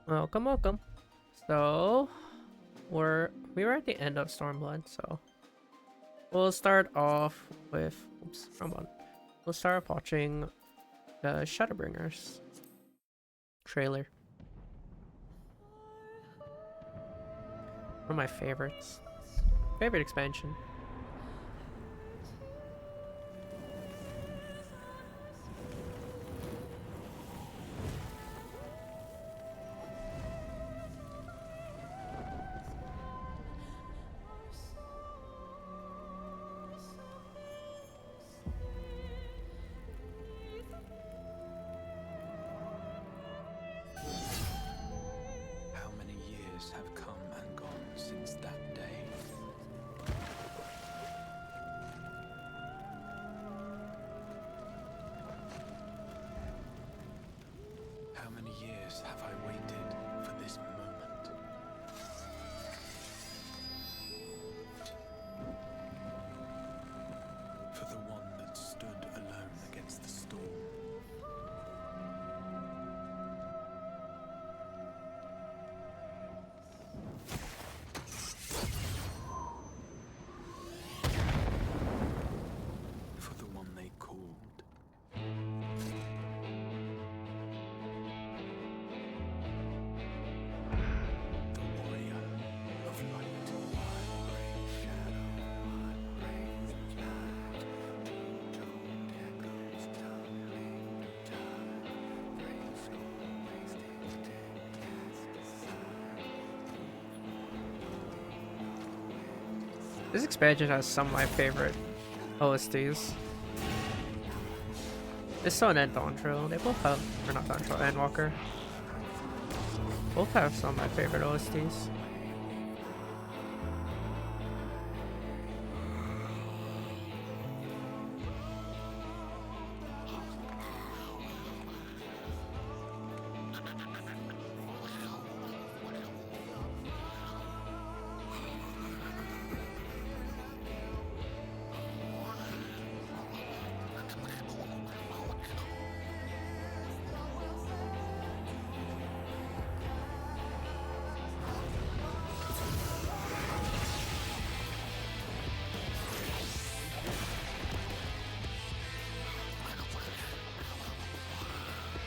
Welcome, welcome. So, we were at the end of Stormblood, so we'll start off with. Oops, wrong one. We'll start off watching the Shadowbringers trailer. One of my favorites. Favorite expansion. How many years have come and gone since that day? How many years have I waited for this moment? For the one that stood alone against the storm. For the one they called. The warrior of light. This expansion has some of my favorite OSTs. This one and Dawntrail, they both have, or not Dawntrail, and Walker. Both have some of my favorite OSTs.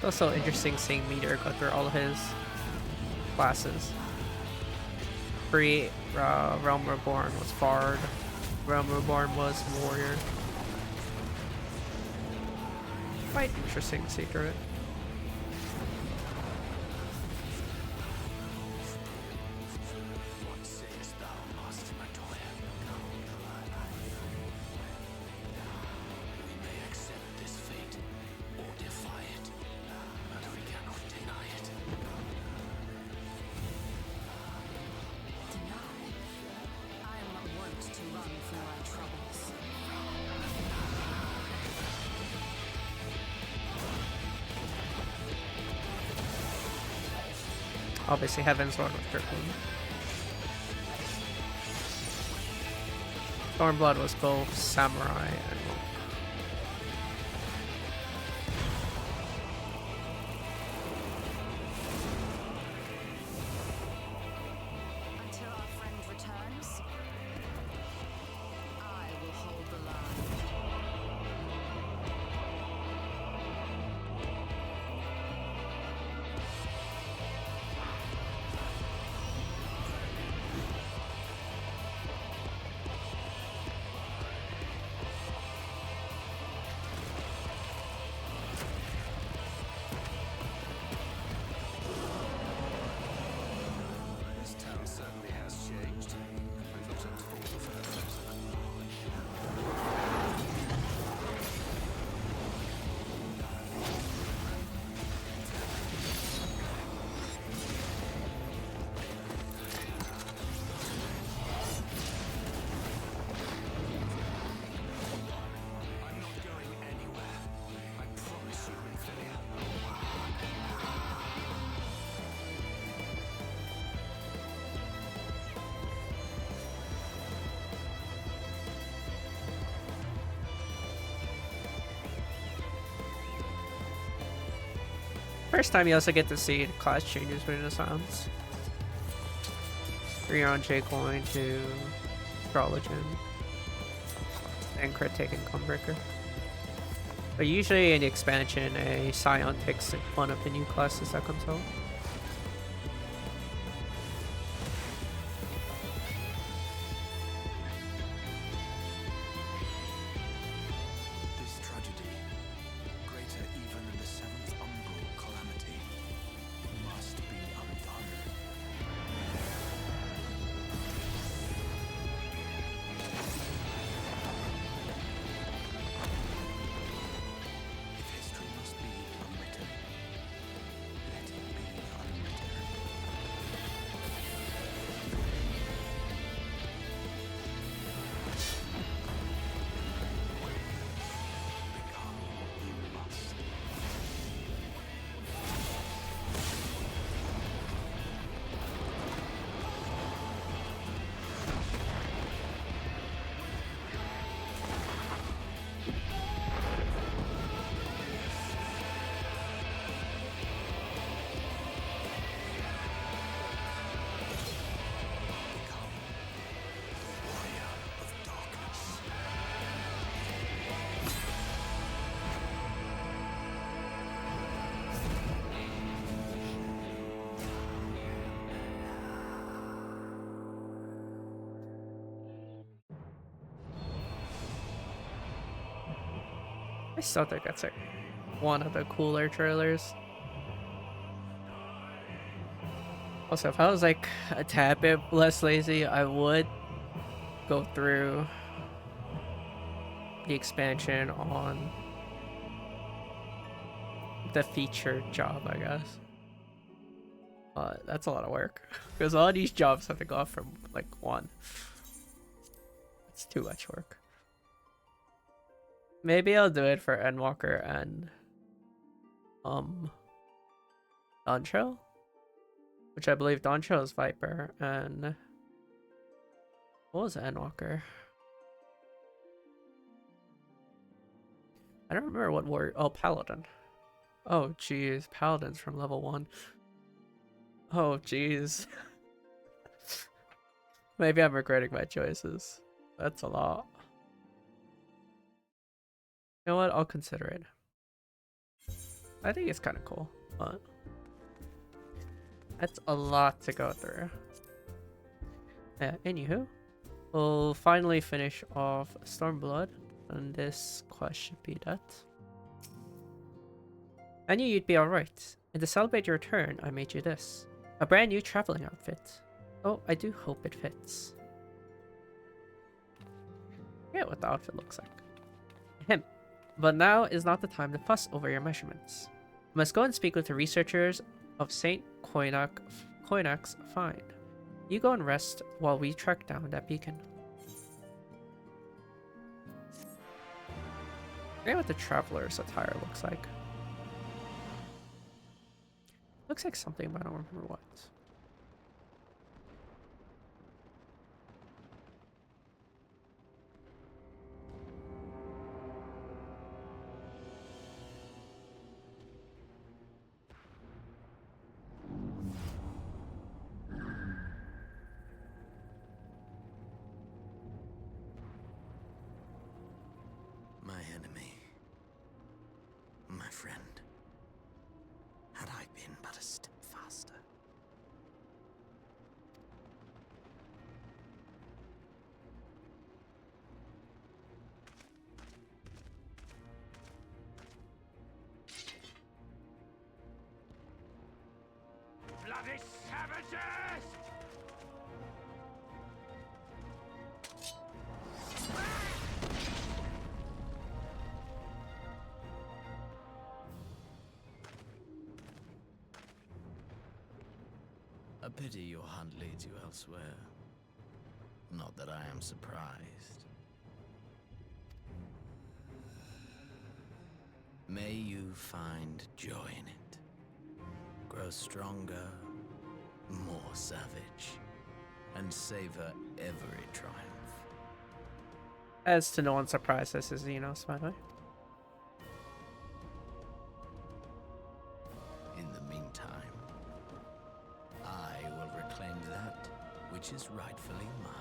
It's also interesting seeing Meteor go through all of his classes. Realm Reborn was Bard. Realm Reborn was Warrior. Quite interesting to see through it. What sayest thou, Master Matoya? We may accept this fate or defy it, but we cannot deny it. Deny? I am not wont to run from my troubles. Obviously, Heaven's Lord with Kirkland. Stormblood was both samurai and monk. Until our friend returns, I will hold the line. first time you also get to see class changes between the sounds. 3 on J-Coin to Astrologian. And crit taking Gunbreaker. But usually in the expansion, a Scion takes one of the new classes that comes out. This tragedy, greater even than the seventh umbral calamity, must be undone. If history must be unwritten, let it be unwritten. Become you must. Become warrior of darkness. I still think that's like one of the cooler trailers. Also, if I was like a tad bit less lazy, I would go through the expansion on the featured job, I guess. But that's a lot of work because all these jobs have to go off from like one. It's too much work. Maybe I'll do it for Endwalker and Dawntrail, which I believe Dawntrail is Viper, and what was Endwalker? I don't remember what word. Oh, Paladin. Oh, jeez, Paladin's from level 1. Oh, jeez. Maybe I'm regretting my choices. That's a lot. You know what? I'll consider it. I think it's kind of cool, but that's a lot to go through. Yeah, anywho, we'll finally finish off Stormblood, and this quest should be that. I knew you'd be alright, and to celebrate your return, I made you this. A brand new traveling outfit. Oh, I do hope it fits. I forget what the outfit looks like. Ahem. But now is not the time to fuss over your measurements. I must go and speak with the researchers of St. Koinak's find. You go and rest while we track down that beacon. I forget what the traveler's attire looks like. Looks like something, but I don't remember what. My enemy. My friend. Had I been but a step faster. Bloody savages! A pity your hunt leads you elsewhere. Not that I am surprised. May you find joy in it. Grow stronger, more savage, and savor every triumph. As to no one's surprise, this is Xenos, by the way. In which is rightfully mine.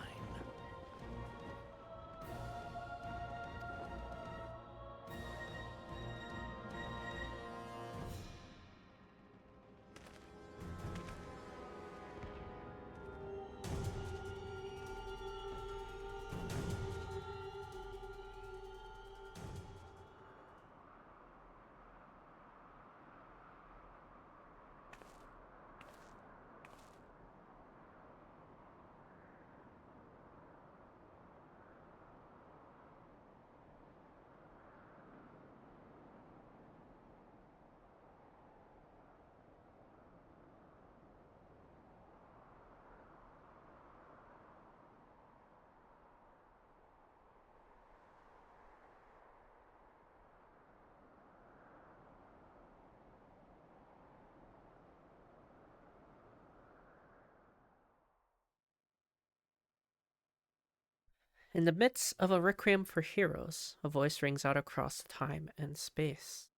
In the midst of a requiem for heroes, a voice rings out across time and space.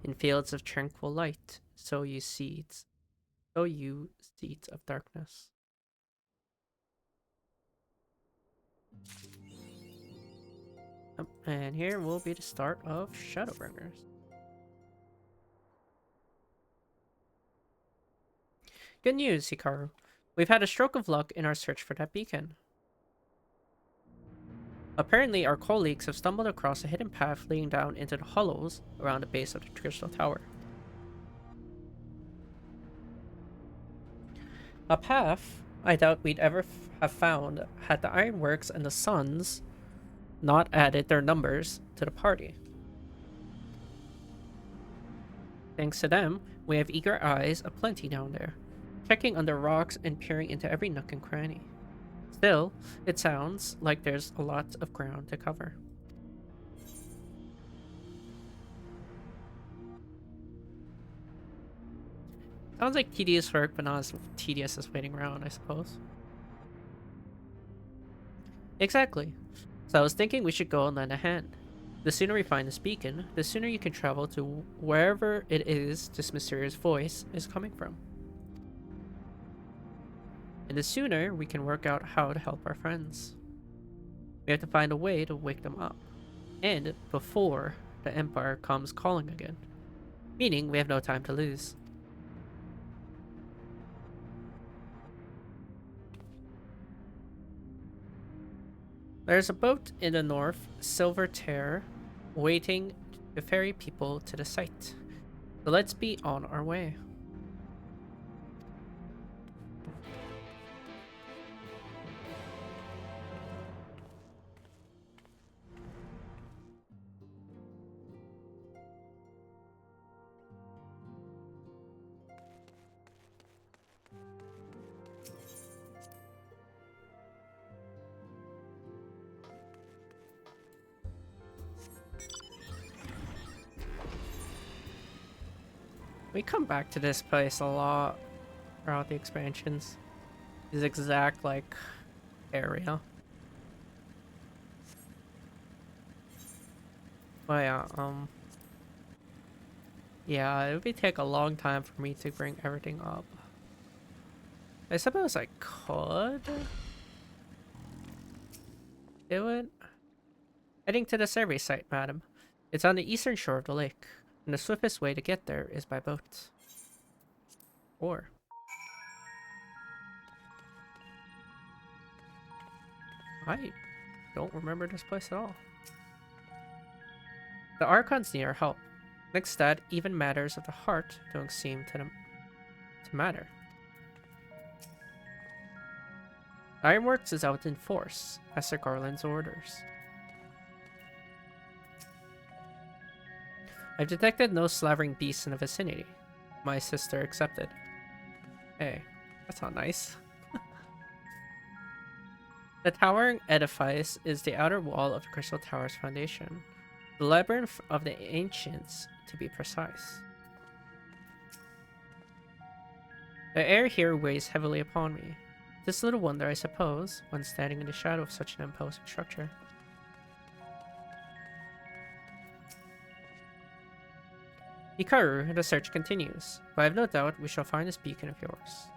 In fields of tranquil light, sow you seeds of darkness. And here will be the start of Shadowbringers. Good news, Hikaru. We've had a stroke of luck in our search for that beacon. Apparently, our colleagues have stumbled across a hidden path leading down into the hollows around the base of the Crystal Tower. A path I doubt we'd ever have found had the Ironworks and the Suns not added their numbers to the party. Thanks to them, we have eager eyes aplenty down there, checking under rocks and peering into every nook and cranny. Still, it sounds like there's a lot of ground to cover. Sounds like tedious work, but not as tedious as waiting around, I suppose. Exactly. So I was thinking we should go and lend a hand. The sooner we find this beacon, the sooner you can travel to wherever it is this mysterious voice is coming from. And the sooner we can work out how to help our friends. We have to find a way to wake them up. And before the Empire comes calling again. Meaning we have no time to lose. There's a boat in the north, Silver Tear, waiting to ferry people to the site. So let's be on our way. We come back to this place a lot throughout the expansions. This exact, like, area. But yeah, it would take a long time for me to bring everything up. I suppose I could do it. Heading to the survey site, madam. It's on the eastern shore of the lake, and the swiftest way to get there is by boat. Or I don't remember this place at all. The Archons need our help. Next that, even matters of the heart don't seem to matter. Ironworks is out in force, as Sir Garland's orders. I've detected no slavering beasts in the vicinity. My sister accepted. Hey, that's not nice. The towering edifice is the outer wall of the Crystal Tower's foundation. The labyrinth of the ancients, to be precise. The air here weighs heavily upon me. This little wonder, I suppose, when standing in the shadow of such an imposing structure. Hikaru, the search continues, but I have no doubt we shall find this beacon of yours.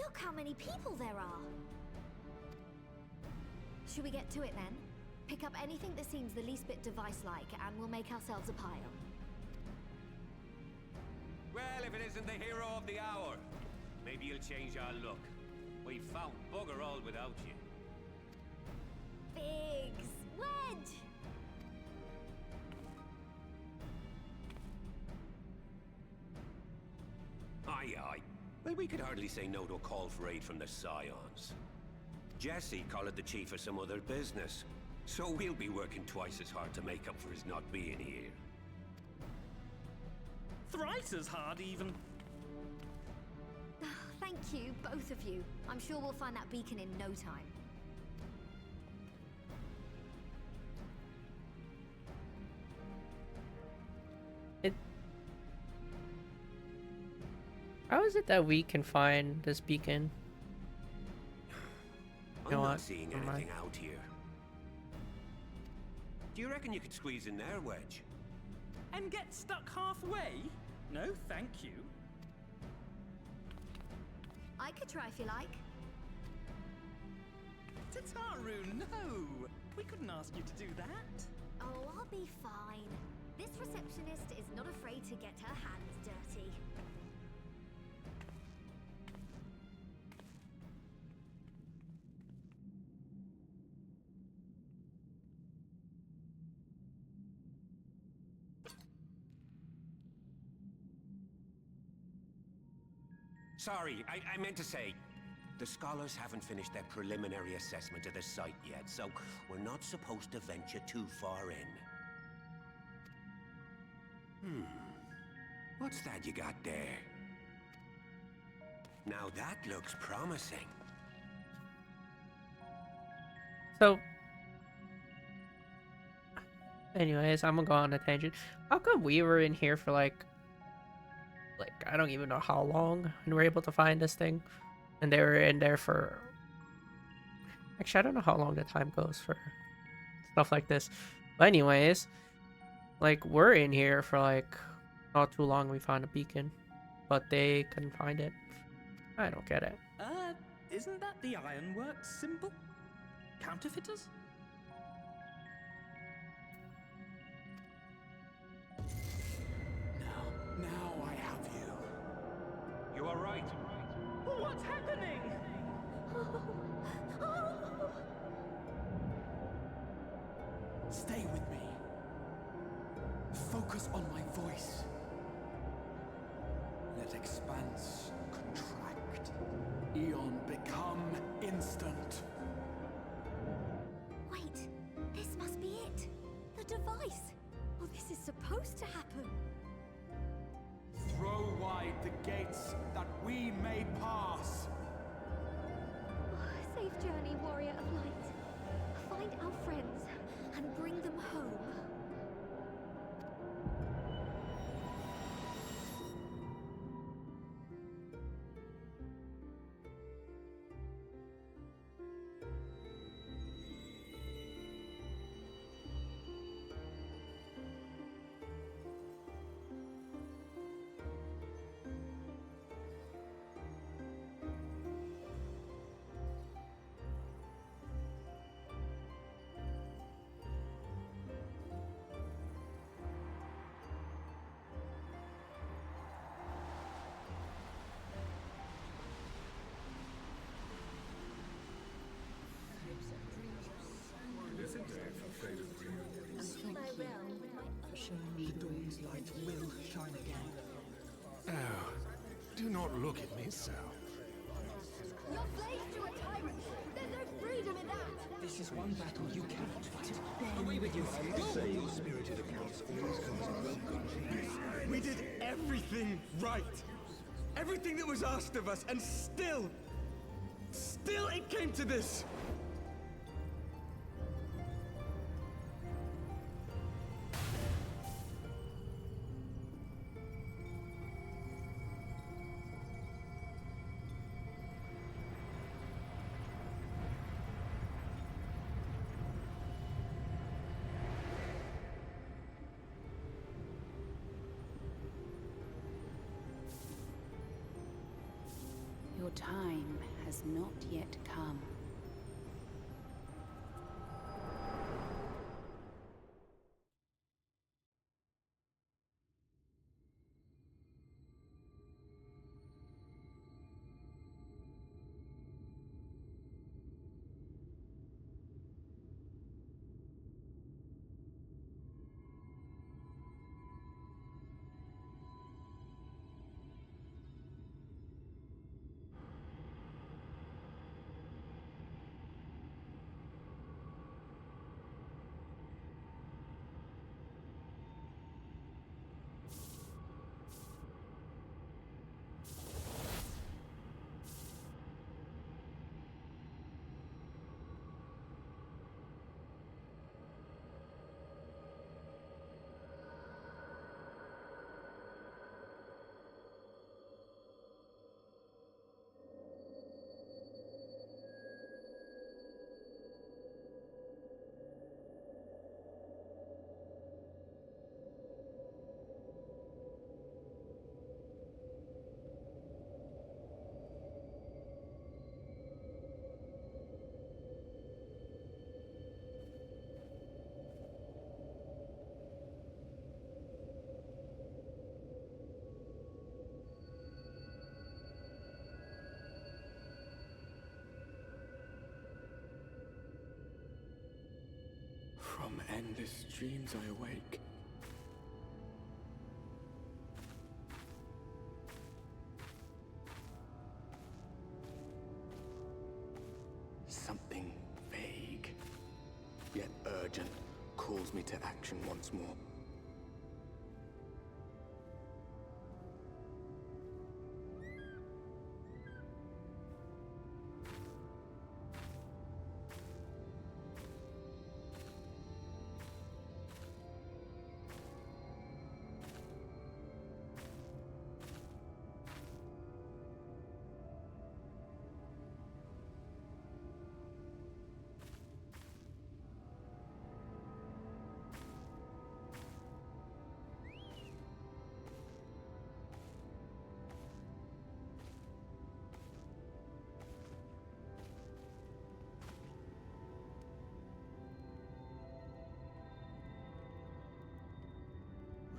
Look how many people there are. Should we get to it then? Pick up anything that seems the least bit device-like, and we'll make ourselves a pile. Well, if it isn't the hero of the hour, maybe you'll change our look. We've found bugger all without you. Biggs! Wedge! Aye, aye. Well, we could hardly say no to a call for aid from the Scions. Jesse called the chief for some other business, so we'll be working twice as hard to make up for his not being here. Thrice as hard, even. Thank you, both of you. I'm sure we'll find that beacon in no time. How is it that we can find this beacon? I'm know not what? seeing Never mind. anything out here. Do you reckon you could squeeze in there, Wedge? And get stuck halfway? No, thank you. I could try if you like. Tataru, no! We couldn't ask you to do that. Oh, I'll be fine. This receptionist is not afraid to get her hands dirty. Sorry, I meant to say, the scholars haven't finished their preliminary assessment of the site yet, so we're not supposed to venture too far in. What's that you got there? Now that looks promising. So, anyways, I'm gonna go on a tangent. How come we were in here for like I don't even know how long, and we're able to find this thing, and they were in there for. Actually, I don't know how long the time goes for stuff like this. But anyways, like we're in here for like not too long. We found a beacon, but they couldn't find it. I don't get it. Isn't that the Ironworks symbol? Counterfeiters? Now I have you. You are right. What's happening? Stay with me. Focus on my voice. Let expanse contract. Eon become instant. Wait, this must be it. The device. Well, this is supposed to happen. Throw wide the gates that we may pass. Safe journey, warrior of light. Find our friends and bring them home. The dawn's light will shine again. Oh, do not look at me so. You're slaves to a tyrant. There's no freedom in that. This is one battle you cannot fight. Away with you. Spirited accounts always comes welcome. We did everything right. Everything that was asked of us, and still it came to this. You Your time has not yet come. From endless dreams I awake. Something vague, yet urgent, calls me to action once more.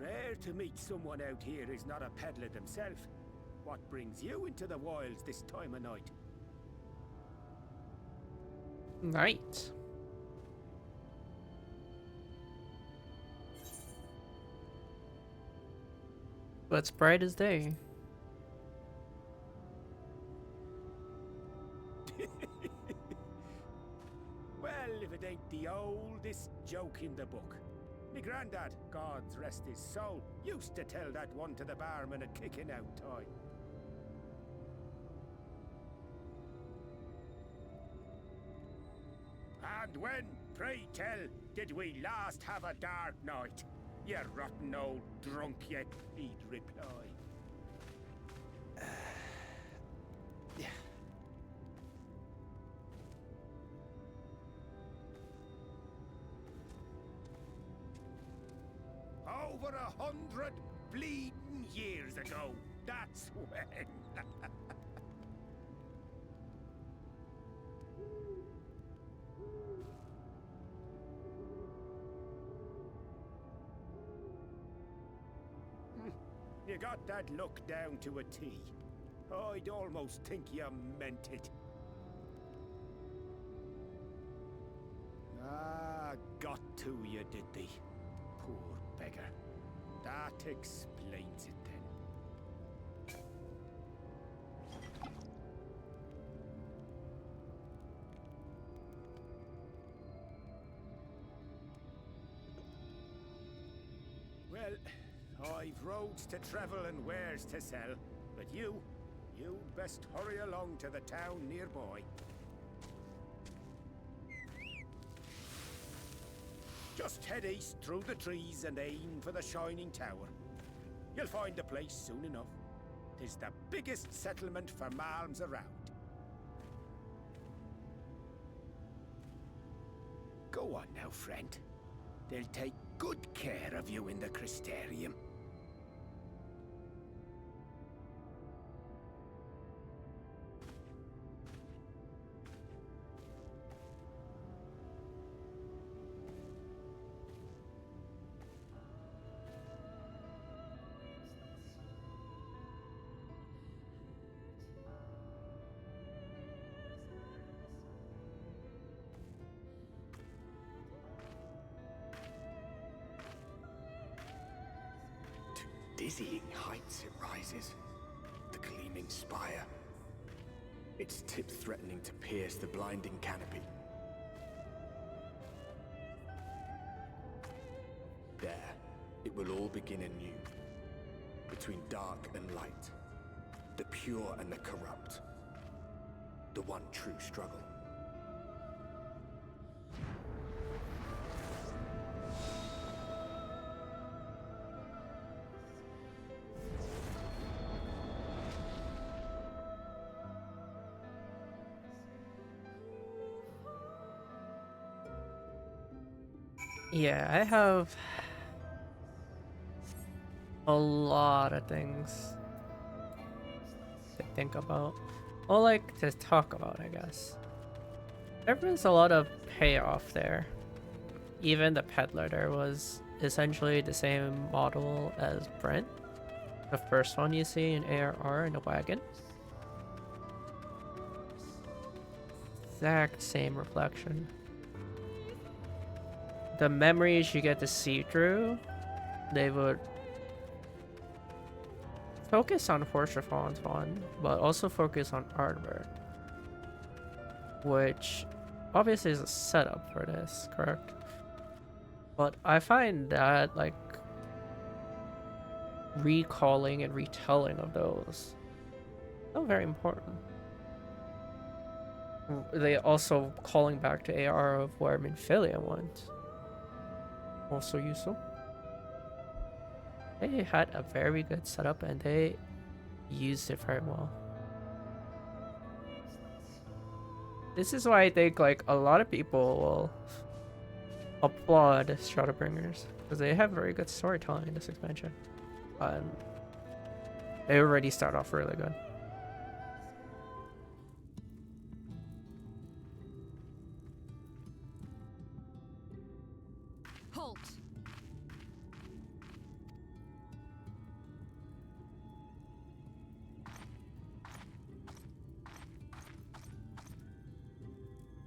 Rare to meet someone out here who's not a peddler themselves. What brings you into the wilds this time of night? Night. But it's bright as day. Well, if it ain't the oldest joke in the book. Me granddad, God's rest his soul, used to tell that one to the barman at kicking out time. And when, pray tell, did we last have a dark night? You rotten old drunk, you, he'd reply. Yeah. Over 100 bleeding years ago, that's when. You got that look down to a T. I'd almost think you meant it. Ah, got to you, did they? Poor beggar. That explains it then. Well, I've roads to travel and wares to sell, but you'd best hurry along to the town nearby. Just head east through the trees and aim for the Shining Tower. You'll find the place soon enough. 'Tis the biggest settlement for malms around. Go on now, friend. They'll take good care of you in the Crystarium. dizzying heights it rises. The gleaming spire. Its tip threatening to pierce the blinding canopy. There, it will all begin anew. Between dark and light. The pure and the corrupt. The one true struggle. Yeah, I have a lot of things to think about. Or like to talk about, I guess. There's a lot of payoff there. Even the peddler there was essentially the same model as Brent. The first one you see in ARR in the wagon. Exact same reflection. The memories you get to see through, they would focus on Horshafron's one, but also focus on artwork. Which obviously is a setup for this, correct? But I find that like recalling and retelling of those so very important. They also calling back to AR of where Minfilia went. Also useful. They had a very good setup and they used it very well. This is why I think like a lot of people will applaud Shadowbringers because they have very good storytelling in this expansion. And they already start off really good. Halt!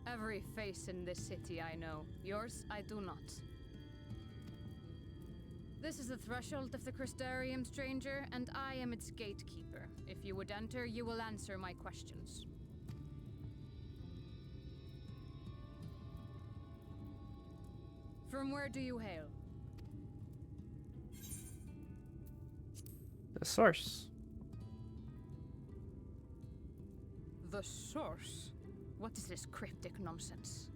Every face in this city I know. Yours, I do not. This is the threshold of the Crystarium, stranger, and I am its gatekeeper. If you would enter, you will answer my questions. From where do you hail? The source. The source? What is this cryptic nonsense?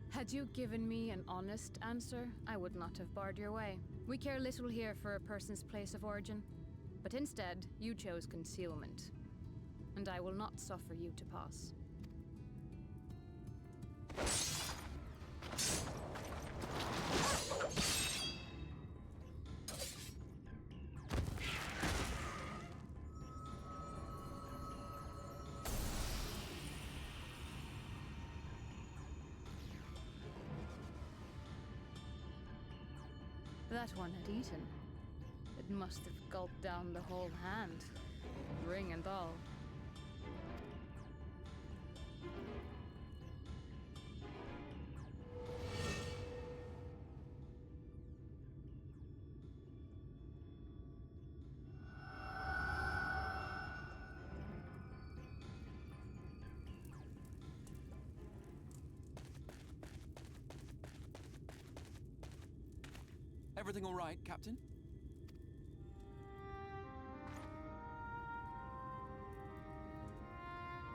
Had you given me an honest answer, I would not have barred your way. We care little here for a person's place of origin. But instead, you chose concealment. And I will not suffer you to pass. That one had eaten. It must have gulped down the whole hand, ring and all. Everything all right, Captain?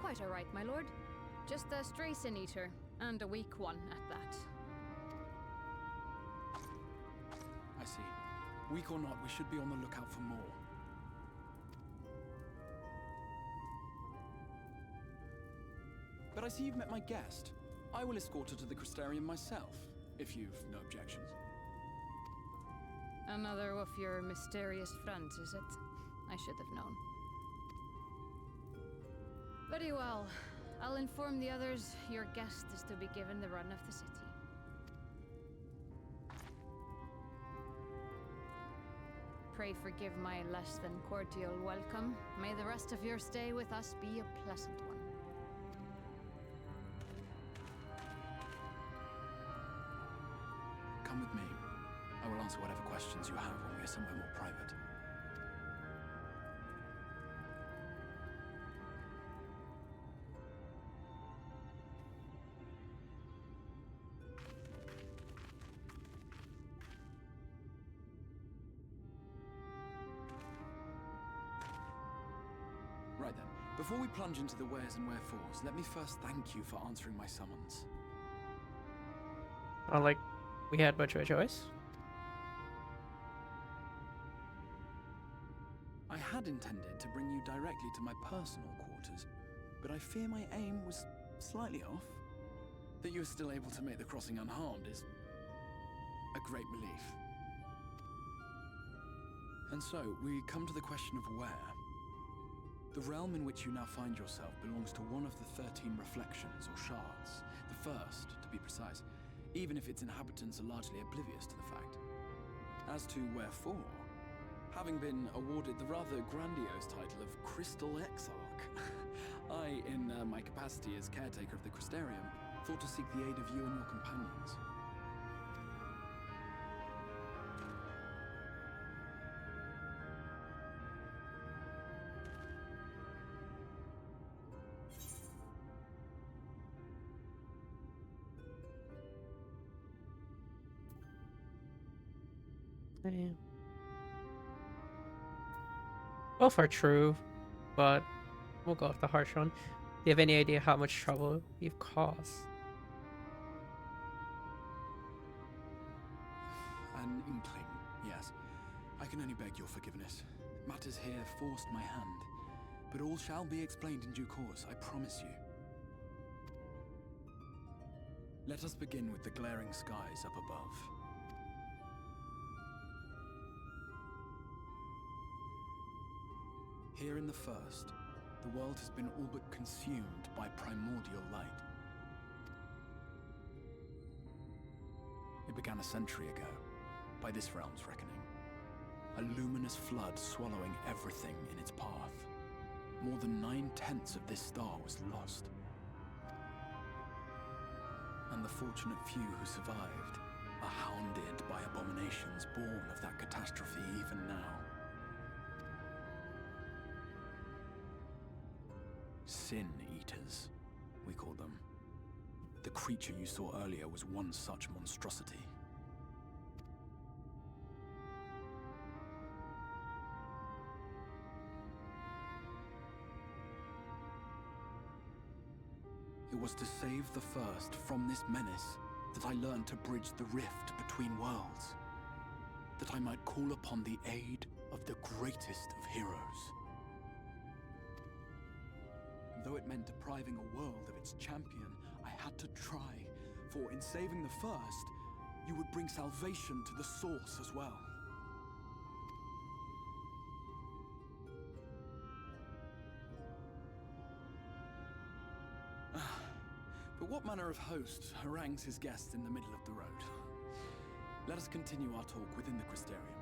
Quite all right, my lord. Just a stray sin eater, and a weak one at that. I see. Weak or not, we should be on the lookout for more. But I see you've met my guest. I will escort her to the Crystarium myself, if you've no objections. Another of your mysterious friends, is it? I should have known. Very well. I'll inform the others your guest is to be given the run of the city. Pray forgive my less than cordial welcome. May the rest of your stay with us be a pleasant one. Come with me. I will answer whatever questions questions you have when we are somewhere more private. Right then, before we plunge into the wheres and wherefores, let me first thank you for answering my summons. Like, we had much of a choice. I had intended to bring you directly to my personal quarters, but I fear my aim was slightly off. That you are still able to make the crossing unharmed is a great relief. And so, we come to the question of where. The realm in which you now find yourself belongs to one of the 13 reflections, or shards. The first, to be precise, even if its inhabitants are largely oblivious to the fact. As to wherefore, having been awarded the rather grandiose title of Crystal Exarch, I, in my capacity as caretaker of the Crystarium, thought to seek the aid of you and your companions. Damn. Both are true, but we'll go with the harsh one. Do you have any idea how much trouble you've caused? An inkling, yes. I can only beg your forgiveness. Matters here forced my hand, but all shall be explained in due course, I promise you. Let us begin with the glaring skies up above. Here in the first, the world has been all but consumed by primordial light. It began a century ago, by this realm's reckoning. A luminous flood swallowing everything in its path. More than 9/10 of this star was lost. And the fortunate few who survived are hounded by abominations born of that catastrophe even now. Sin Eaters, we call them. The creature you saw earlier was one such monstrosity. It was to save the first from this menace that I learned to bridge the rift between worlds. That I might call upon the aid of the greatest of heroes. Though it meant depriving a world of its champion, I had to try, for in saving the first, you would bring salvation to the source as well. But what manner of host harangues his guests in the middle of the road? Let us continue our talk within the Crystarium.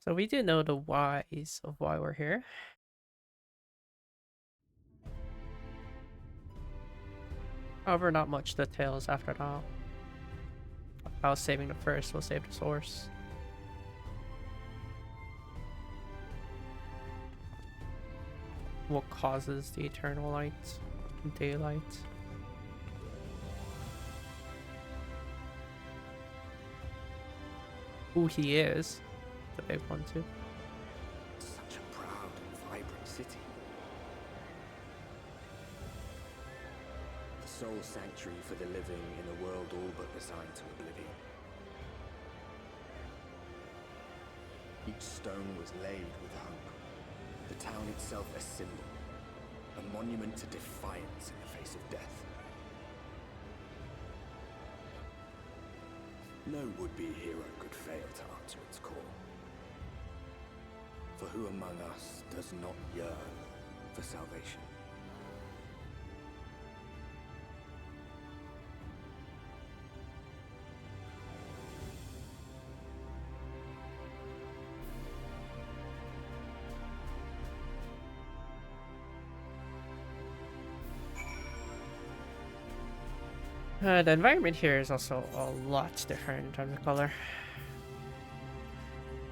So we do know the whys of why we're here. However, not much details after that. How saving the first will save the source. What causes the eternal light and daylight. Who he is. The big one too. Such a proud and vibrant city. The sole sanctuary for the living in a world all but resigned to oblivion. Each stone was laid with hope. The town itself a symbol, a monument to defiance in the face of death. No would-be hero could fail to answer its call. For who among us does not yearn for salvation? The environment here is also a lot different in terms of color.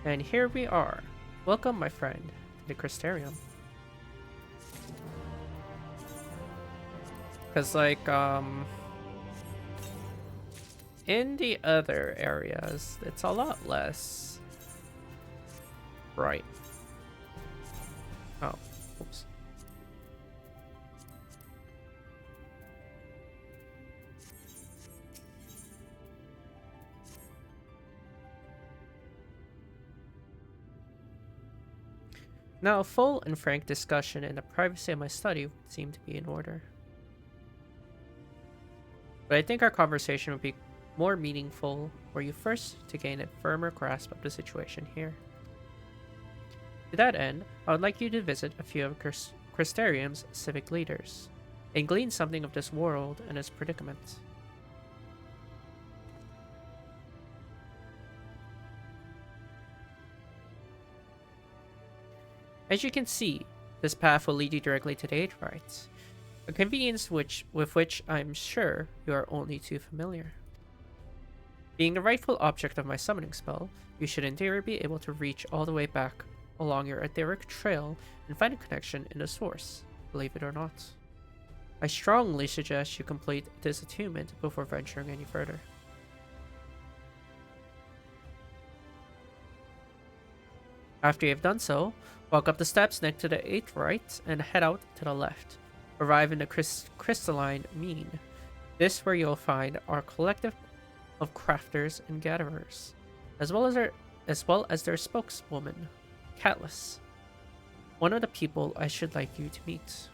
And here we are. Welcome, my friend, to the Crystarium. Because, like, in the other areas, it's a lot less bright. Oh, oops. Now, a full and frank discussion in the privacy of my study would seem to be in order. But I think our conversation would be more meaningful were you first to gain a firmer grasp of the situation here. To that end, I would like you to visit a few of Crystarium's civic leaders, and glean something of this world and its predicament. As you can see, this path will lead you directly to the Aetherytes, a convenience with which I'm sure you are only too familiar. Being the rightful object of my summoning spell, you should in theory be able to reach all the way back along your etheric trail and find a connection in the source, believe it or not. I strongly suggest you complete this attunement before venturing any further. After you have done so, walk up the steps next to the Aetheryte and head out to the left. Arrive in the crystalline mean. This where you'll find our collective of crafters and gatherers, as well as their spokeswoman, Catless, one of the people I should like you to meet.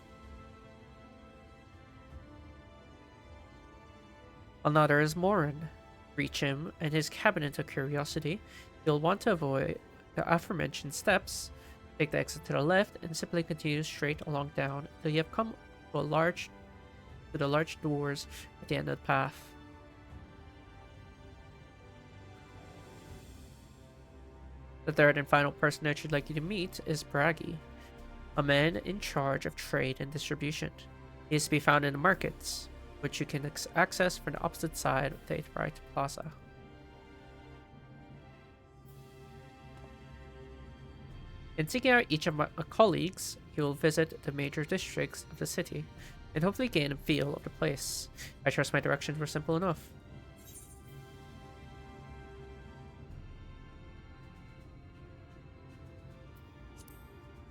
Another is Morin. Reach him and his cabinet of curiosity. You'll want to avoid the aforementioned steps, take the exit to the left, and simply continue straight along down until you have come to the large doors at the end of the path. The third and final person I should like you to meet is Bragi, a man in charge of trade and distribution. He is to be found in the markets, which you can access from the opposite side of the Aetheryte Plaza. In seeking out each of my colleagues, you will visit the major districts of the city, and hopefully gain a feel of the place. I trust my directions were simple enough.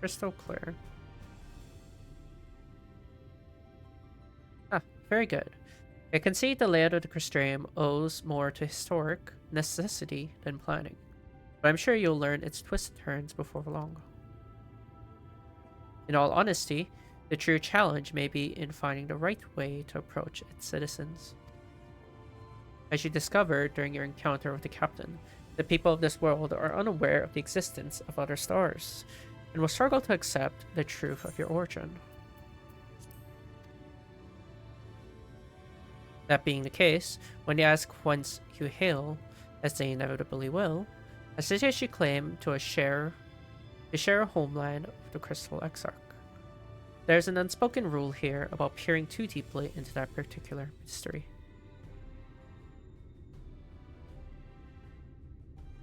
Crystal clear. Ah, very good. I can see the layout of the Crystarium owes more to historic necessity than planning, but I'm sure you'll learn its twists and turns before long. In all honesty, the true challenge may be in finding the right way to approach its citizens. As you discovered during your encounter with the captain, the people of this world are unaware of the existence of other stars, and will struggle to accept the truth of your origin. That being the case, when they ask whence you hail, as they inevitably will, I suggest you claim to share a homeland of the Crystal Exarch. There's an unspoken rule here about peering too deeply into that particular mystery.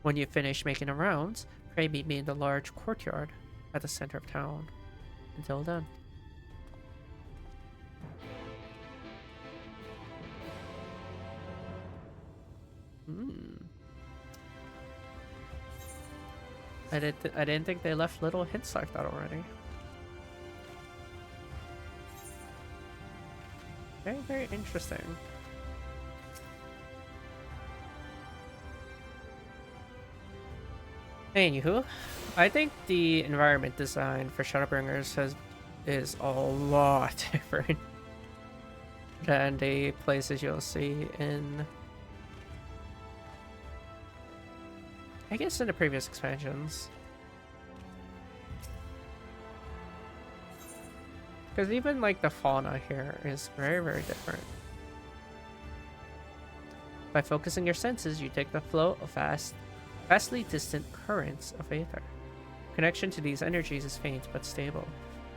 When you finish making the rounds, pray meet me in the large courtyard at the center of town. Until then. I didn't think they left little hints like that already. Very, very interesting. Anywho, I think the environment design for Shadowbringers is a lot different than the places you'll see in, I guess, in the previous expansions. Because even like the fauna here is very, very different. By focusing your senses, you take the flow of vastly distant currents of aether. Connection to these energies is faint but stable,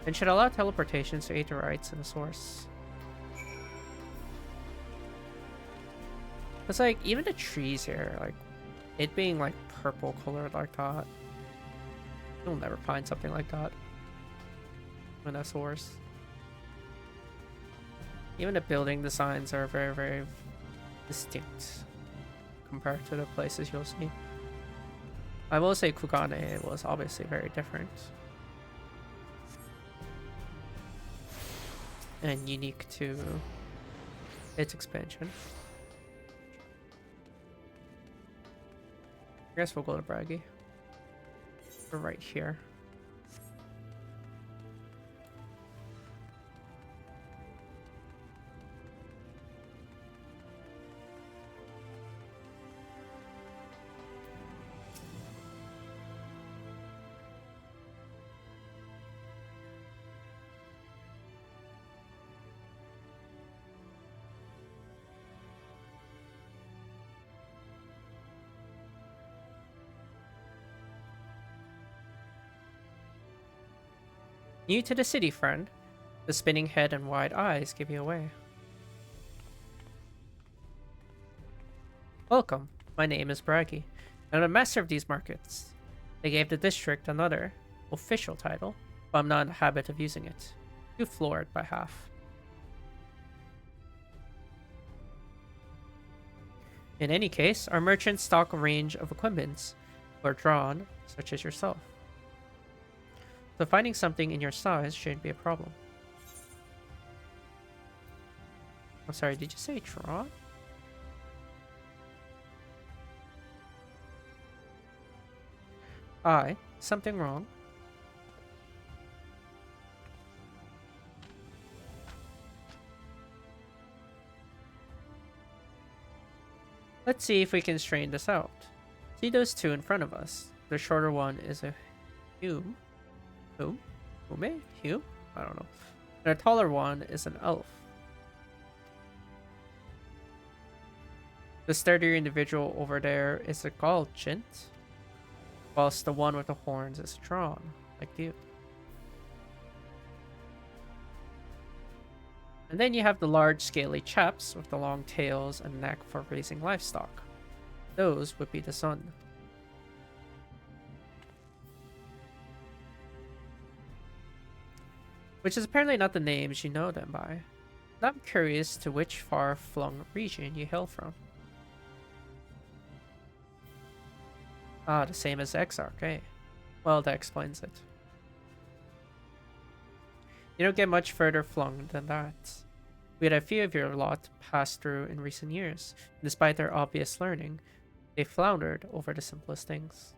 and should allow teleportations to aetherites in the source. It's like even the trees here, like it being like purple colored like that. You'll never find something like that in a source. Even the building designs are very, very distinct compared to the places you'll see. I will say Kugane was obviously very different and unique to its expansion. I guess we'll go to Braggy. We're right here. New to the city, friend. The spinning head and wide eyes give you away. Welcome. My name is Braggy. I'm a master of these markets. They gave the district another official title, but I'm not in the habit of using it. Too floored by half. In any case, our merchants stock a range of equipments who are drawn, such as yourself. So finding something in your size shouldn't be a problem. I'm sorry, did you say draw? Something wrong? Let's see if we can straighten this out. See those two in front of us. The shorter one is a hume. Hume? Hume? I don't know. And the taller one is an elf. The sturdier individual over there is a Galchint, whilst the one with the horns is drawn, like you. And then you have the large scaly chaps with the long tails and neck for raising livestock. Those would be the sun. Which is apparently not the names you know them by. And I'm curious to which far-flung region you hail from. Ah, the same as Exarch, eh? Well, that explains it. You don't get much further flung than that. We had a few of your lot pass through in recent years. Despite their obvious learning, they floundered over the simplest things.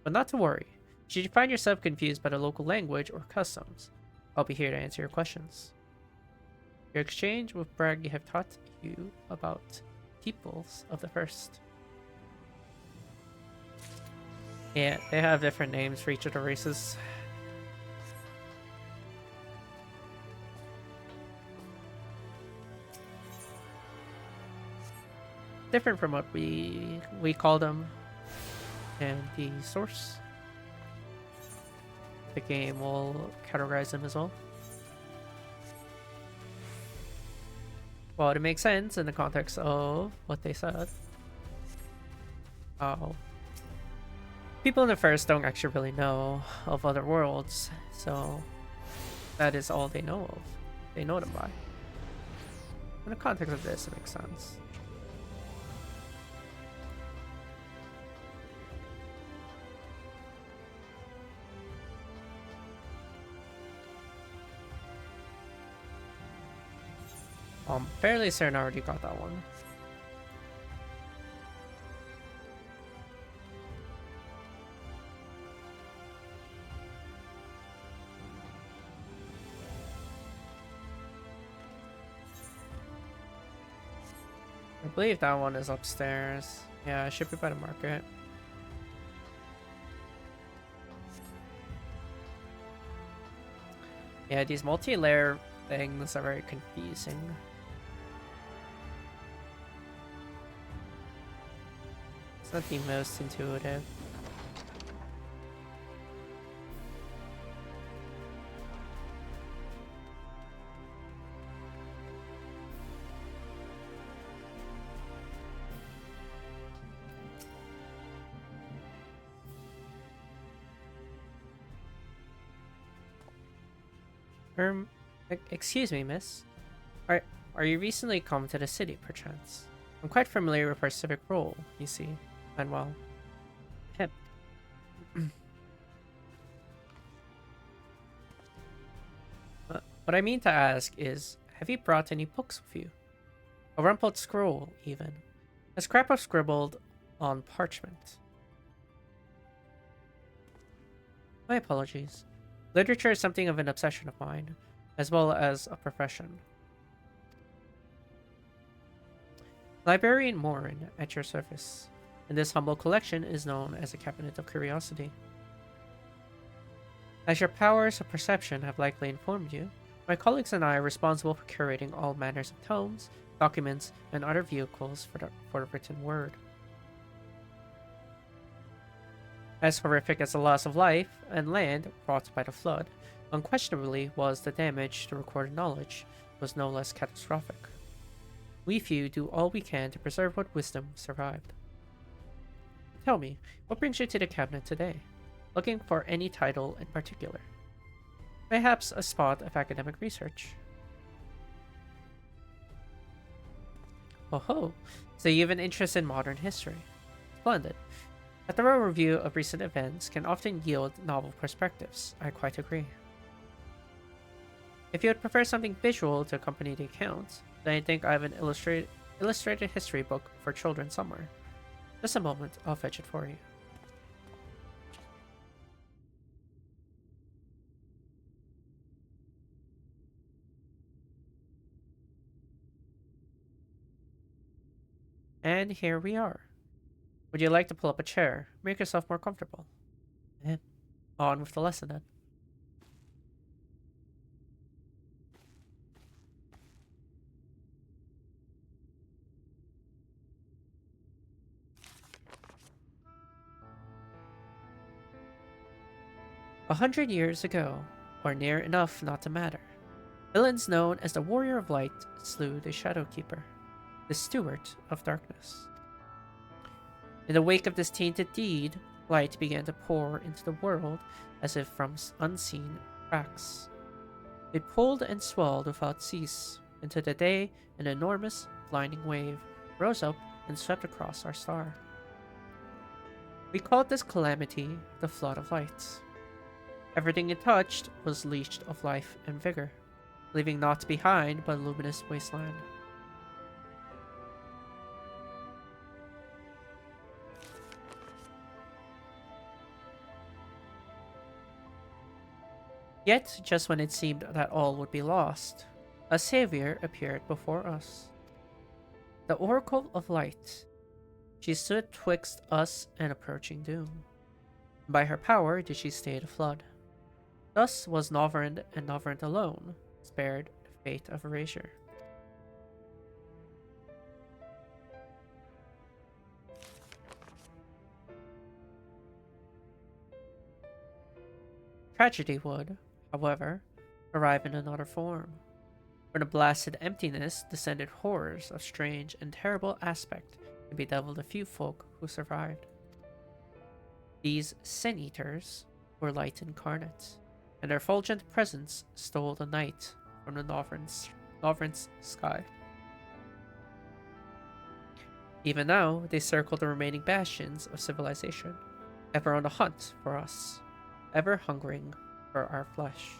But not to worry. Should you find yourself confused by the local language or customs, I'll be here to answer your questions. Your exchange with Braggy have taught you about peoples of the first. Yeah, they have different names for each of the races. Different from what we call them in the source. The game will categorize them as well. Well, it makes sense in the context of what they said. Oh. People in the first don't actually really know of other worlds, so that is all they know of. They know them by. In the context of this, it makes sense. I'm fairly certain I already got that one. I believe that one is upstairs. Yeah, it should be by the market. Yeah, these multi-layer things are very confusing. It's not the most intuitive. Excuse me, miss. Are you recently come to the city, perchance? I'm quite familiar with our civic role, you see, and well, him. What I mean to ask is, have you brought any books with you? A rumpled scroll, even. A scrap of scribbled on parchment. My apologies. Literature is something of an obsession of mine, as well as a profession. Librarian Morin at your service, and this humble collection is known as a Cabinet of Curiosity. As your powers of perception have likely informed you, my colleagues and I are responsible for curating all manners of tomes, documents, and other vehicles for the written word. As horrific as the loss of life and land brought by the flood, unquestionably was the damage to recorded knowledge was no less catastrophic. We few do all we can to preserve what wisdom survived. Tell me, what brings you to the cabinet today? Looking for any title in particular? Perhaps a spot of academic research? Oh ho, so you have an interest in modern history. Splendid. A thorough review of recent events can often yield novel perspectives. I quite agree. If you would prefer something visual to accompany the account, then I think I have an illustrated history book for children somewhere. Just a moment, I'll fetch it for you. And here we are. Would you like to pull up a chair? Make yourself more comfortable. And on with the lesson then. "100 years ago, or near enough not to matter, villains known as the Warrior of Light slew the Shadowkeeper, the Steward of Darkness. In the wake of this tainted deed, light began to pour into the world as if from unseen cracks. It pulled and swelled without cease, until the day an enormous, blinding wave rose up and swept across our star. We called this calamity the Flood of Light. Everything it touched was leashed of life and vigor, leaving naught behind but a luminous wasteland. Yet, just when it seemed that all would be lost, a savior appeared before us. The Oracle of Light. She stood twixt us and approaching doom. By her power did she stay the flood. Thus was Novrand and Novrand alone spared the fate of erasure. Tragedy would, however, arrive in another form. From the blasted emptiness descended horrors of strange and terrible aspect to bedevil the few folk who survived. These sin-eaters were light incarnate, and their fulgent presence stole the night from the Novrand's sky. Even now, they circle the remaining bastions of civilization, ever on the hunt for us, ever hungering for our flesh.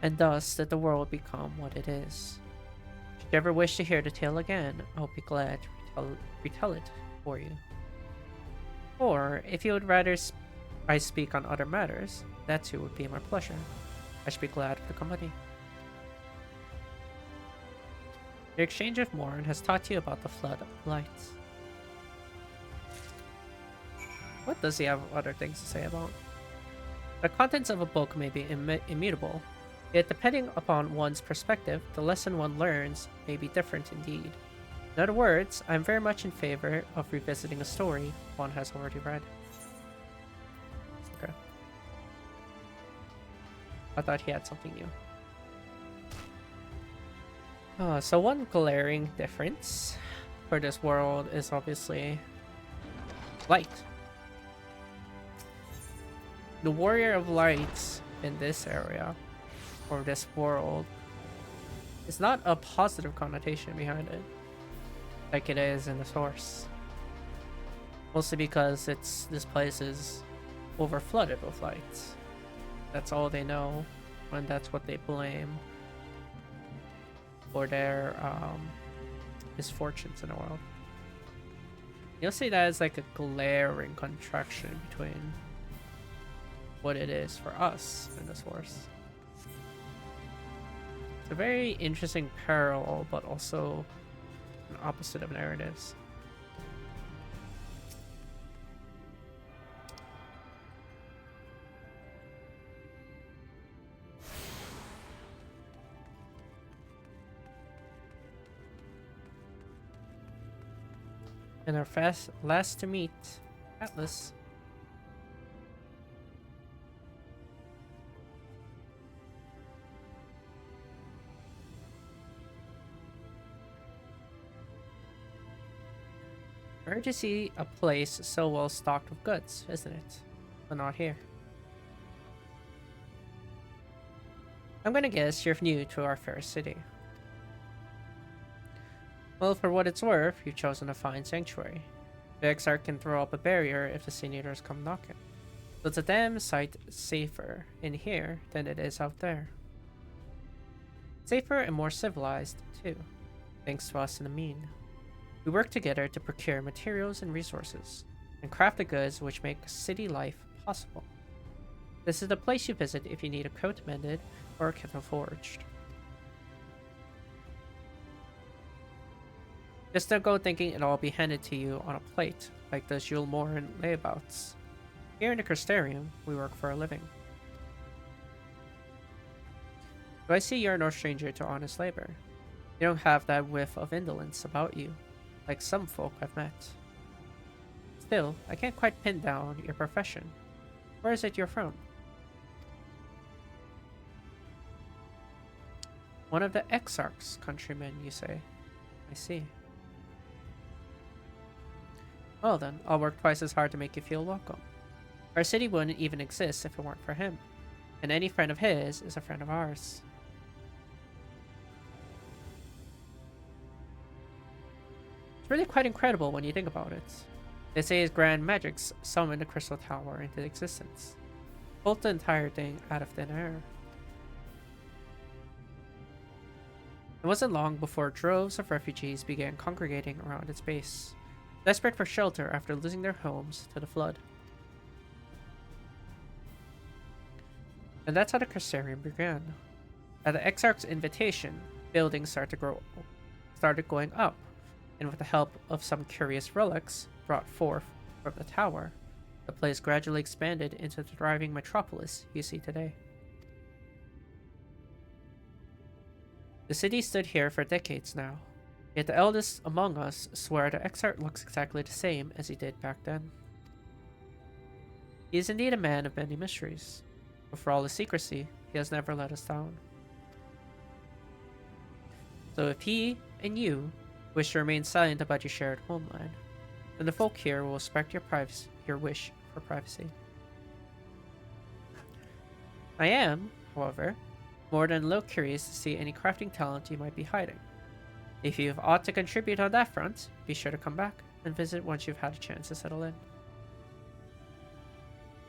And thus did the world become what it is. Should you ever wish to hear the tale again, I'll be glad to retell it for you. Or, if you would rather I speak on other matters, that too would be my pleasure. I should be glad of the company. The exchange of Morin has taught you about the Flood of Light. What does he have other things to say about? The contents of a book may be immutable, yet depending upon one's perspective, the lesson one learns may be different indeed. In other words, I am very much in favor of revisiting a story one has already read. Okay. I thought he had something new. So one glaring difference for this world is obviously light. The warrior of light in this area, or this world, is not a positive connotation behind it, like it is in the source. Mostly because this place is overflooded with light. That's all they know, and that's what they blame for their misfortunes in the world. You'll see that as like a glaring contraction between what it is for us in the source. It's a very interesting parallel, but also an opposite of narratives. And our last to meet, Atlas. Rare to see a place so well stocked with goods, isn't it? But not here. I'm gonna guess you're new to our fair city. Well, for what it's worth, you've chosen a fine sanctuary. The Exarch can throw up a barrier if the senators come knocking. So it's a damn sight safer in here than it is out there. Safer and more civilized, too, thanks to us in the mean. We work together to procure materials and resources, and craft the goods which make city life possible. This is the place you visit if you need a coat mended or a kettle forged. Just don't go thinking it'll all be handed to you on a plate, like those Yulmoran layabouts. Here in the Crystarium, we work for a living. So I see you're no stranger to honest labor. You don't have that whiff of indolence about you, like some folk I've met. Still, I can't quite pin down your profession. Where is it you're from? One of the Exarch's countrymen, you say? I see. Well then, I'll work twice as hard to make you feel welcome. Our city wouldn't even exist if it weren't for him, and any friend of his is a friend of ours. It's really quite incredible when you think about it. They say his grand magics summoned the Crystal Tower into existence. Pulled the entire thing out of thin air. It wasn't long before droves of refugees began congregating around its base, desperate for shelter after losing their homes to the flood. And that's how the Crystarium began. At the Exarch's invitation, buildings started going up, and with the help of some curious relics brought forth from the tower, the place gradually expanded into the thriving metropolis you see today. The city stood here for decades now, yet the eldest among us swear the Exarch looks exactly the same as he did back then. He is indeed a man of many mysteries, but for all his secrecy, he has never let us down. So if he and you wish to remain silent about your shared homeland, then the folk here will respect your wish for privacy. I am, however, more than a little curious to see any crafting talent you might be hiding. If you have aught to contribute on that front, be sure to come back and visit once you've had a chance to settle in.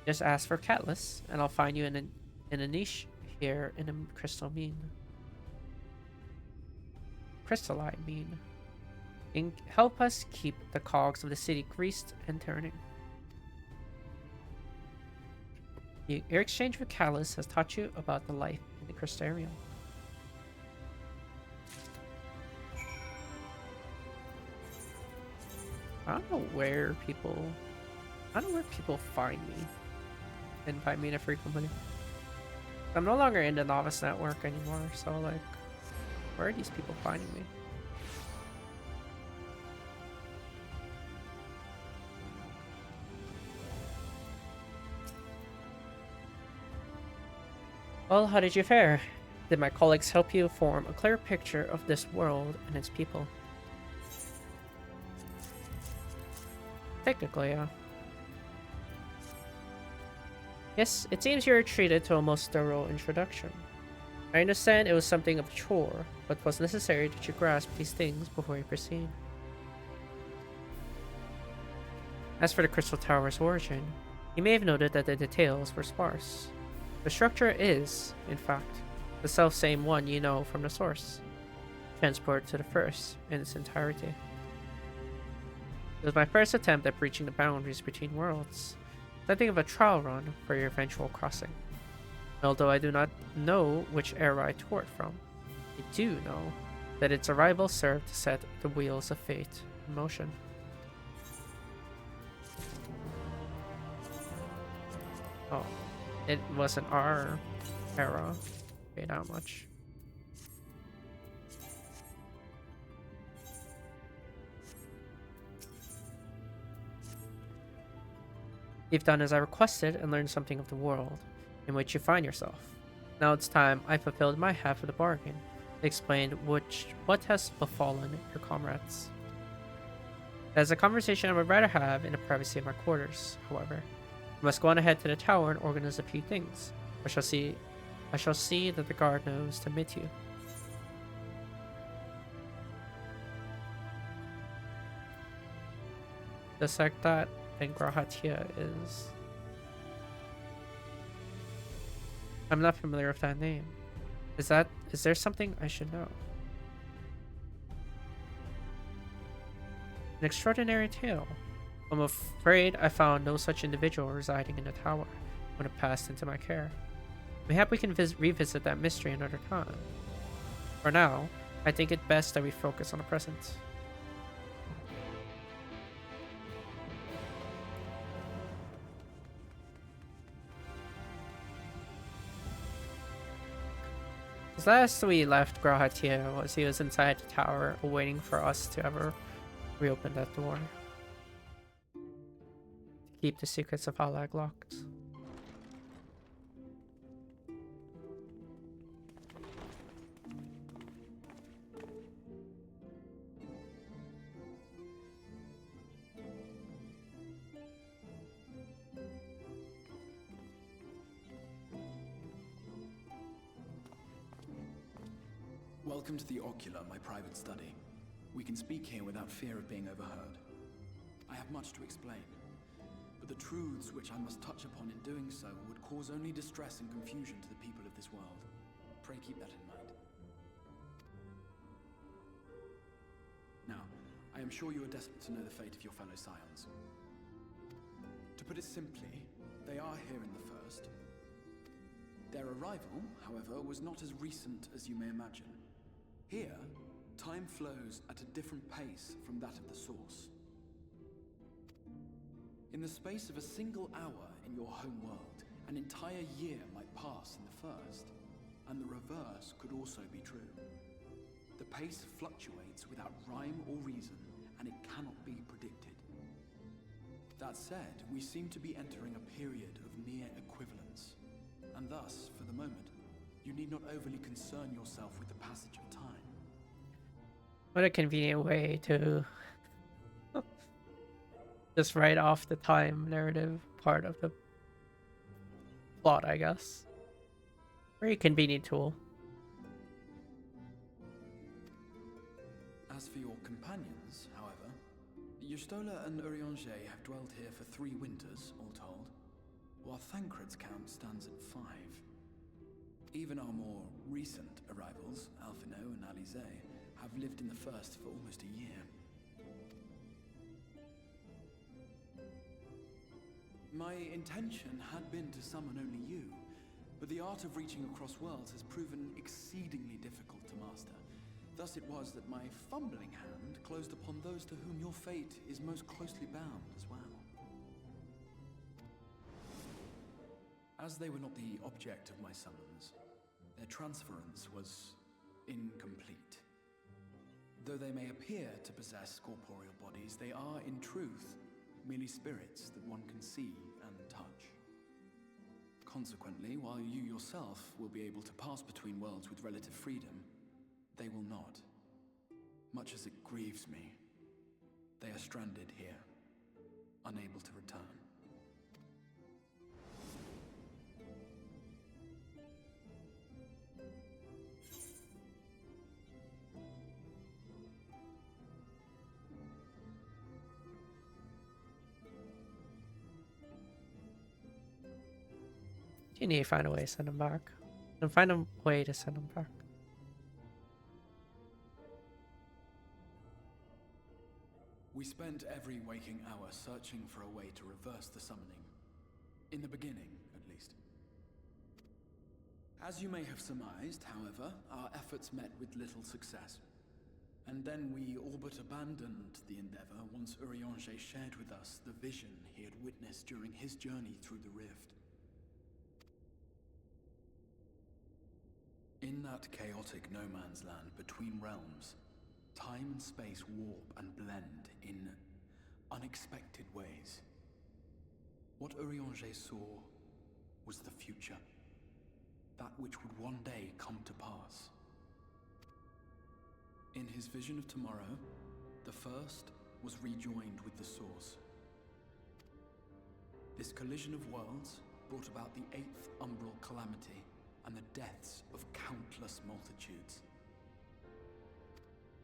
Just ask for Catalyst, and I'll find you in a niche here in a crystal mine. Crystalline mine. And help us keep the cogs of the city greased and turning. Your exchange with Catalyst has taught you about the life in the Crystarium. I don't know where people find me and find me in a frequently. I'm no longer in the novice network anymore, so like, where are these people finding me? Well, how did you fare? Did my colleagues help you form a clear picture of this world and its people? Technically, yeah. Yes, it seems you were treated to a most thorough introduction. I understand it was something of a chore, but it was necessary that you grasp these things before you proceed. As for the Crystal Tower's origin, you may have noted that the details were sparse. The structure is, in fact, the self-same one you know from the source. Transport to the first in its entirety. It was my first attempt at breaching the boundaries between worlds, something of a trial run for your eventual crossing. Although I do not know which era I tore it from, I do know that its arrival served to set the wheels of fate in motion. Oh, it wasn't our era. Okay, not much. You've done as I requested and learned something of the world in which you find yourself. Now it's time I fulfilled my half of the bargain, explained what has befallen your comrades. That is a conversation I would rather have in the privacy of my quarters, however. I must go on ahead to the tower and organize a few things. I shall see that the guard knows to meet you. The sect that in Grahatia is... I'm not familiar with that name. Is there something I should know? An extraordinary tale. I'm afraid I found no such individual residing in the tower when it passed into my care. Mayhap we can revisit that mystery another time. For now, I think it best that we focus on the present. As last we left Grahatia was he was inside the tower waiting for us to ever reopen that door. To keep the secrets of Halag locked. Welcome to the Ocular, my private study. We can speak here without fear of being overheard. I have much to explain, but the truths which I must touch upon in doing so would cause only distress and confusion to the people of this world. Pray keep that in mind. Now, I am sure you are desperate to know the fate of your fellow Scions. To put it simply, they are here in the first. Their arrival, however, was not as recent as you may imagine. Here, time flows at a different pace from that of the source. In the space of a single hour in your home world, an entire year might pass in the first, and the reverse could also be true. The pace fluctuates without rhyme or reason, and it cannot be predicted. That said, we seem to be entering a period of near equivalence, and thus, for the moment, you need not overly concern yourself with the passage of time. What a convenient way to just write off the time narrative part of the plot, I guess. Very convenient tool. As for your companions, however, Y'shtola and Urianger have dwelt here for 3 winters, all told, while Thancred's count stands at 5. Even our more recent arrivals, Alphino and Alize, have lived in the first for almost a year. My intention had been to summon only you, but the art of reaching across worlds has proven exceedingly difficult to master. Thus it was that my fumbling hand closed upon those to whom your fate is most closely bound as well. As they were not the object of my summons, their transference was incomplete. Though they may appear to possess corporeal bodies, they are, in truth, merely spirits that one can see and touch. Consequently, while you yourself will be able to pass between worlds with relative freedom, they will not. Much as it grieves me, they are stranded here, unable to return. You need to find a way to send him back. And find a way to send him back. We spent every waking hour searching for a way to reverse the summoning. In the beginning, at least. As you may have surmised, however, our efforts met with little success. And then we all but abandoned the endeavor once Urianger shared with us the vision he had witnessed during his journey through the rift. In that chaotic no-man's land between realms, time and space warp and blend in unexpected ways. What Urianger saw was the future. That which would one day come to pass. In his vision of tomorrow, the first was rejoined with the source. This collision of worlds brought about the 8th umbral calamity and the deaths of countless multitudes.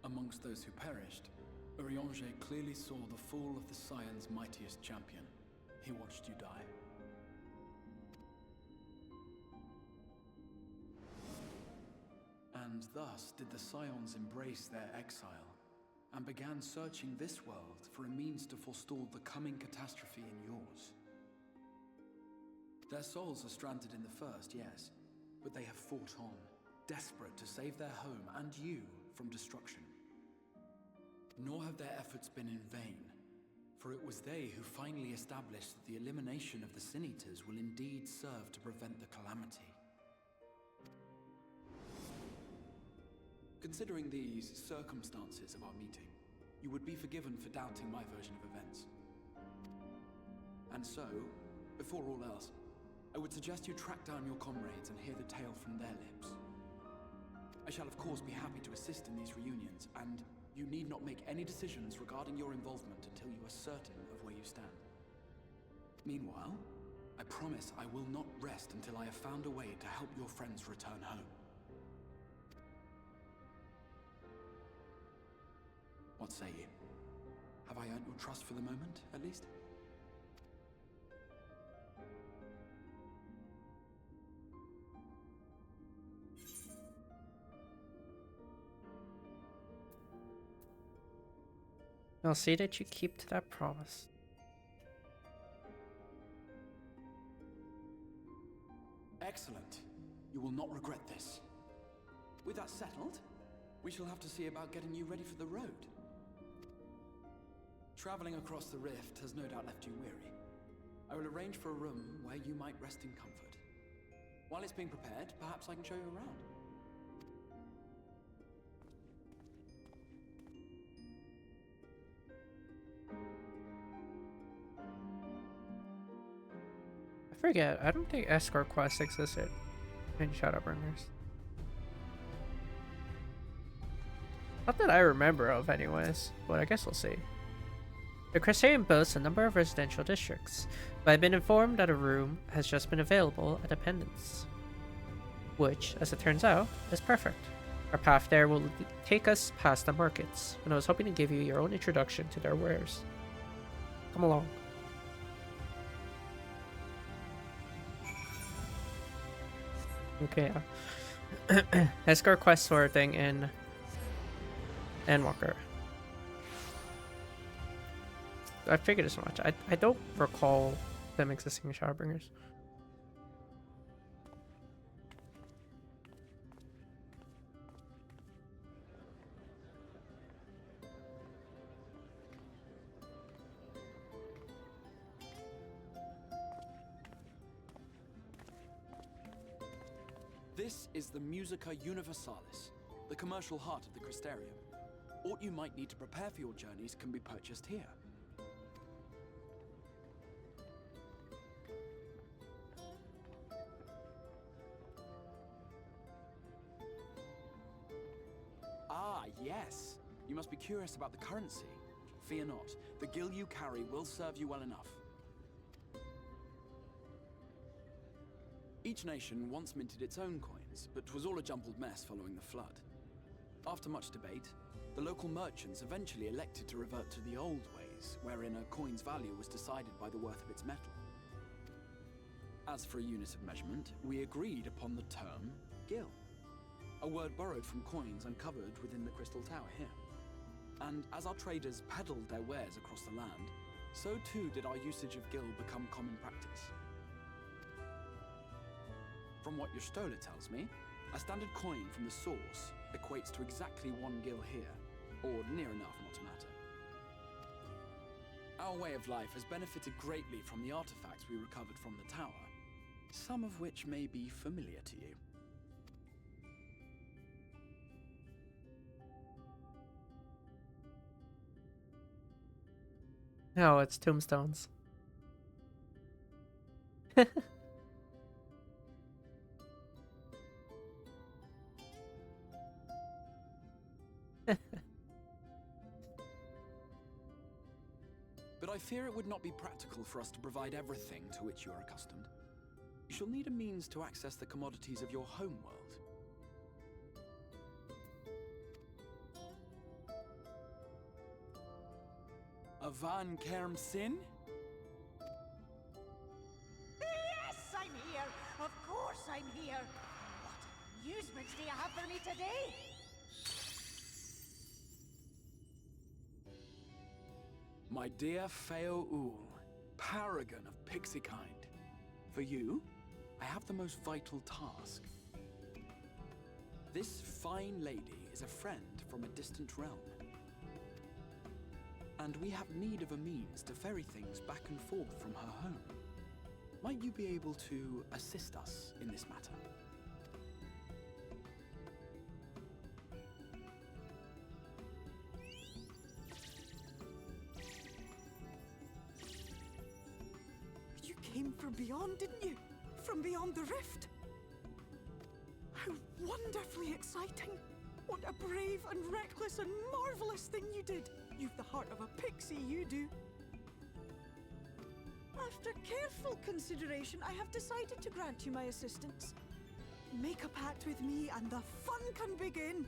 Amongst those who perished, Urianger clearly saw the fall of the Scion's mightiest champion. He watched you die. And thus did the Scions embrace their exile, and began searching this world for a means to forestall the coming catastrophe in yours. Their souls are stranded in the first, yes, but they have fought on, desperate to save their home and you from destruction. Nor have their efforts been in vain, for it was they who finally established that the elimination of the Sin Eaters will indeed serve to prevent the calamity. Considering these circumstances of our meeting, you would be forgiven for doubting my version of events. And so, before all else, I would suggest you track down your comrades and hear the tale from their lips. I shall of course be happy to assist in these reunions, and you need not make any decisions regarding your involvement until you are certain of where you stand. Meanwhile, I promise I will not rest until I have found a way to help your friends return home. What say you? Have I earned your trust for the moment, at least? I'll see that you keep to that promise. Excellent. You will not regret this. With that settled, we shall have to see about getting you ready for the road. Traveling across the rift has no doubt left you weary. I will arrange for a room where you might rest in comfort. While it's being prepared, perhaps I can show you around. I forget, I don't think escort quests existed in Shadowbringers. Not that I remember of anyways, but I guess we'll see. The Crusade boasts a number of residential districts, but I've been informed that a room has just been available at Dependence, which, as it turns out, is perfect. Our path there will take us past the markets, and I was hoping to give you your own introduction to their wares. Come along. Okay, escort quest sort of thing in Endwalker. I figured as much. I don't recall them existing in Shadowbringers. This is the Musica Universalis, the commercial heart of the Crystarium. What you might need to prepare for your journeys can be purchased here. yes. You must be curious about the currency. Fear not. The gil you carry will serve you well enough. Each nation once minted its own coins, but was all a jumbled mess following the flood. After much debate, the local merchants eventually elected to revert to the old ways, wherein a coin's value was decided by the worth of its metal. As for a unit of measurement, we agreed upon the term gil, a word borrowed from coins uncovered within the Crystal Tower here. And as our traders peddled their wares across the land, so too did our usage of gil become common practice. From what your stola tells me, a standard coin from the source equates to exactly 1 gil here, or near enough not to matter. Our way of life has benefited greatly from the artifacts we recovered from the tower, some of which may be familiar to you. No, it's tombstones. But I fear it would not be practical for us to provide everything to which you are accustomed. You shall need a means to access the commodities of your home world. A Van Kerm Sin? Yes, I'm here. Of course I'm here. What amusements do you have for me today? My dear Feo Ul, paragon of pixie kind. For you, I have the most vital task. This fine lady is a friend from a distant realm. And we have need of a means to ferry things back and forth from her home. Might you be able to assist us in this matter? You came from beyond, didn't you? From beyond the rift? How wonderfully exciting! What a brave and reckless and marvelous thing you did! You've the heart of a pixie, you do. After careful consideration, I have decided to grant you my assistance. Make a pact with me and the fun can begin.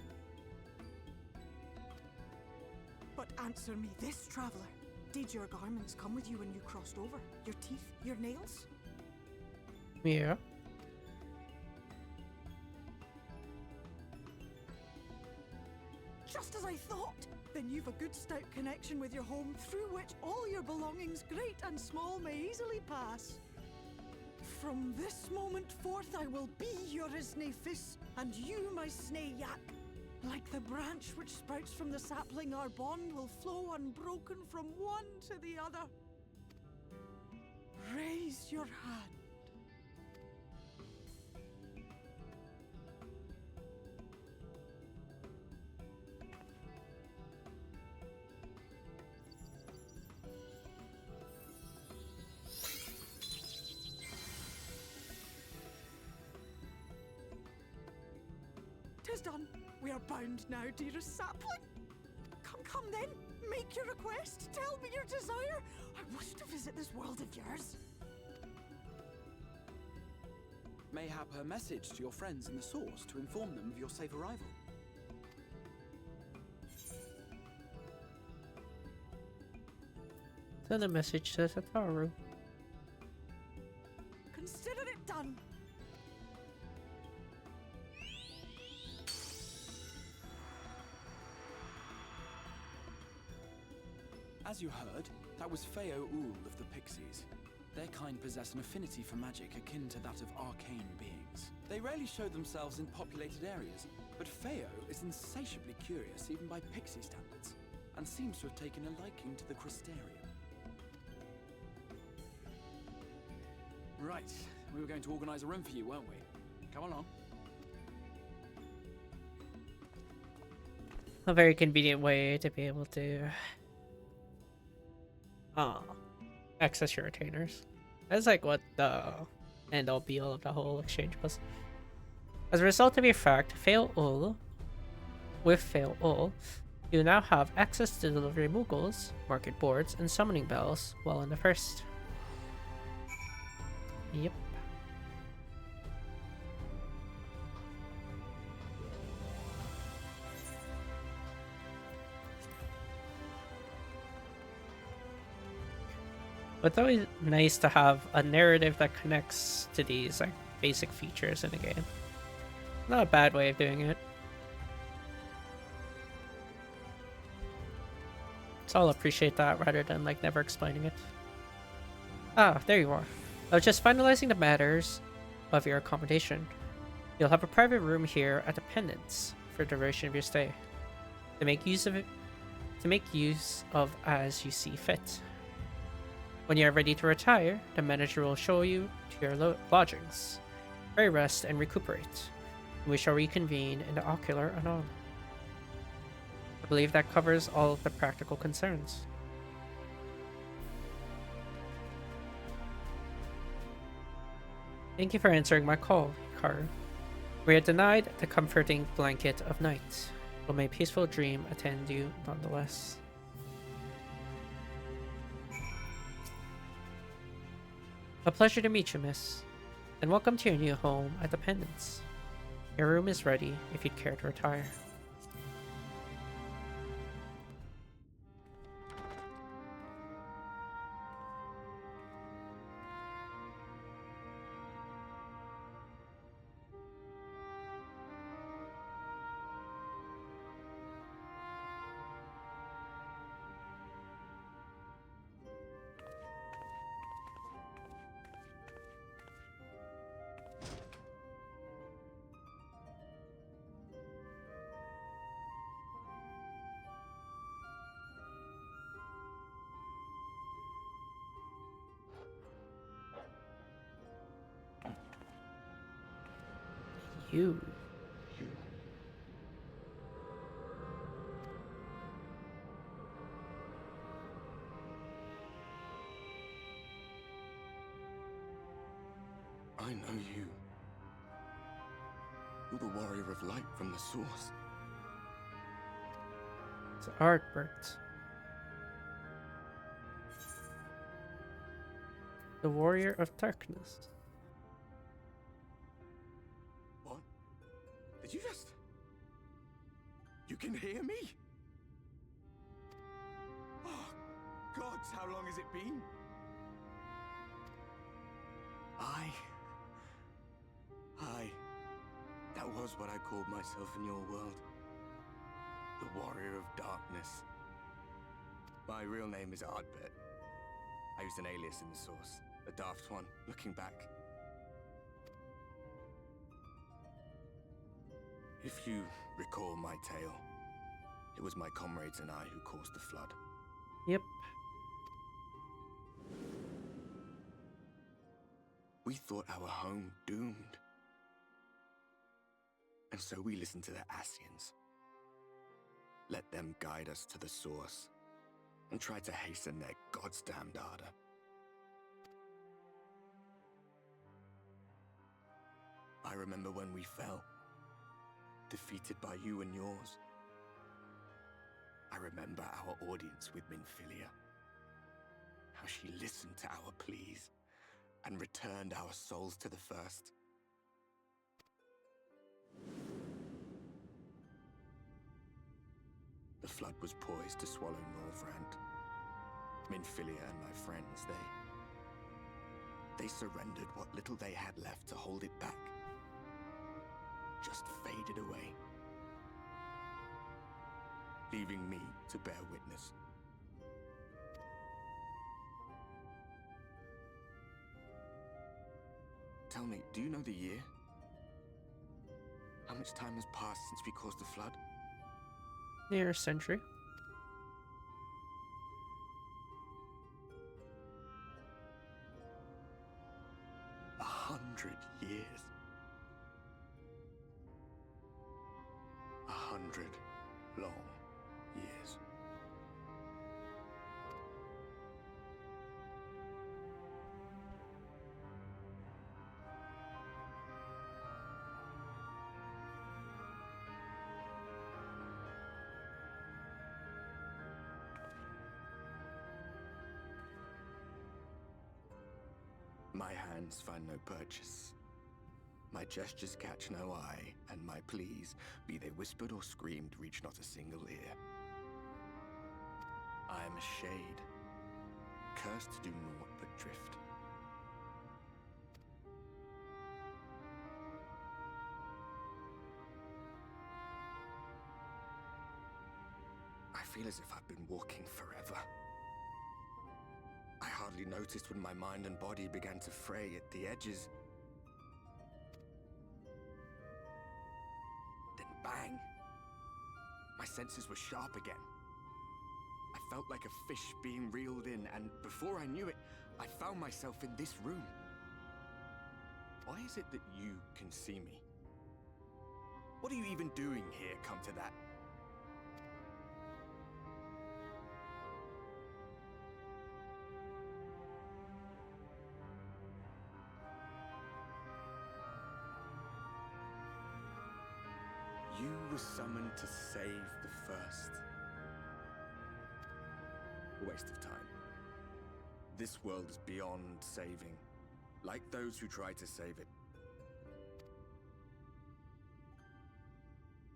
But answer me this, traveler. Did your garments come with you when you crossed over? Your teeth? Your nails? Yeah. Just as I thought! Then you've a good stout connection with your home through which all your belongings, great and small, may easily pass. From this moment forth I will be your Isne Fis, and you my Sne Yak. Like the branch which sprouts from the sapling, our bond will flow unbroken from one to the other. Raise your hand. Tis done. We are bound now, dearest sapling. Come then. Make your request. Tell me your desire. I wish to visit this world of yours. Mayhap her message to your friends in the source to inform them of your safe arrival. Send a message to Sataru. Consider it done. As you heard, that was Feo Ul of the Pixies. Their kind possess an affinity for magic akin to that of arcane beings. They rarely show themselves in populated areas, but Feo is insatiably curious even by Pixie standards, and seems to have taken a liking to the Crystarium. Right, we were going to organize a room for you, weren't we? Come along. A very convenient way to be able to access your retainers. That's like what the end all be all of the whole exchange was. As a result of your fact, Feo Ul with Fail All, you now have access to delivery moogles, market boards, and summoning bells while in the first. Yep. But it's always nice to have a narrative that connects to these like basic features in a game. Not a bad way of doing it. So I'll appreciate that rather than like never explaining it. Ah, there you are. I was just finalizing the matters of your accommodation. You'll have a private room here at the Pendants for the duration of your stay. To make use of as you see fit. When you are ready to retire, the manager will show you to your lodgings. Pray rest and recuperate. We shall reconvene in the ocular anon. I believe that covers all of the practical concerns. Thank you for answering my call, Hikaru. We are denied the comforting blanket of night, but may peaceful dream attend you nonetheless. A pleasure to meet you, miss, and welcome to your new home at the Pendants. Your room is ready if you'd care to retire. You. I know you. You're the warrior of light from the source. It's Artbert. The warrior of darkness. What? Did you just... You can hear me? Oh, gods, how long has it been? That was what I called myself in your world. The Warrior of Darkness. My real name is Ardbert. I used an alias in the source, a daft one, looking back. If you recall my tale, it was my comrades and I who caused the flood. Yep. We thought our home doomed. And so we listened to the Ascians. Let them guide us to the source and try to hasten their goddamned ardor. I remember when we fell, defeated by you and yours. I remember our audience with Minfilia, how she listened to our pleas and returned our souls to the first. The flood was poised to swallow Northrend. Minfilia and my friends, they surrendered what little they had left to hold it back. Just faded away, leaving me to bear witness. Tell me, do you know the year? How much time has passed since we caused the flood? Near a century. A 100 years. 100 long years. My hands find no purchase. My gestures catch no eye, and my pleas, be they whispered or screamed, reach not a single ear. I am a shade, cursed to do naught but drift. I feel as if I've been walking forever. I hardly noticed when my mind and body began to fray at the edges. Then bang! My senses were sharp again. I felt like a fish being reeled in, and before I knew it, I found myself in this room. Why is it that you can see me? What are you even doing here, come to that? You were summoned to save the first. A waste of time. This world is beyond saving, like those who try to save it.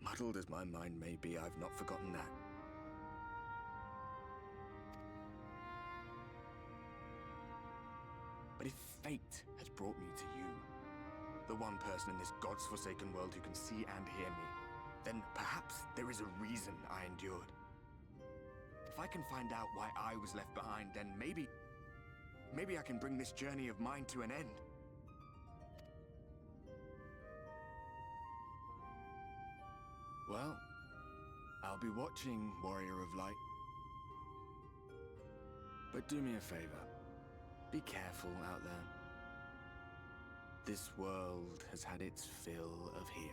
Muddled as my mind may be, I've not forgotten that. But if fate has brought me to you, the one person in this God's forsaken world who can see and hear me, then perhaps there is a reason I endured. If I can find out why I was left behind, then maybe I can bring this journey of mine to an end. Well, I'll be watching, Warrior of Light. But do me a favor. Be careful out there. This world has had its fill of heroes.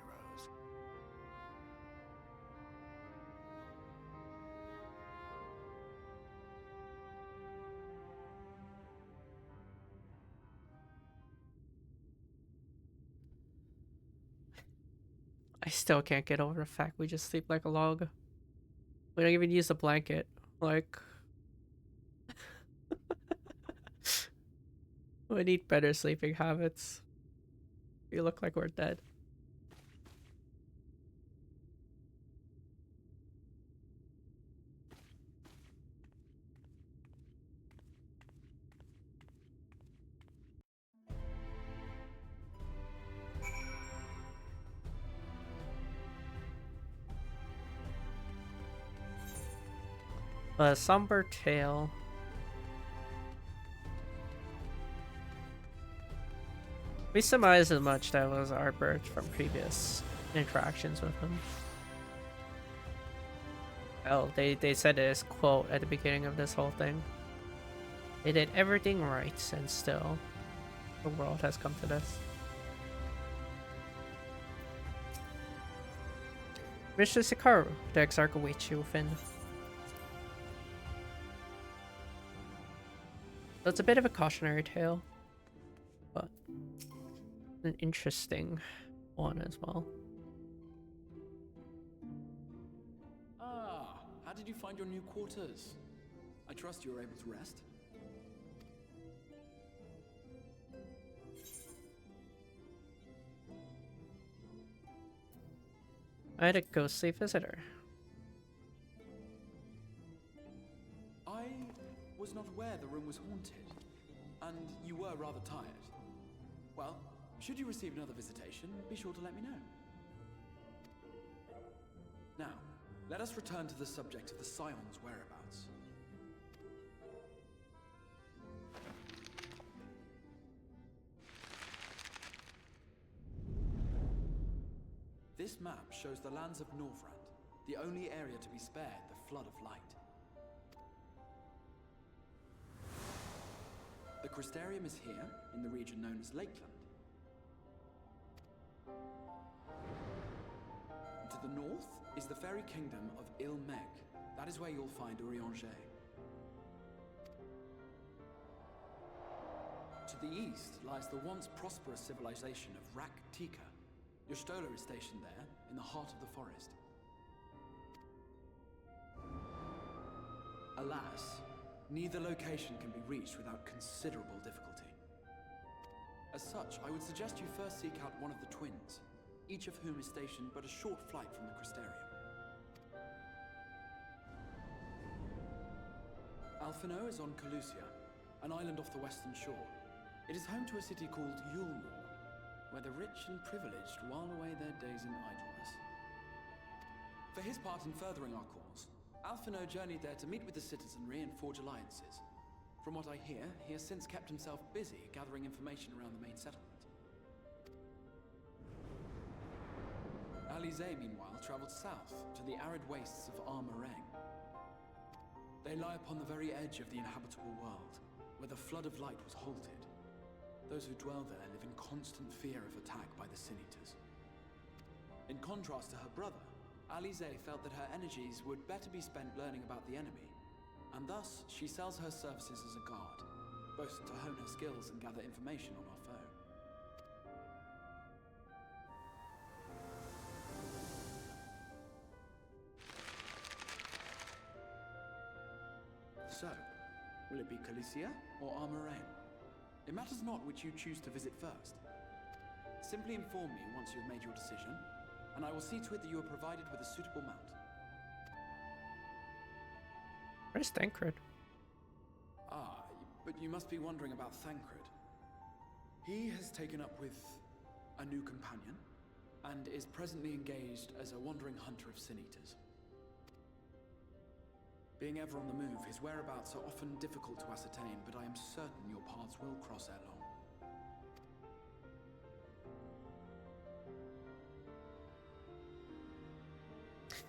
I still can't get over the fact we just sleep like a log. We don't even use a blanket. Like, we need better sleeping habits. We look like we're dead. A somber tale. We surmised as much that was our birth from previous interactions with him. Oh, they said this quote at the beginning of this whole thing. They did everything right, and still, the world has come to this. Mr. Sikaru, the Exarch awaits you, Finn. So it's a bit of a cautionary tale, but an interesting one as well. Ah, how did you find your new quarters? I trust you were able to rest. I had a ghostly visitor. I was not aware the room was haunted, and you were rather tired. Well, should you receive another visitation, be sure to let me know. Now, let us return to the subject of the Scion's whereabouts. This map shows the lands of Norvrand, the only area to be spared the flood of light. The Crystarium is here, in the region known as Lakeland. To the north is the fairy kingdom of Ilmeg. That is where you'll find Urianger. To the east lies the once prosperous civilization of Rak-Tika. Your Stola is stationed there, in the heart of the forest. Alas, neither location can be reached without considerable difficulty. As such, I would suggest you first seek out one of the twins, each of whom is stationed but a short flight from the Crystarium. Alphino is on Calusia, an island off the western shore. It is home to a city called Yulmore, where the rich and privileged while away their days in idleness. For his part in furthering our cause, Alphino journeyed there to meet with the citizenry and forge alliances. From what I hear, he has since kept himself busy gathering information around the main settlement. Alize, meanwhile, traveled south to the arid wastes of Armareng. They lie upon the very edge of the inhabitable world, where the flood of light was halted. Those who dwell there live in constant fear of attack by the Sin Eaters. In contrast to her brother, Alize felt that her energies would better be spent learning about the enemy, and thus she sells her services as a guard, both to hone her skills and gather information on our foe. So, will it be Calicia or Armareng? It matters not which you choose to visit first. Simply inform me once you have made your decision, and I will see to it that you are provided with a suitable mount. Where's Thancred? Ah, but you must be wondering about Thancred. He has taken up with a new companion, and is presently engaged as a wandering hunter of Sin Eaters. Being ever on the move, his whereabouts are often difficult to ascertain, but I am certain your paths will cross ere long.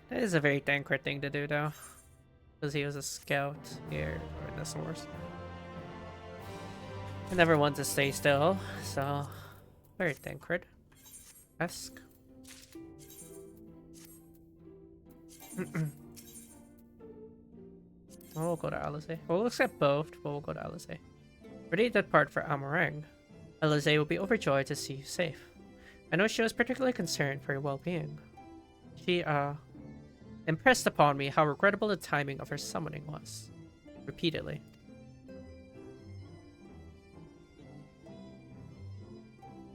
That is a very Thancred thing to do, though. Because he was a scout here, or in the source. I never want to stay still, so very Thancred-esque. We'll go to Alize. We'll accept both, but we'll go to Alize. Ready to depart for Almareng. Alize will be overjoyed to see you safe. I know she was particularly concerned for your well-being. She, impressed upon me how regrettable the timing of her summoning was. Repeatedly.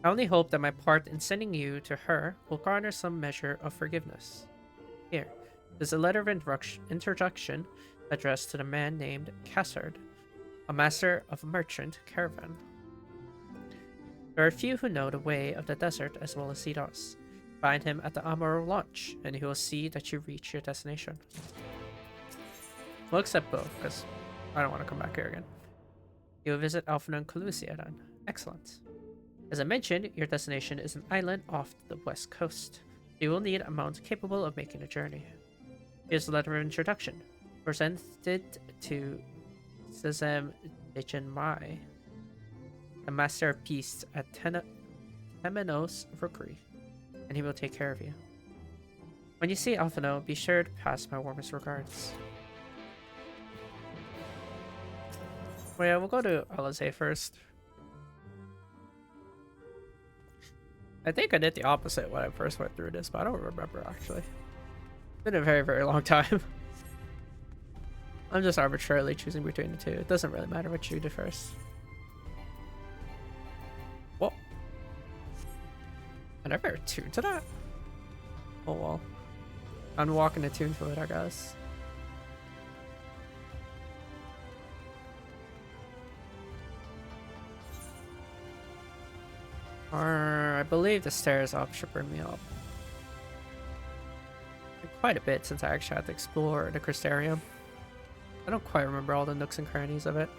I only hope that my part in sending you to her will garner some measure of forgiveness. Here is a letter of introduction addressed to the man named Cassard, a master of a merchant caravan. There are few who know the way of the desert as well as he does. Find him at the Amaro launch, and he will see that you reach your destination. We'll accept both, because I don't want to come back here again. You will visit Alphino and Calusia then. Excellent. As I mentioned, your destination is an island off the west coast. You will need a mount capable of making the journey. Here's a letter of introduction, presented to Sezem Dejenmai, a master of peace at Temenos Rookery, and he will take care of you. When you see Alphino, be sure to pass my warmest regards. Well, yeah, we'll go to Alize first. I think I did the opposite when I first went through this, but I don't remember actually. It's been a very, very long time. I'm just arbitrarily choosing between the two. It doesn't really matter what you do first. Whoa. I never attuned to that? Oh well. I'm walking attuned to it, I guess. Or I believe the stairs up should bring me up. Quite a bit since I actually had to explore the Crystarium. I don't quite remember all the nooks and crannies of it.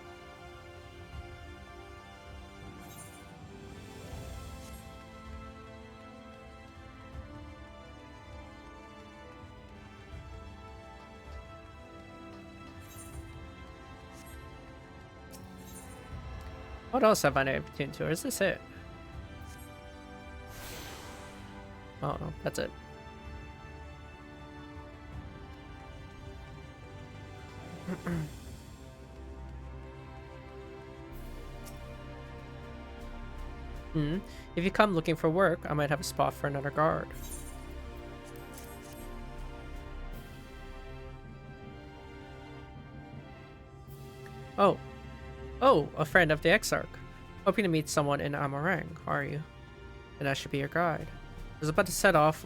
What else have I not tuned to? Or is this it? Oh no, that's it. If you come looking for work, I might have a spot for another guard. Oh, a friend of the Exarch. Hoping to meet someone in Amarang, are you? Then I should be your guide. I was about to set off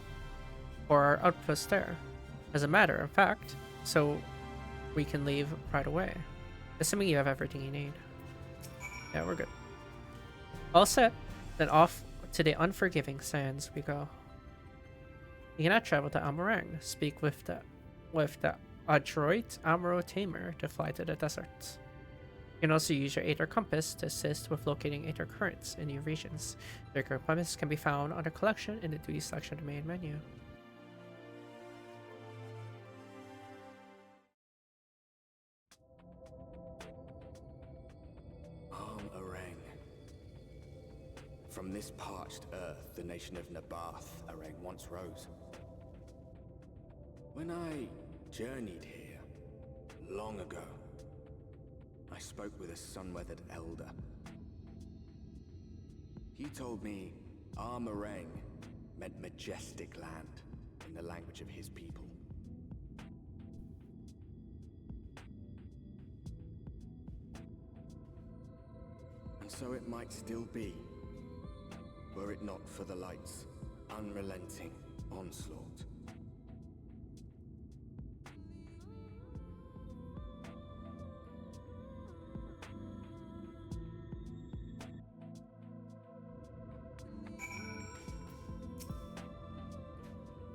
for our outpost there. As a matter of fact, so we can leave right away. Assuming you have everything you need. Yeah, we're good. All set. Then off to the unforgiving sands we go. You cannot travel to Amarang. Speak with the adroit Amaro Tamer to fly to the deserts. You can also use your Aether Compass to assist with locating Aether Currents in new regions. Your compass can be found under Collection in the duty section of the main menu. From this parched earth, the nation of Nabath, Arang once rose. When I journeyed here, long ago, I spoke with a sun-weathered elder. He told me Armarang meant majestic land in the language of his people. And so it might still be, were it not for the light's unrelenting onslaught.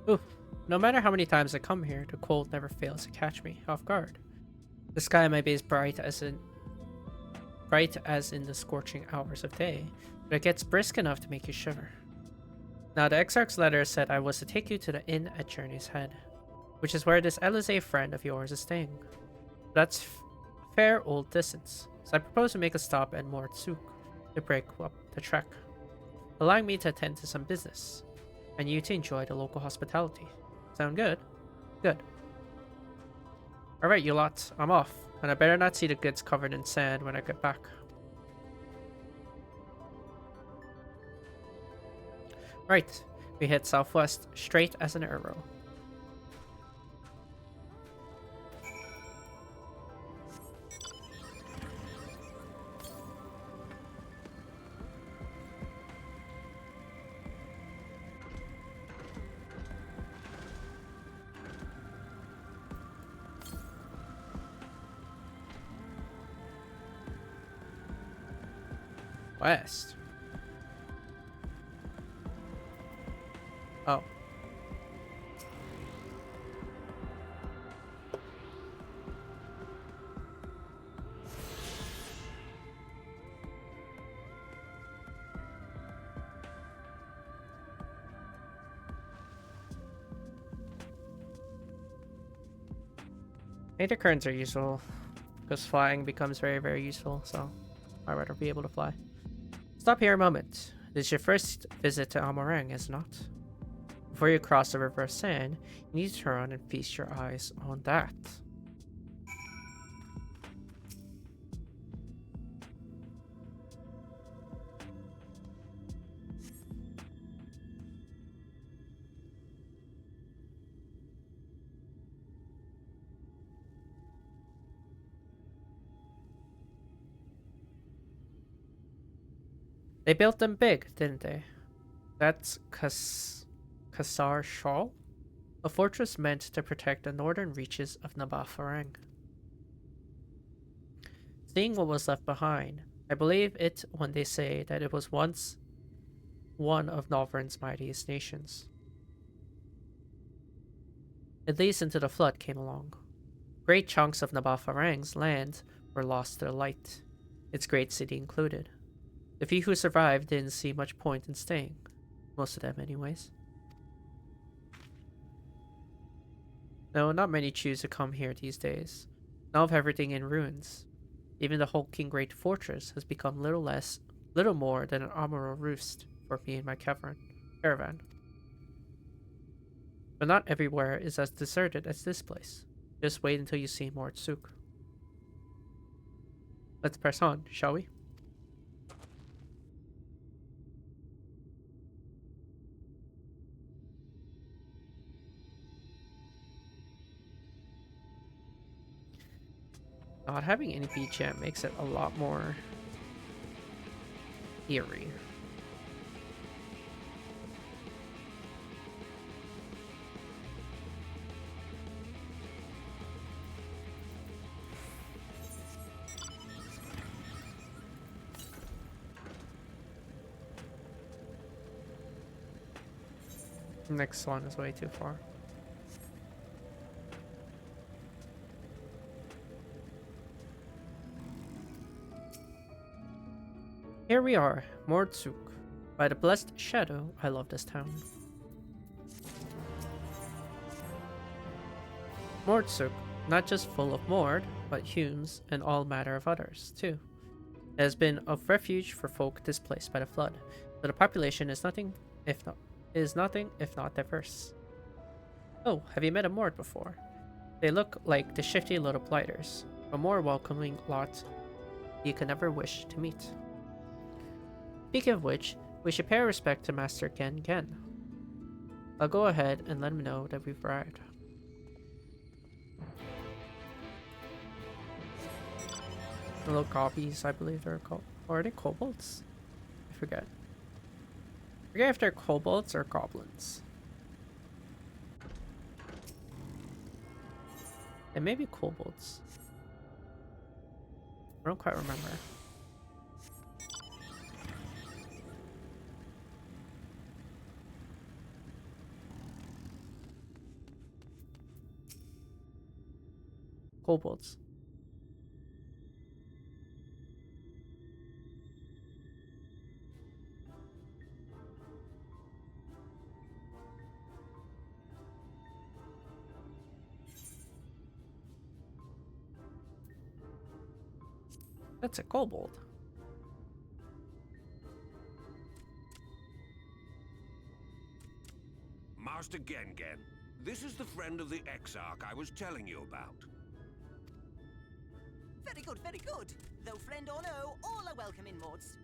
Oof. No matter how many times I come here, the cold never fails to catch me off guard. The sky may be as bright as in the scorching hours of day, but it gets brisk enough to make you shiver. Now, the Exarch's letter said I was to take you to the inn at Journey's Head, which is where this Elysee friend of yours is staying. That's a fair old distance, so I propose to make a stop at Mortsuk to break up the trek, allowing me to attend to some business, and you to enjoy the local hospitality. Sound good? Good. Alright, you lot, I'm off, and I better not see the goods covered in sand when I get back. Right, we head southwest, straight as an arrow. West. Oh. Nature currents are useful because flying becomes very, very useful, so I'd rather be able to fly. Stop here a moment. This is your first visit to Amarang, is it not? Before you cross the River of Sand, you need to turn and feast your eyes on that. They built them big, didn't they? That's Kasar Shal, a fortress meant to protect the northern reaches of Nabafarang. Seeing what was left behind, I believe it when they say that it was once one of Novran's mightiest nations. At least until the flood came along. Great chunks of Nabafarang's land were lost to the light, its great city included. The few who survived didn't see much point in staying. Most of them, anyways. No, not many choose to come here these days. Now with everything in ruins, even the hulking great fortress has become little more than an armorial roost for me and my caravan. But not everywhere is as deserted as this place. Just wait until you see Mortsuk. Let's press on, shall we? Not having any BGM makes it a lot more eerie. Next one is way too far. Here we are, Mordsuk. By the blessed shadow, I love this town. Mordsuk, not just full of Mord, but Humes and all matter of others, too. It has been a refuge for folk displaced by the flood, so the population is nothing if not diverse. Oh, have you met a Mord before? They look like the shifty little blighters, a more welcoming lot you could never wish to meet. Speaking of which, we should pay our respect to Master Gen Gen. I'll go ahead and let him know that we've arrived. Little copies, I believe they're called. Or are they kobolds? I forget. I forget if they're kobolds or goblins. They may be kobolds. I don't quite remember. Kobolds. That's a kobold. Master Gen Gen, this is the friend of the Exarch I was telling you about. Very good, very good. Though friend or no, all are welcome in Mordsuk.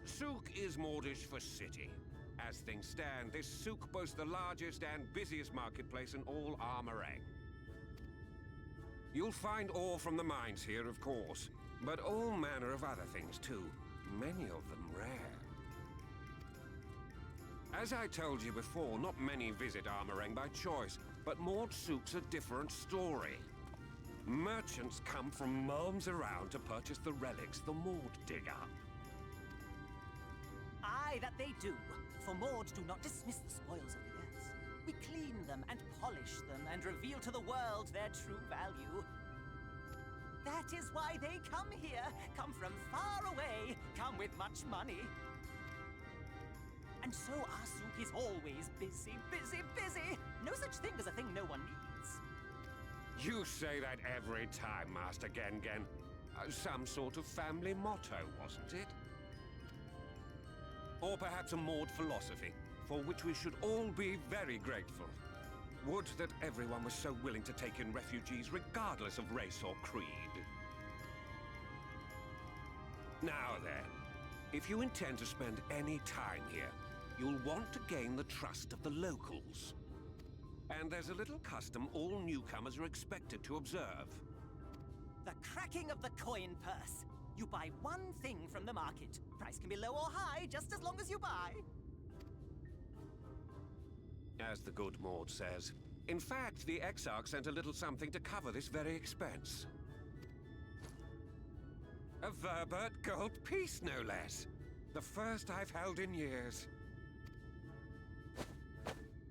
Souk is Mordish for city. As things stand, this souk boasts the largest and busiest marketplace in all Armorang. You'll find ore from the mines here, of course, but all manner of other things too, many of them rare. As I told you before, not many visit Armorang by choice, but Mordsouk's a different story. Merchants come from miles around to purchase the relics the Mord dig up. Aye, that they do. For Mords do not dismiss the spoils of the earth. We clean them and polish them and reveal to the world their true value. That is why they come here, come from far away, come with much money. And so our souk is always busy, busy, busy. No such thing as a thing no one needs. You say that every time, Master Gen Gen. Some sort of family motto, wasn't it? Or perhaps a Mord philosophy, for which we should all be very grateful. Would that everyone was so willing to take in refugees regardless of race or creed. Now then, if you intend to spend any time here, you'll want to gain the trust of the locals. And there's a little custom all newcomers are expected to observe. The cracking of the coin purse. You buy one thing from the market. Price can be low or high, just as long as you buy. As the good Mord says. In fact, the Exarch sent a little something to cover this very expense. A Verbert gold piece, no less. The first I've held in years.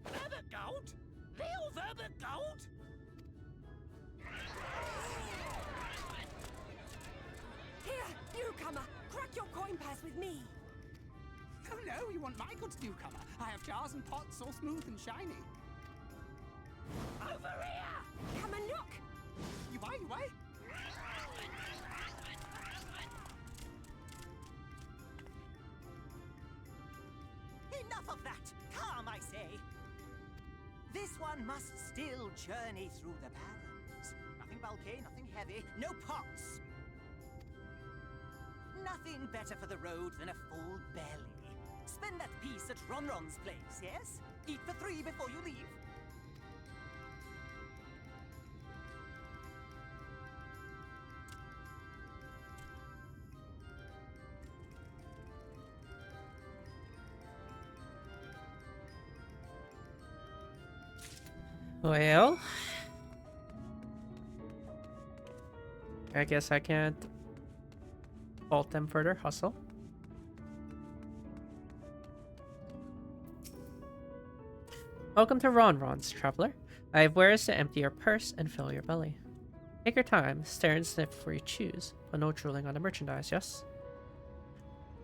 Verbert gold? Real Verbert gold? Here, newcomer! Crack your coin purse with me! Oh no, you want my goods, newcomer? I have jars and pots all smooth and shiny. Over here! Come and look! You buy, you buy? Enough of that! Calm, I say! This one must still journey through the barrens. Nothing bulky, nothing heavy, no pots. Nothing better for the road than a full belly. Spend that piece at Ronron's place, yes? Eat for 3 before you leave. Well, I guess I can't fault them for their hustle. Welcome to Ronron's, traveler. I have wares to empty your purse and fill your belly. Take your time, stare and sniff before you choose, but no drooling on the merchandise, yes?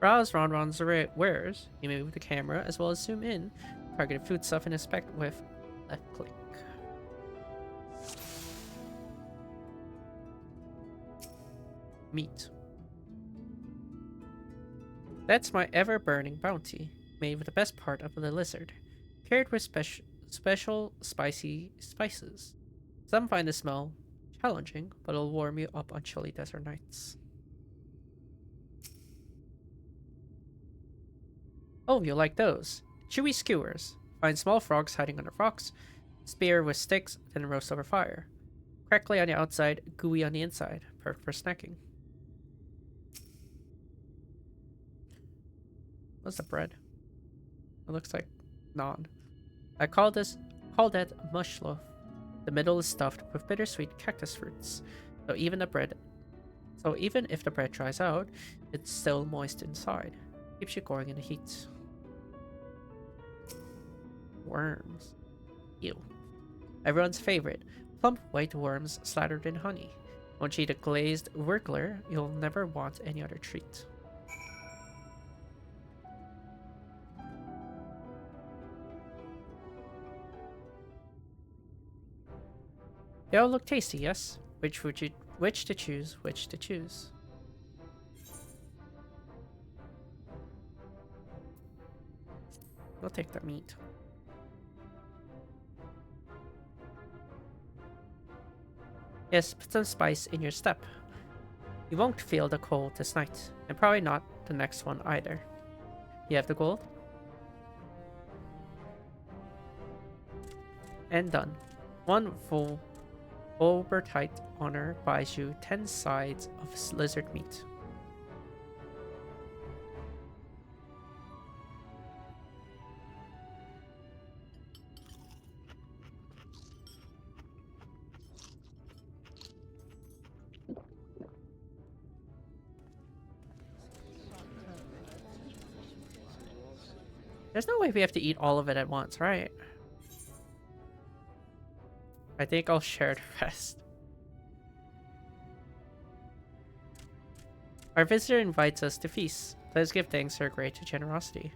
Browse Ronron's wares. You may move the camera as well as zoom in, target foodstuff and inspect with left click. Meat. That's my ever-burning bounty, made with the best part of the lizard, paired with special spicy spices. Some find the smell challenging, but it'll warm you up on chilly desert nights. Oh, you like those. Chewy skewers. Find small frogs hiding under rocks, spear with sticks, then roast over fire. Crackly on the outside, gooey on the inside. Perfect for snacking. What's the bread? It looks like naan. I call that mush loaf. The middle is stuffed with bittersweet cactus fruits. So even if the bread dries out, it's still moist inside. Keeps you going in the heat. Worms. Ew. Everyone's favorite. Plump white worms slathered in honey. Once you eat a glazed wurgler, you'll never want any other treat. They all look tasty, yes? Which to choose? I'll take the meat. Yes, put some spice in your step. You won't feel the cold this night, and probably not the next one either. You have the gold? And done. One full Volbertite honor buys you 10 sides of lizard meat. There's no way we have to eat all of it at once, right? I think I'll share the rest. Our visitor invites us to feast. Let us give thanks for her great generosity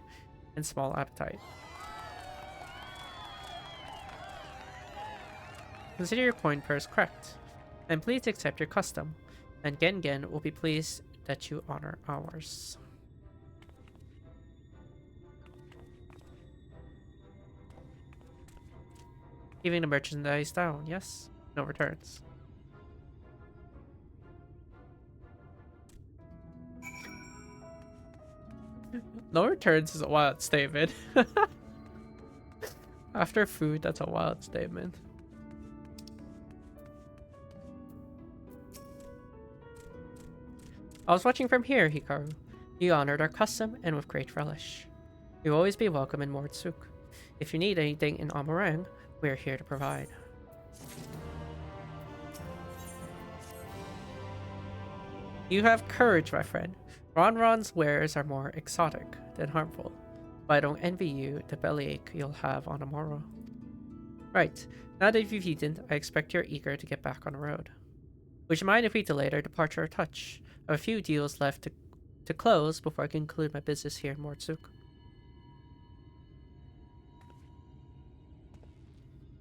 and small appetite. Consider your coin purse correct, and please accept your custom, and Gengen will be pleased that you honor ours. Giving the merchandise down, yes? No returns. No returns is a wild statement. After food, that's a wild statement. I was watching from here, Hikaru. You honored our custom and with great relish. You'll always be welcome in Mordsuk. If you need anything in Amarang, we're here to provide. You have courage, my friend. Ronron's wares are more exotic than harmful, but I don't envy you the bellyache you'll have on the morrow. Right, now that you've eaten, I expect you're eager to get back on the road. Would you mind if we delayed our departure a touch? I have a few deals left to close before I conclude my business here in Mordsuk.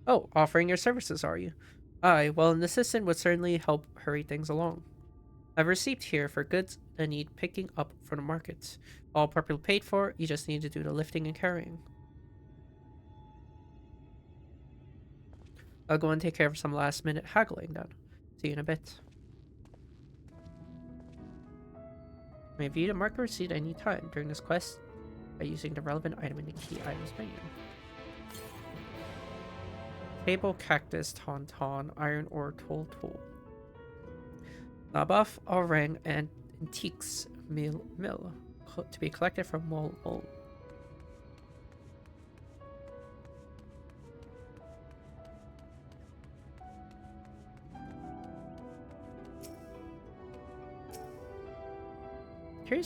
Oh, offering your services, are you? Aye, well, an assistant would certainly help hurry things along. I've a receipt here for goods that need picking up from the market. All properly paid for, you just need to do the lifting and carrying. I'll go and take care of some last-minute haggling then. See you in a bit. You may view the market receipt at any time during this quest by using the relevant item in the key items menu. Table cactus tauntaun iron ore tool. Nabuff orang and antiques mill to be collected from Mol.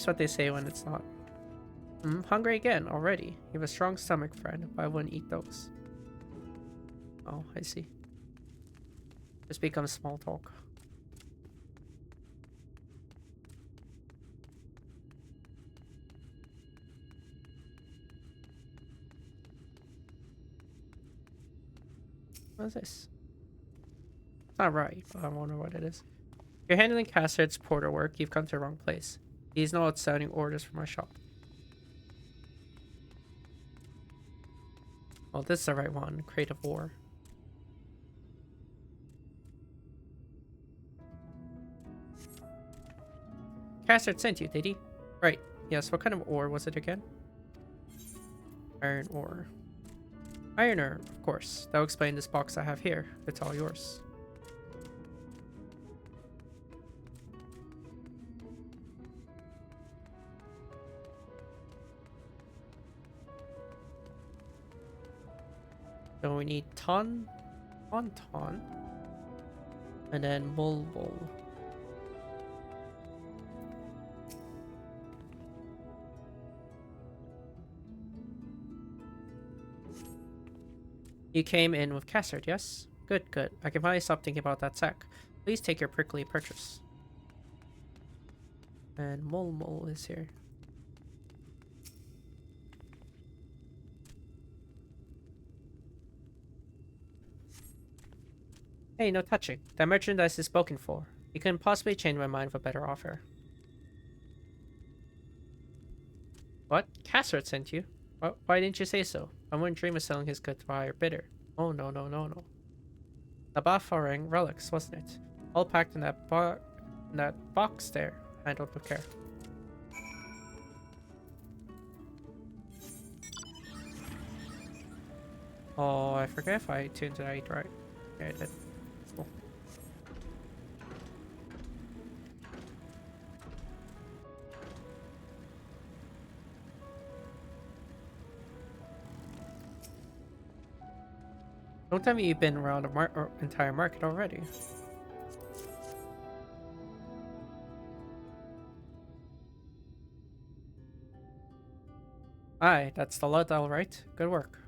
Dream's what they say when it's not. Hungry again already. You have a strong stomach, friend, but I wouldn't eat those. Oh, I see. This becomes small talk. What is this? It's not right, but I wonder what it is. You're handling Cassard's porter work. You've come to the wrong place. He's not outstanding orders for my shop. Well, this is the right one. Creative War. Cassard sent you, did he? Right. Yes, what kind of ore was it again? Iron ore. Iron ore, of course. That'll explain this box I have here. It's all yours. So we need ton, and then bulbul. You came in with Cassard, yes? Good, good. I can finally stop thinking about that sack. Please take your prickly purchase. And Mole is here. Hey, no touching. That merchandise is spoken for. You couldn't possibly change my mind with a better offer. What? Cassard sent you? Why didn't you say so? I wouldn't dream of selling his goods to a higher bidder. Oh, no. The Bafaring relics, wasn't it? All packed in that box there, handled with care. Oh, I forget if I tuned it right. Yeah, I did. Cool. Don't tell me you've been around the entire market already. Aye, that's the lot, all right. Good work.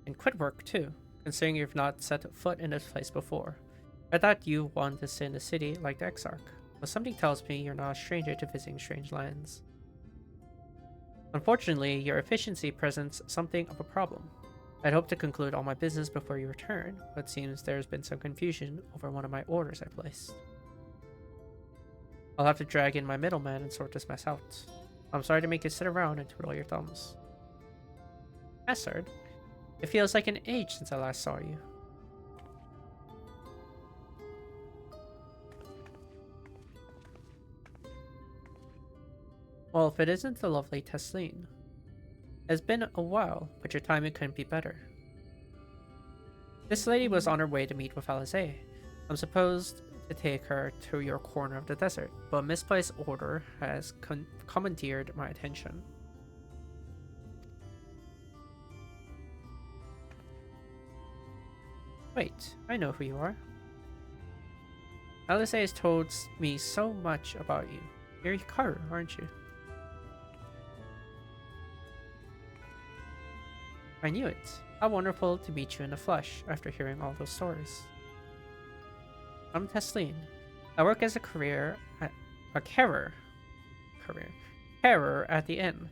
And quit work, too, considering you've not set foot in this place before. I thought you wanted to stay in the city like the Exarch, but something tells me you're not a stranger to visiting strange lands. Unfortunately, your efficiency presents something of a problem. I'd hoped to conclude all my business before you return, but it seems there's been some confusion over one of my orders I placed. I'll have to drag in my middleman and sort this mess out. I'm sorry to make you sit around and twiddle your thumbs. Cassard, it feels like an age since I last saw you. Well, if it isn't the lovely Tesleen. It's been a while, but your timing couldn't be better. This lady was on her way to meet with Alizé. I'm supposed to take her to your corner of the desert, but a misplaced order has commandeered my attention. Wait, I know who you are. Alizé has told me so much about you. You're Hikaru, aren't you? I knew it. How wonderful to meet you in the flesh after hearing all those stories. I'm Tesleen. I work as a carer at the inn.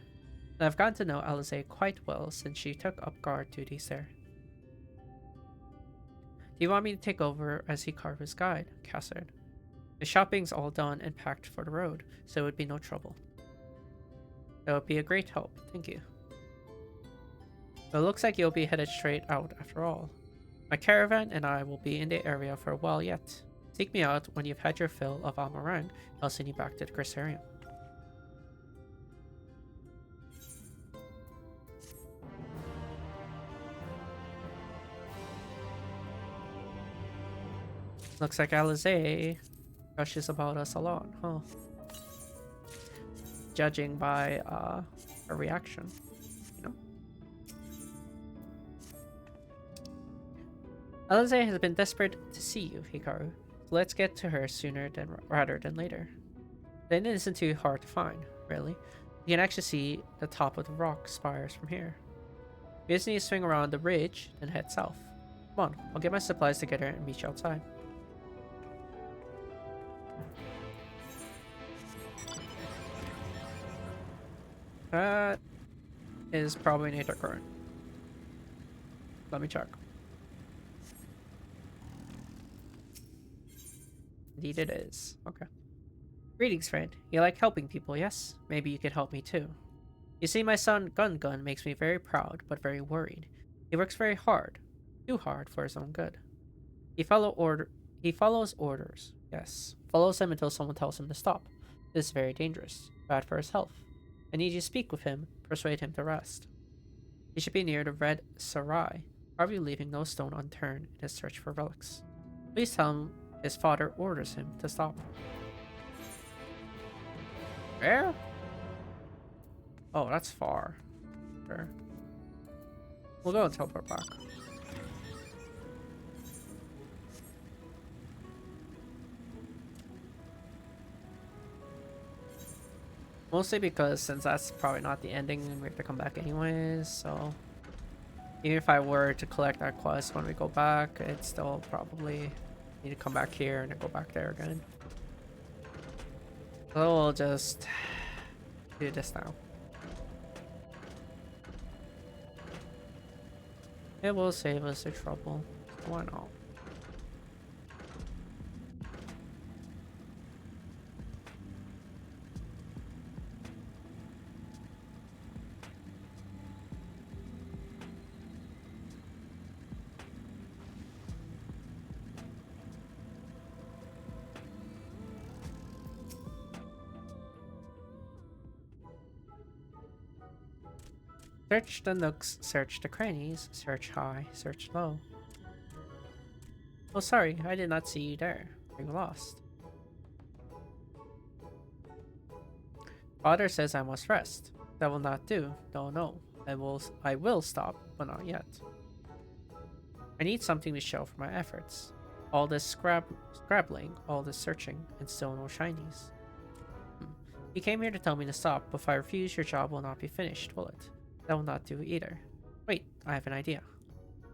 And I've gotten to know Alizé quite well since she took up guard duties there. Do you want me to take over as Hikaru's guide, Cassard? The shopping's all done and packed for the road, so it would be no trouble. That would be a great help, thank you. It looks like you'll be headed straight out after all. My caravan and I will be in the area for a while yet. Seek me out when you've had your fill of Amarang. I'll send you back to the Crystarium. Looks like Alizé rushes about us a lot, huh? Judging by her reaction. Alizé has been desperate to see you, Hikaru. So let's get to her sooner rather than later. Then it isn't too hard to find, really. You can actually see the top of the rock spires from here. We just need to swing around the ridge, then head south. Come on, I'll get my supplies together and meet you outside. That is probably an ether current. Let me check. Indeed it is. Okay. Greetings, friend. You like helping people, yes? Maybe you could help me too. You see, my son Gun makes me very proud, but very worried. He works very hard. Too hard for his own good. He follows orders. Yes. Follows them until someone tells him to stop. This is very dangerous. Bad for his health. I need you to speak with him, persuade him to rest. He should be near the Red Sarai, probably leaving no stone unturned in his search for relics. Please tell him his father orders him to stop. Where? Oh, that's far. Sure. We'll go and teleport back. Mostly because since that's probably not the ending, we have to come back anyways, so even if I were to collect that quest when we go back, it's still probably need to come back here and then go back there again. So we'll just do this now. It will save us the trouble. Why not? Search the nooks, search the crannies, search high, search low. Oh, sorry, I did not see you there. Are you lost? Father says I must rest. That will not do. No. I will stop, but not yet. I need something to show for my efforts. All this scrabbling, all this searching, and still no shinies. You came here to tell me to stop, but if I refuse, your job will not be finished, will it? That will not do either. Wait, I have an idea.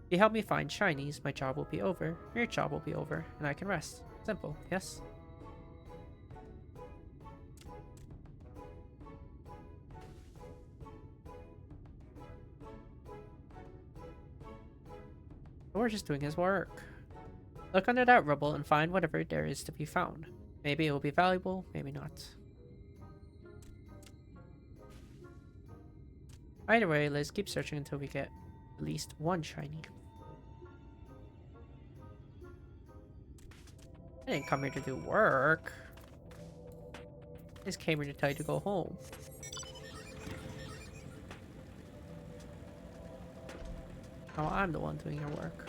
If you help me find shinies, my job will be over, your job will be over, and I can rest. Simple, yes? We're just doing his work. Look under that rubble and find whatever there is to be found. Maybe it will be valuable, maybe not. Either way, let's keep searching until we get at least one shiny. I didn't come here to do work. I just came here to tell you to go home. Now I'm the one doing your work.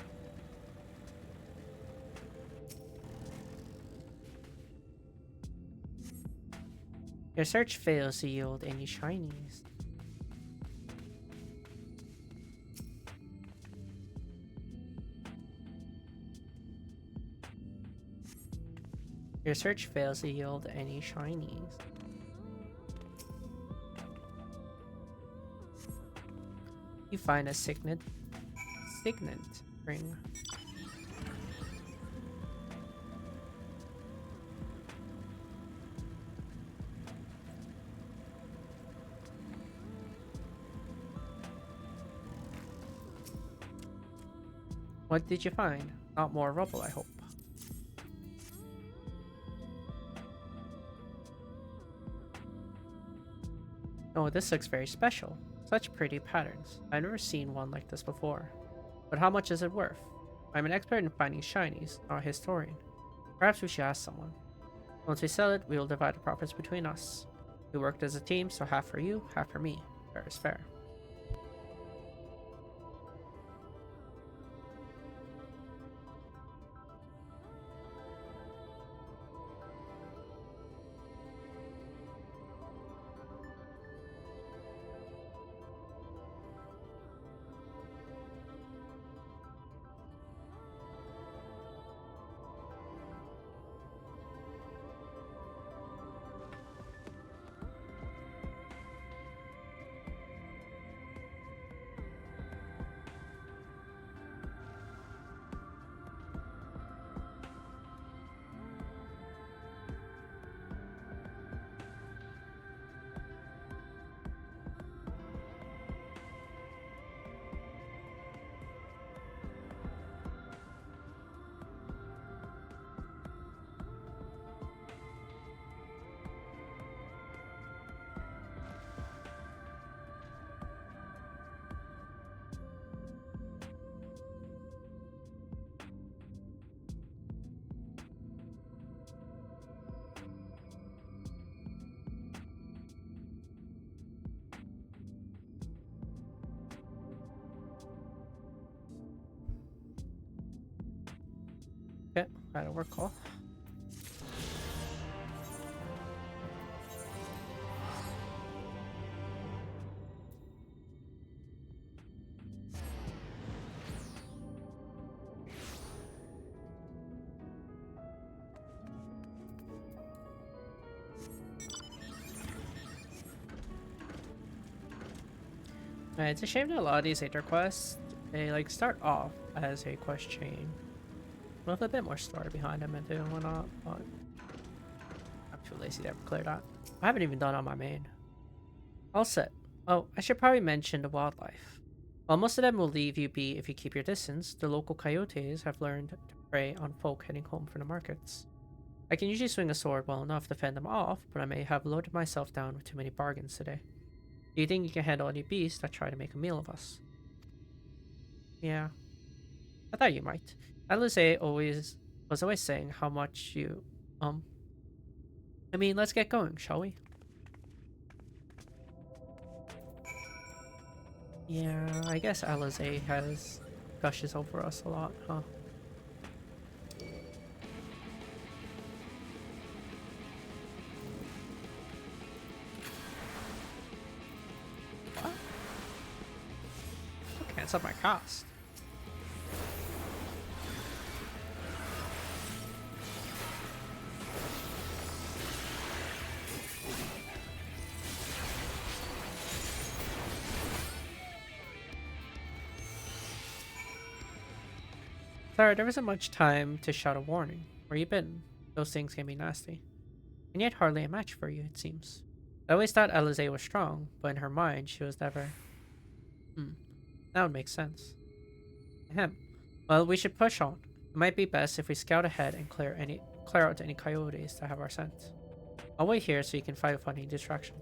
Your search fails to yield any shinies. Your search fails to yield any shinies. You find a signet ring. What did you find? Not more rubble, I hope. Oh, this looks very special. Such pretty patterns. I've never seen one like this before. But how much is it worth? I'm an expert in finding shinies, not a historian. Perhaps we should ask someone. Once we sell it, we will divide the profits between us. We worked as a team, so half for you, half for me. Fair is fair. That'll work call. It's a shame that a lot of these Aether quests, they like start off as a quest chain with a bit more story behind them and doing whatnot, but I'm too lazy to ever clear that. I haven't even done on my main. All set. Oh, I should probably mention the wildlife. While most of them will leave you be if you keep your distance, the local coyotes have learned to prey on folk heading home from the markets. I can usually swing a sword well enough to fend them off, but I may have loaded myself down with too many bargains today. Do you think you can handle any beasts that try to make a meal of us? Yeah, I thought you might. Alice was always saying how much you, I mean, let's get going, shall we? Yeah, I guess Alice has gushes over us a lot, huh? Cancel my cost. Sorry, there wasn't much time to shout a warning. Where you been? Those things can be nasty. And yet hardly a match for you, it seems. I always thought Alice was strong, but in her mind she was never... That would make sense. Ahem. Well, we should push on. It might be best if we scout ahead and clear out any coyotes that have our scent. I'll wait here so you can fight with any distractions.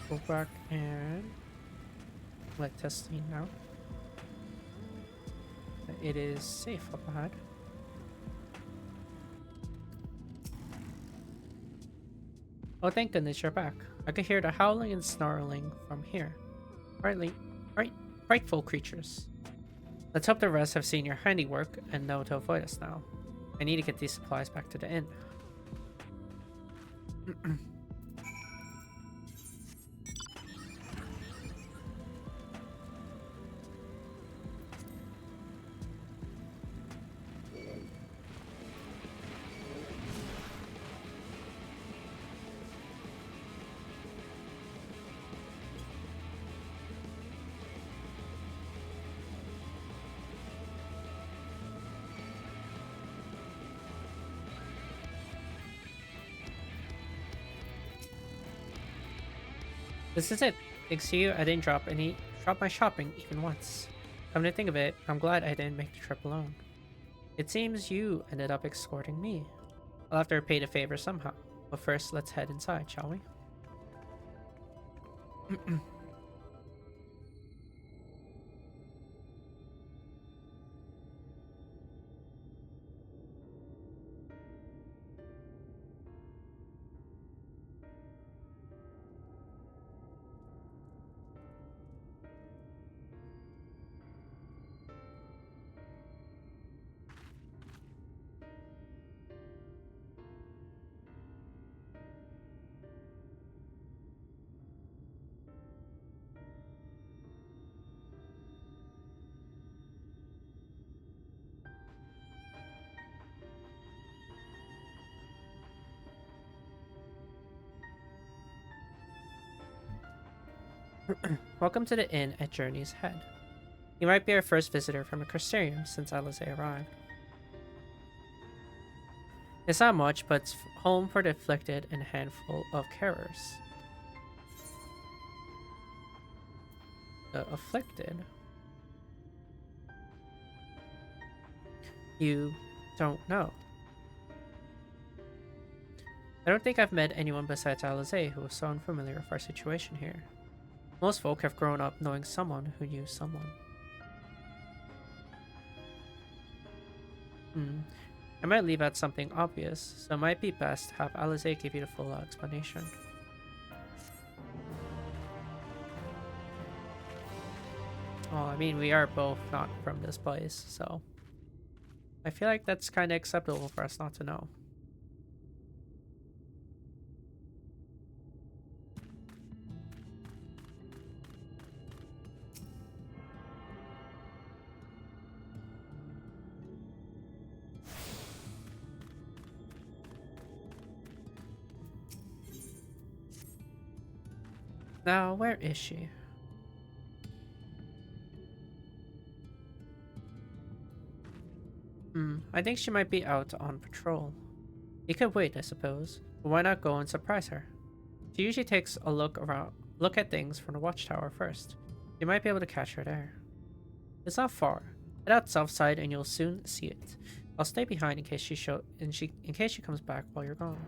Go back and let testing now. It is safe up ahead. Oh, thank goodness you're back. I could hear the howling and snarling from here. Frightful creatures. Let's hope the rest have seen your handiwork and know to avoid us now. I need to get these supplies back to the inn. This is it. Thanks to you, I didn't drop my shopping even once. Come to think of it, I'm glad I didn't make the trip alone. It seems you ended up escorting me. I'll have to repay the favor somehow. But first, let's head inside, shall we? Welcome to the inn at Journey's Head. You might be our first visitor from the Crystarium since Alizé arrived. It's not much, but it's home for the afflicted and a handful of carers. The afflicted? You don't know. I don't think I've met anyone besides Alizé who was so unfamiliar with our situation here. Most folk have grown up knowing someone who knew someone. I might leave out something obvious, so it might be best to have Alizé give you the full explanation. Well, I mean, we are both not from this place, so I feel like that's kind of acceptable for us not to know. Now, where is she? I think she might be out on patrol. You could wait, I suppose, but why not go and surprise her? She usually takes a look at things from the watchtower first. You might be able to catch her there. It's not far. Head out south side and you'll soon see it. I'll stay behind in case she comes back while you're gone.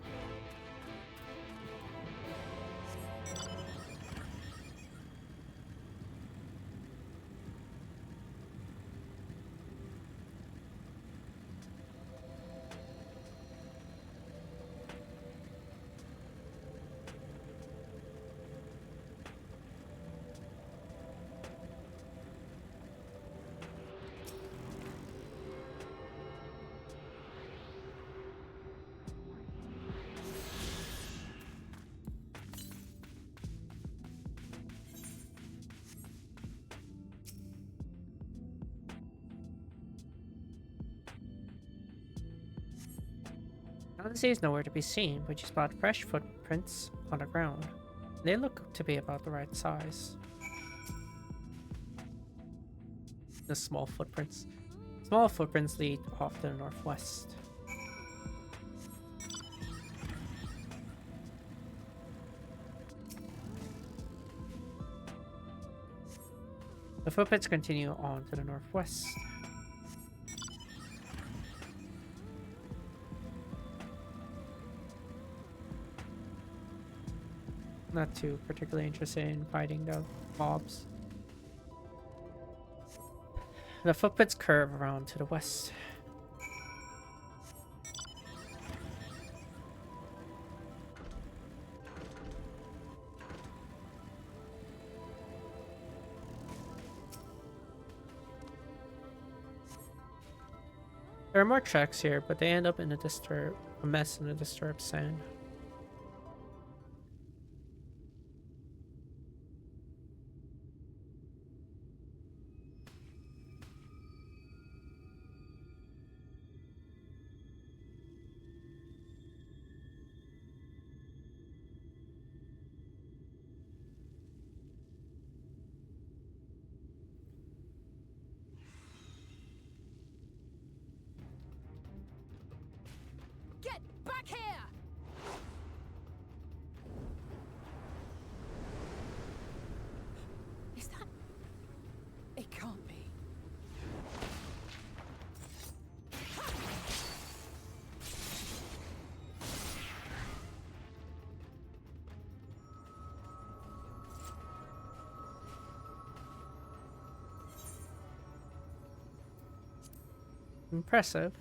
Alizé is nowhere to be seen, but you spot fresh footprints on the ground. They look to be about the right size. The small footprints. Small footprints lead off to the northwest. The footprints continue on to the northwest. Not too particularly interested in fighting the mobs. The footprints curve around to the west. There are more tracks here, but they end up in a mess in the disturbed sand. Get back here! Is that... It can't be. Impressive.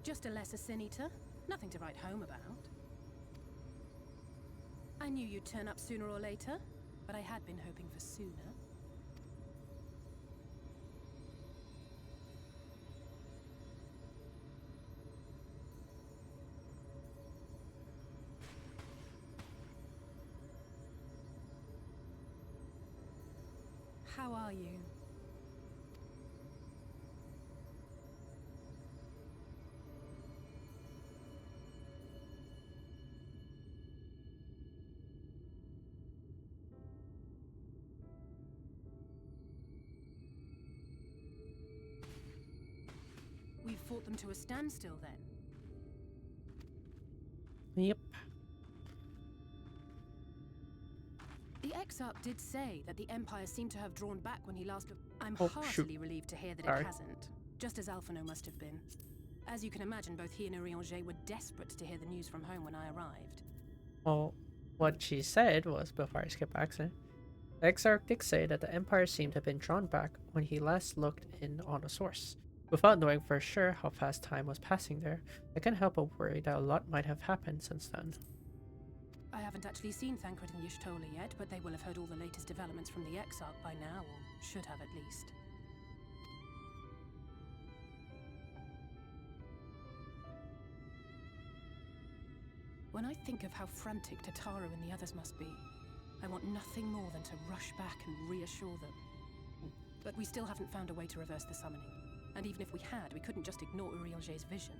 Just a lesser sin eater. Nothing to write home about. I knew you'd turn up sooner or later, but I had been hoping for sooner. How are you? We've fought them to a standstill then. Yep. The Exarch did say that the Empire seemed to have drawn back when he last looked. I'm Oh, heartily shoot. relieved to hear that Sorry. it hasn't. Just as Alphino must have been. As you can imagine, both he and Urianger were desperate to hear the news from home when I arrived. Well, what she said was, before I skip accent, the Exarch did say that the Empire seemed to have been drawn back when he last looked in on a source. Without knowing for sure how fast time was passing there, I can't help but worry that a lot might have happened since then. I haven't actually seen Thancred and Y'shtola yet, but they will have heard all the latest developments from the Exarch by now, or should have at least. When I think of how frantic Tataru and the others must be, I want nothing more than to rush back and reassure them. But we still haven't found a way to reverse the summoning. And even if we had, we couldn't just ignore Urianger's vision.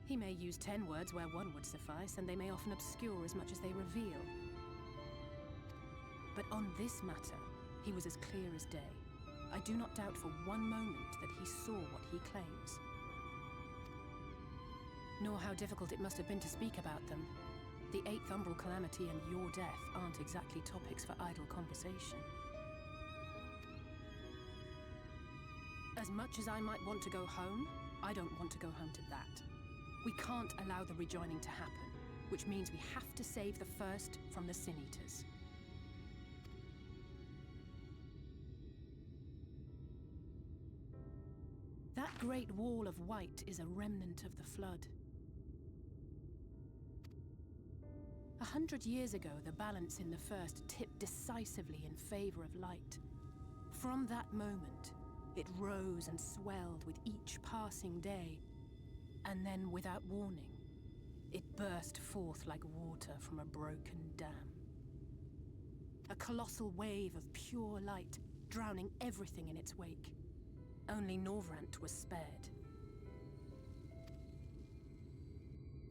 He may use 10 words where one would suffice, and they may often obscure as much as they reveal. But on this matter, he was as clear as day. I do not doubt for one moment that he saw what he claims. Nor how difficult it must have been to speak about them. The 8th Umbral Calamity and your death aren't exactly topics for idle conversation. As much as I might want to go home, I don't want to go home to that. We can't allow the rejoining to happen, which means we have to save the first from the Sin Eaters. That great wall of white is a remnant of the Flood. 100 years ago, the balance in the first tipped decisively in favor of light. From that moment, it rose and swelled with each passing day, and then, without warning, it burst forth like water from a broken dam. A colossal wave of pure light, drowning everything in its wake. Only Norvrant was spared.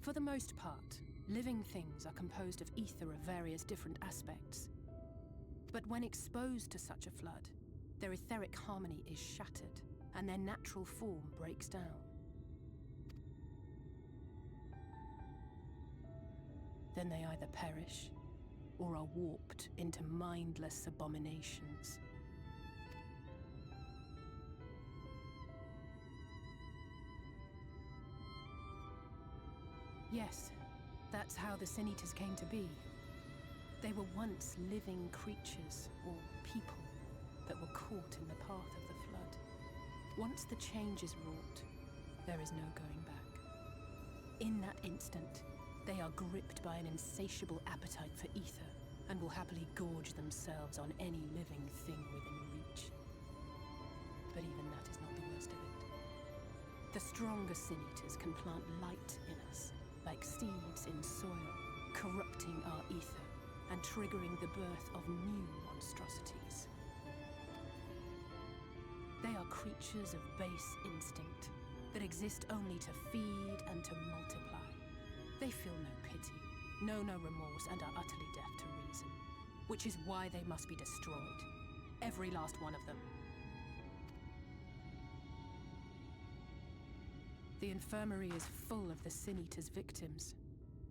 For the most part, living things are composed of ether of various different aspects. But when exposed to such a flood, their etheric harmony is shattered, and their natural form breaks down. Then they either perish, or are warped into mindless abominations. Yes, that's how the Sin Eaters came to be. They were once living creatures, or people, that were caught in the path of the Flood. Once the change is wrought, there is no going back. In that instant, they are gripped by an insatiable appetite for ether, and will happily gorge themselves on any living thing within reach. But even that is not the worst of it. The stronger Sin Eaters can plant light in us, like seeds in soil, corrupting our ether and triggering the birth of new monstrosities. They are creatures of base instinct that exist only to feed and to multiply. They feel no pity, know no remorse, and are utterly deaf to reason, which is why they must be destroyed. Every last one of them. The infirmary is full of the Sin Eaters' victims,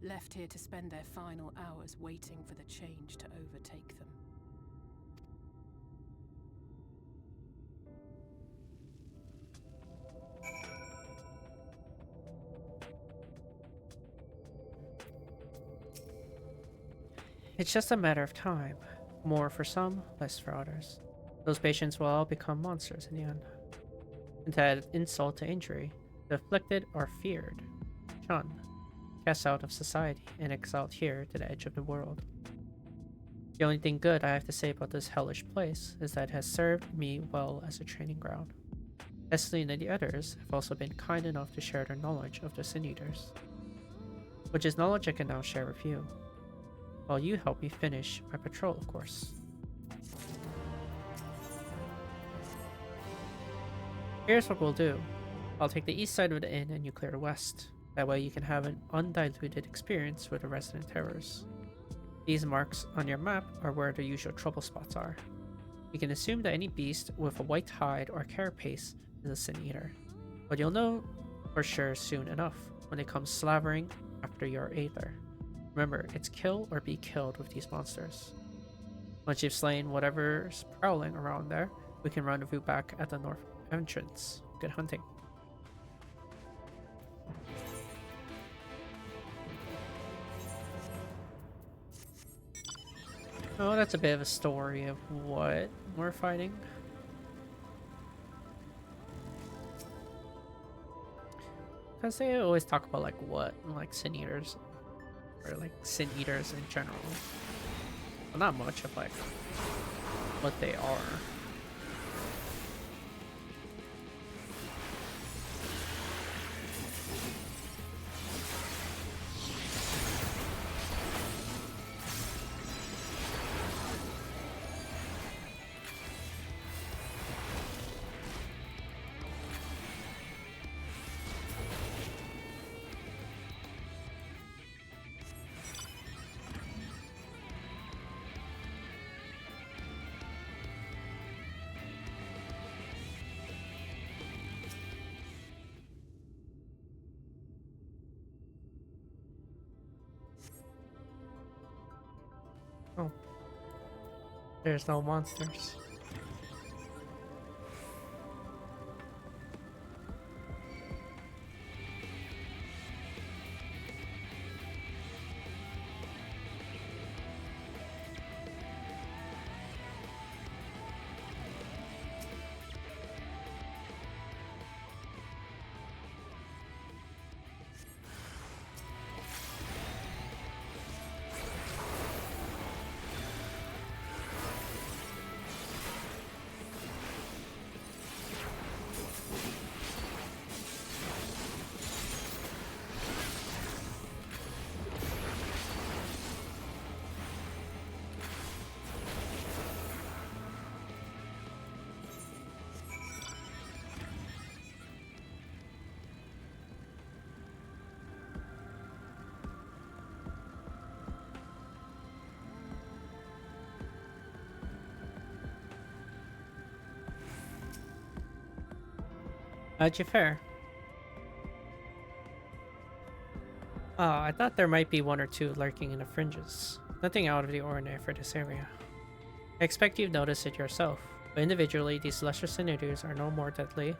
left here to spend their final hours waiting for the change to overtake them. It's just a matter of time. More for some, less for others. Those patients will all become monsters in the end. And to add insult to injury, the afflicted are feared, shunned, cast out of society, and exiled here to the edge of the world. The only thing good I have to say about this hellish place is that it has served me well as a training ground. Esseline and the others have also been kind enough to share their knowledge of the Sin Eaters, which is knowledge I can now share with you, while you help me finish my patrol, of course. Here's what we'll do. I'll take the east side of the inn and you clear the west. That way you can have an undiluted experience with the resident terrors. These marks on your map are where the usual trouble spots are. You can assume that any beast with a white hide or carapace is a Sin Eater, but you'll know for sure soon enough when they come slavering after your Aether. Remember, it's kill or be killed with these monsters. Once you've slain whatever's prowling around there, we can rendezvous back at the north entrance. Good hunting. Oh, that's a bit of a story of what we're fighting. Because they always talk about like what, like Sin Eaters, or like Sin Eaters in general. Well, not much of like what they are. Oh. There's no monsters. How'd you fare? I thought there might be one or two lurking in the fringes. Nothing out of the ordinary for this area. I expect you've noticed it yourself, but individually these lesser Sin Eaters are no more deadly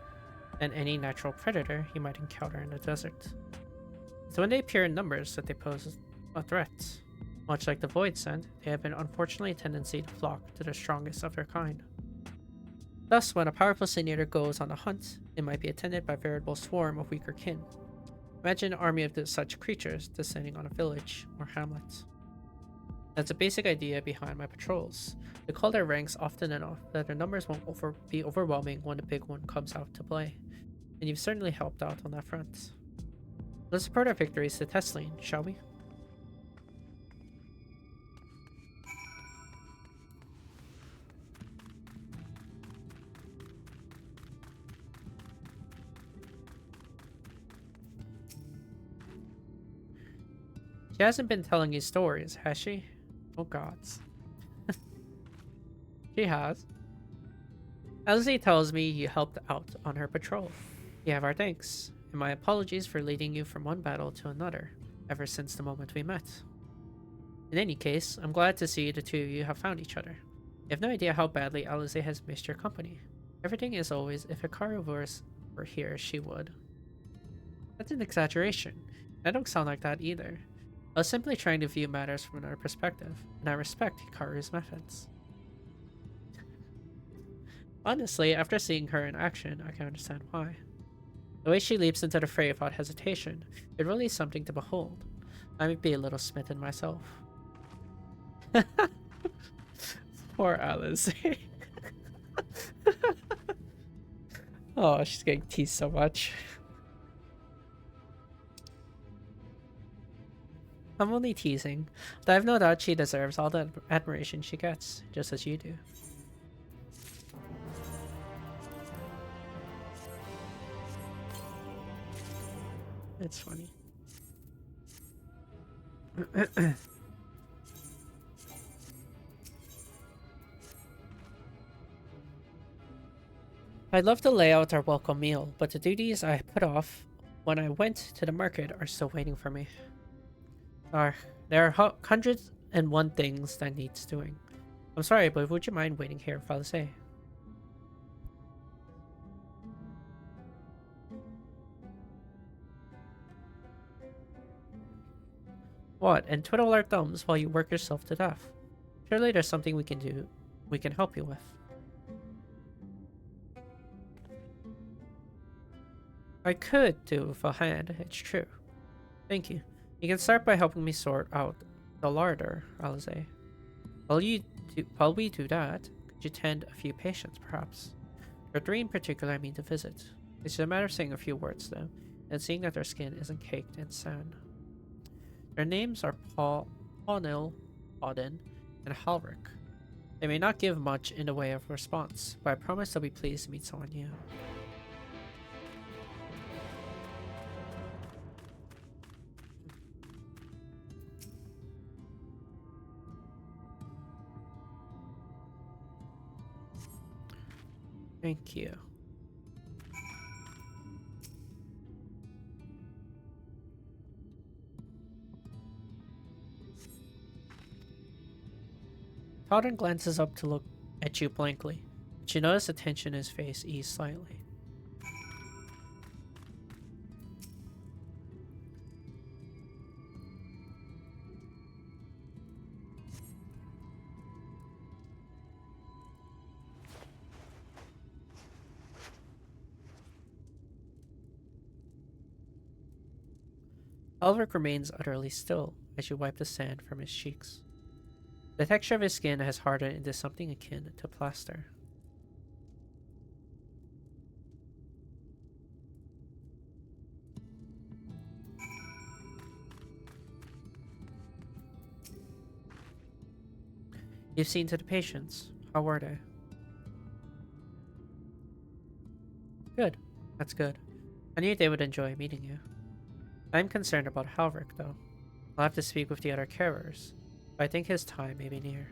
than any natural predator you might encounter in the desert. It's when they appear in numbers that they pose a threat. Much like the Void Scent, they have an unfortunately tendency to flock to the strongest of their kind. Thus, when a powerful Sin Eater goes on a hunt, it might be attended by a veritable swarm of weaker kin. Imagine an army of such creatures descending on a village or hamlet. That's a basic idea behind my patrols. They call their ranks often enough that their numbers won't be overwhelming when the big one comes out to play, and you've certainly helped out on that front. Let's support our victories to Tesline, shall we? She hasn't been telling you stories, has she? Oh gods. She has. Elsie tells me you helped out on her patrol. You have our thanks, and my apologies for leading you from one battle to another, ever since the moment we met. In any case, I'm glad to see the two of you have found each other. You have no idea how badly Elsie has missed your company. Everything is always, if Hikaru were here, she would. That's an exaggeration. I don't sound like that either. I was simply trying to view matters from another perspective, and I respect Hikaru's methods. Honestly, after seeing her in action, I can understand why. The way she leaps into the fray without hesitation, it really is something to behold. I might be a little smitten myself. Poor Alice. Oh, she's getting teased so much. I'm only teasing, but I have no doubt she deserves all the admiration she gets, just as you do. It's funny. I'd love to lay out our welcome meal, but the duties I put off when I went to the market are still waiting for me. There are hundreds and one things that needs doing. I'm sorry, but would you mind waiting here while I say? What? And twiddle our thumbs while you work yourself to death. Surely there's something we can do. We can help you with. I could do with a hand, it's true. Thank you. You can start by helping me sort out the larder, Alize. While we do that, could you tend a few patients, perhaps? There are 3 in particular I mean to visit. It's just a matter of saying a few words, though, and seeing that their skin isn't caked in sand. Their names are Pawnil, Auden, and Halric. They may not give much in the way of response, but I promise they'll be pleased to meet someone new. Thank you. Paladin glances up to look at you blankly, but you notice the tension in his face ease slightly. Alric remains utterly still as you wipe the sand from his cheeks. The texture of his skin has hardened into something akin to plaster. You've seen to the patients. How were they? Good. That's good. I knew they would enjoy meeting you. I'm concerned about Halric, though. I'll have to speak with the other carers, but I think his time may be near.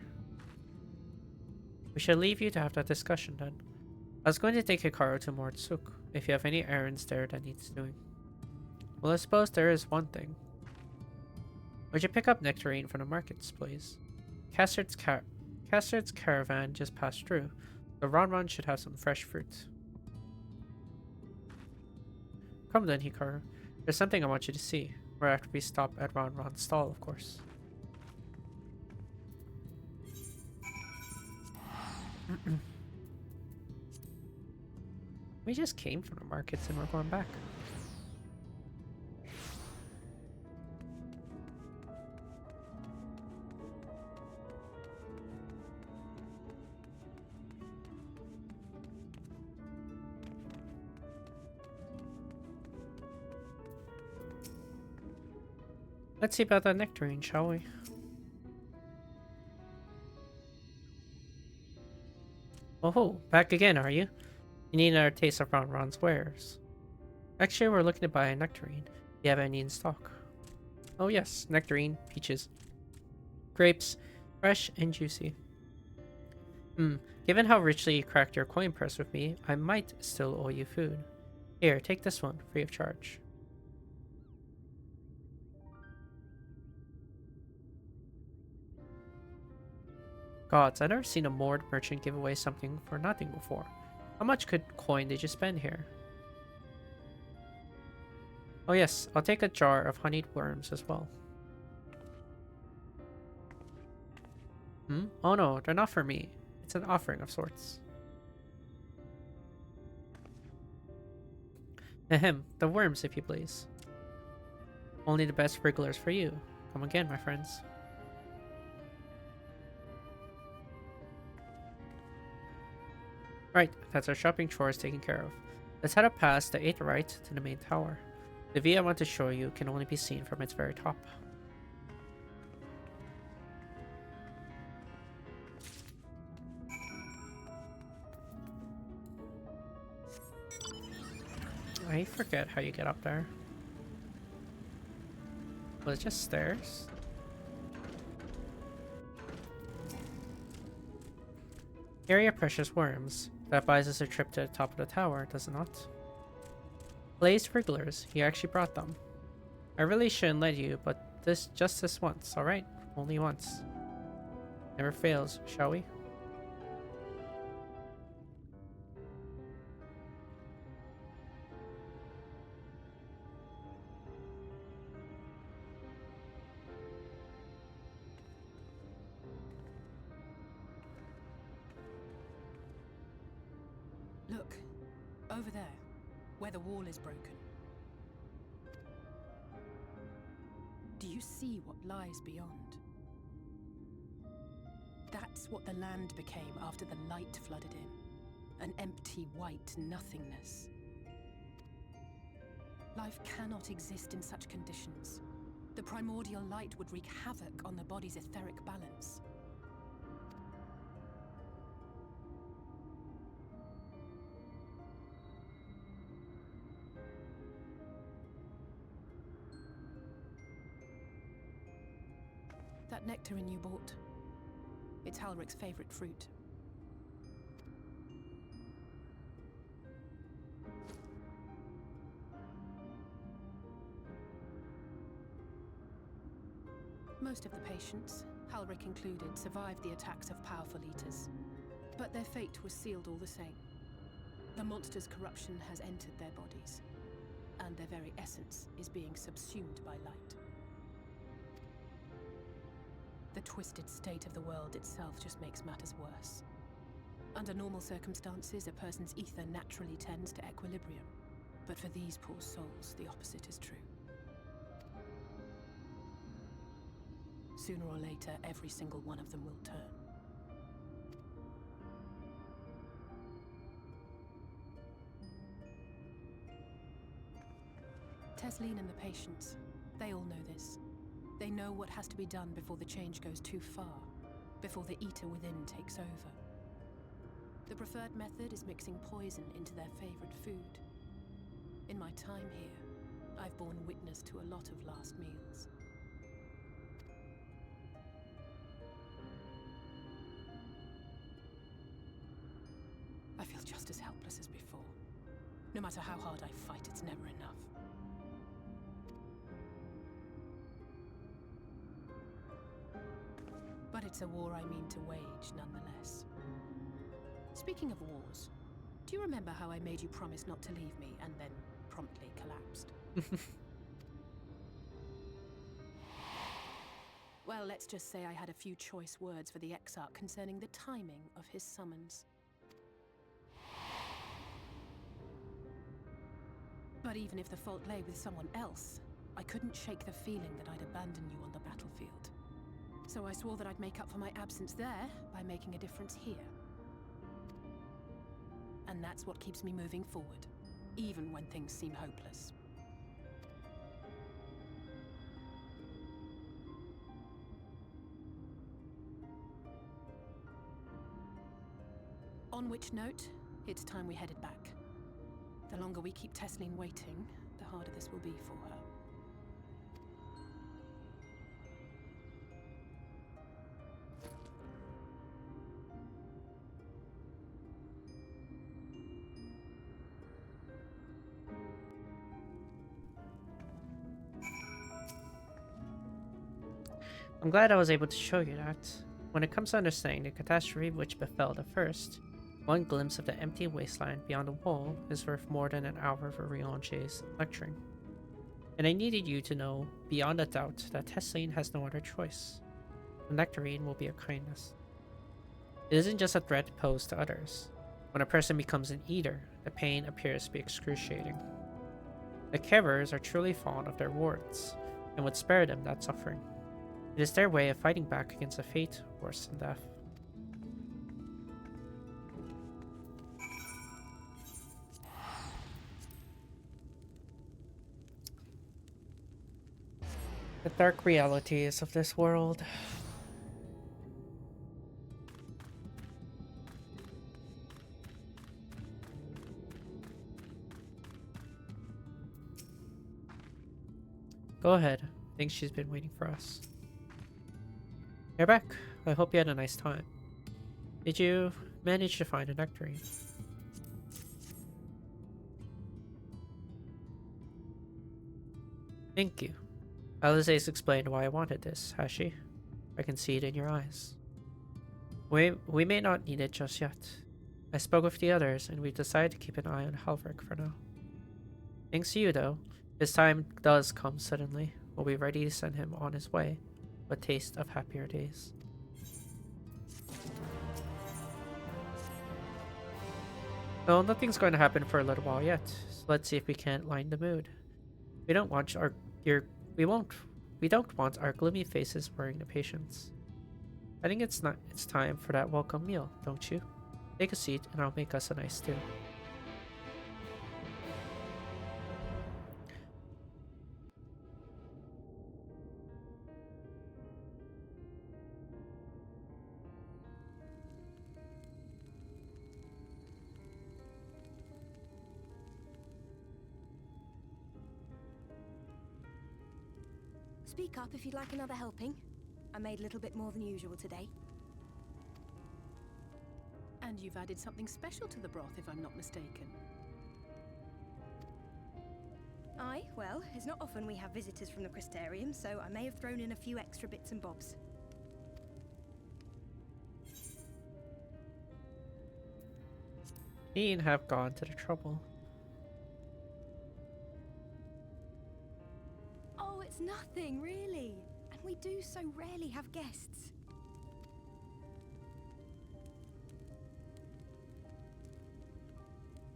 We should leave you to have that discussion then. I was going to take Hikaru to Mordsuk, if you have any errands there that needs doing. Well, I suppose there is one thing. Would you pick up nectarine from the markets, please? Castard's caravan just passed through, so Ron should have some fresh fruit. Come then, Hikaru. There's something I want you to see, right after we stop at Ron's stall, of course. We just came from the markets and we're going back. Let's see about that nectarine, shall we? Oh, back again, are you? You need another taste of Ron's wares. Actually, we're looking to buy a nectarine. Do you have any in stock? Oh yes, nectarine, peaches, grapes, fresh and juicy. Given how richly you cracked your coin purse with me, I might still owe you food. Here, take this one, free of charge. Gods, I've never seen a moored merchant give away something for nothing before. How much coin did you spend here? Oh yes, I'll take a jar of honeyed worms as well. Oh no, they're not for me. It's an offering of sorts. Ahem, the worms if you please. Only the best wrigglers for you. Come again, my friends. Right, that's our shopping chores taken care of. Let's head up past the 8th right to the main tower. The view I want to show you can only be seen from its very top. I forget how you get up there. Was it just stairs? Here are your precious worms. That buys us a trip to the top of the tower, does it not? Blaze Wrigglers, you actually brought them. I really shouldn't let you, but just this once, alright? Only once. Never fails, shall we? Look, over there, where the wall is broken. Do you see what lies beyond? That's what the land became after the light flooded in. An empty white nothingness. Life cannot exist in such conditions. The primordial light would wreak havoc on the body's etheric balance. That nectarine you bought, it's Halric's favorite fruit. Most of the patients, Halric included, survived the attacks of powerful eaters. But their fate was sealed all the same. The monster's corruption has entered their bodies, and their very essence is being subsumed by light. The twisted state of the world itself just makes matters worse. Under normal circumstances, a person's ether naturally tends to equilibrium. But for these poor souls, the opposite is true. Sooner or later, every single one of them will turn. Tesleen and the patients, they all know this. They know what has to be done before the change goes too far, before the eater within takes over. The preferred method is mixing poison into their favorite food. In my time here, I've borne witness to a lot of last meals. I feel just as helpless as before. No matter how hard I fight, it's never enough. But it's a war I mean to wage, nonetheless. Speaking of wars, do you remember how I made you promise not to leave me and then promptly collapsed? Well, let's just say I had a few choice words for the Exarch concerning the timing of his summons. But even if the fault lay with someone else, I couldn't shake the feeling that I'd abandon you on the battlefield. So I swore that I'd make up for my absence there by making a difference here. And that's what keeps me moving forward, even when things seem hopeless. On which note, it's time we headed back. The longer we keep Tesleen waiting, the harder this will be for her. I'm glad I was able to show you that. When it comes to understanding the catastrophe which befell the first, one glimpse of the empty wasteland beyond the wall is worth more than an hour of Rianche's lecturing. And I needed you to know, beyond a doubt, that Tesleen has no other choice. The nectarine will be a kindness. It isn't just a threat posed to others. When a person becomes an eater, the pain appears to be excruciating. The carers are truly fond of their wards, and would spare them that suffering. It is their way of fighting back against a fate worse than death. The dark realities of this world. Go ahead. I think she's been waiting for us. You're back. I hope you had a nice time. Did you manage to find a nectarine? Thank you. Alisaie's explained why I wanted this, has she? I can see it in your eyes. We may not need it just yet. I spoke with the others, and we've decided to keep an eye on Halvrik for now. Thanks to you, though. His time does come suddenly. We'll be ready to send him on his way, with a taste of happier days. Well, nothing's going to happen for a little while yet, so let's see if we can't lighten the mood. We don't want our gloomy faces worrying the patients. I think it's time for that welcome meal, don't you? Take a seat and I'll make us a nice stew. Speak up if you'd like another helping. I made a little bit more than usual today. And you've added something special to the broth, if I'm not mistaken. Aye, well, it's not often we have visitors from the Crystarium, so I may have thrown in a few extra bits and bobs. Needn't have gone to the trouble. Oh, it's nothing, really. And we do so rarely have guests.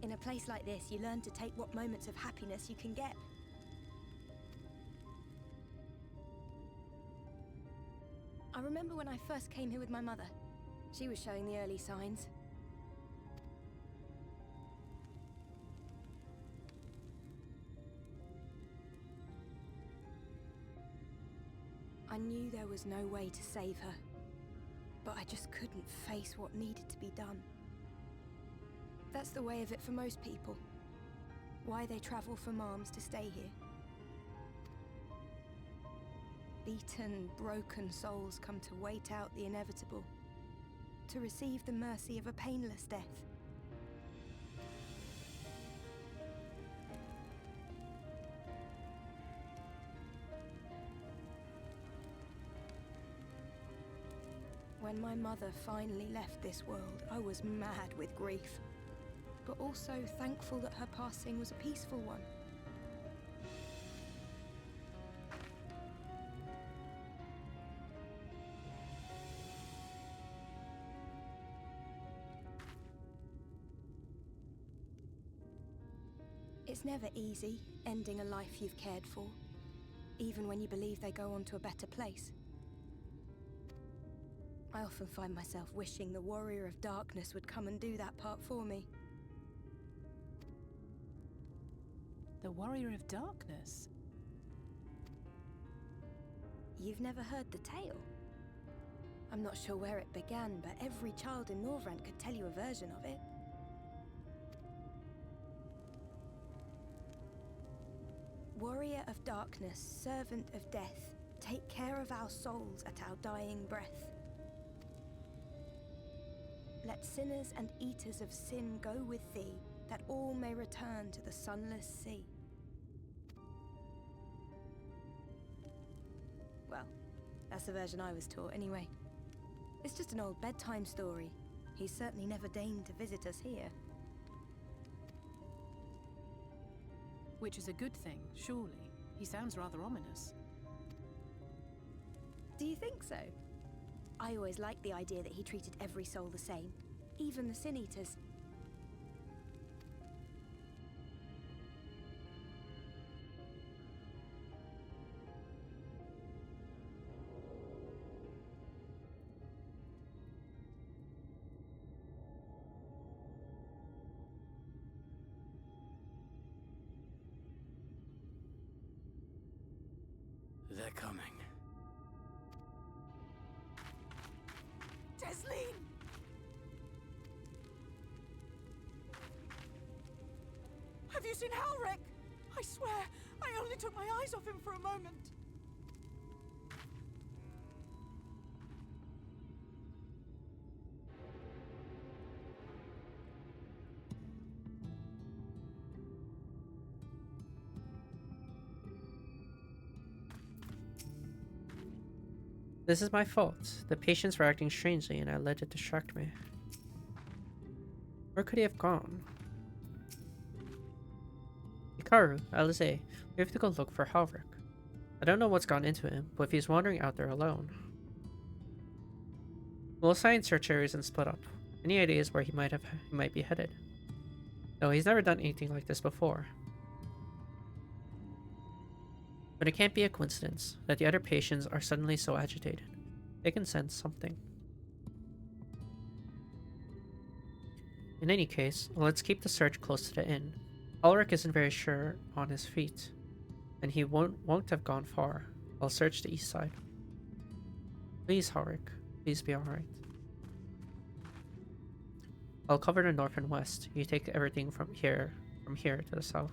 In a place like this, you learn to take what moments of happiness you can get. I remember when I first came here with my mother. She was showing the early signs. I knew there was no way to save her, but I just couldn't face what needed to be done. That's the way of it for most people. Why they travel for moms to stay here. Beaten, broken souls come to wait out the inevitable, to receive the mercy of a painless death. When my mother finally left this world, I was mad with grief, but also thankful that her passing was a peaceful one. It's never easy, ending a life you've cared for, even when you believe they go on to a better place. I often find myself wishing the Warrior of Darkness would come and do that part for me. The Warrior of Darkness? You've never heard the tale? I'm not sure where it began, but every child in Norvrent could tell you a version of it. Warrior of Darkness, servant of death, take care of our souls at our dying breath. Let sinners and eaters of sin go with thee, that all may return to the sunless sea. Well, that's the version I was taught anyway. It's just an old bedtime story. He's certainly never deigned to visit us here. Which is a good thing, surely. He sounds rather ominous. Do you think so? I always liked the idea that he treated every soul the same, even the Sin Eaters. They're coming. Tesleen! Have you seen Halvrik? I swear, I only took my eyes off him for a moment. This is my fault. The patients were acting strangely and I let it distract me. Where could he have gone? Hikaru, Alize, we have to go look for Halric. I don't know what's gone into him, but if he's wandering out there alone. We'll assign search areas and split up. Any ideas where he might be headed? No, he's never done anything like this before. But it can't be a coincidence that the other patients are suddenly so agitated. They can sense something. In any case, let's keep the search close to the inn. Ulrich isn't very sure on his feet, and he won't have gone far. I'll search the east side. Please, Ulrich, please be alright. I'll cover the north and west. You take everything from here to the south.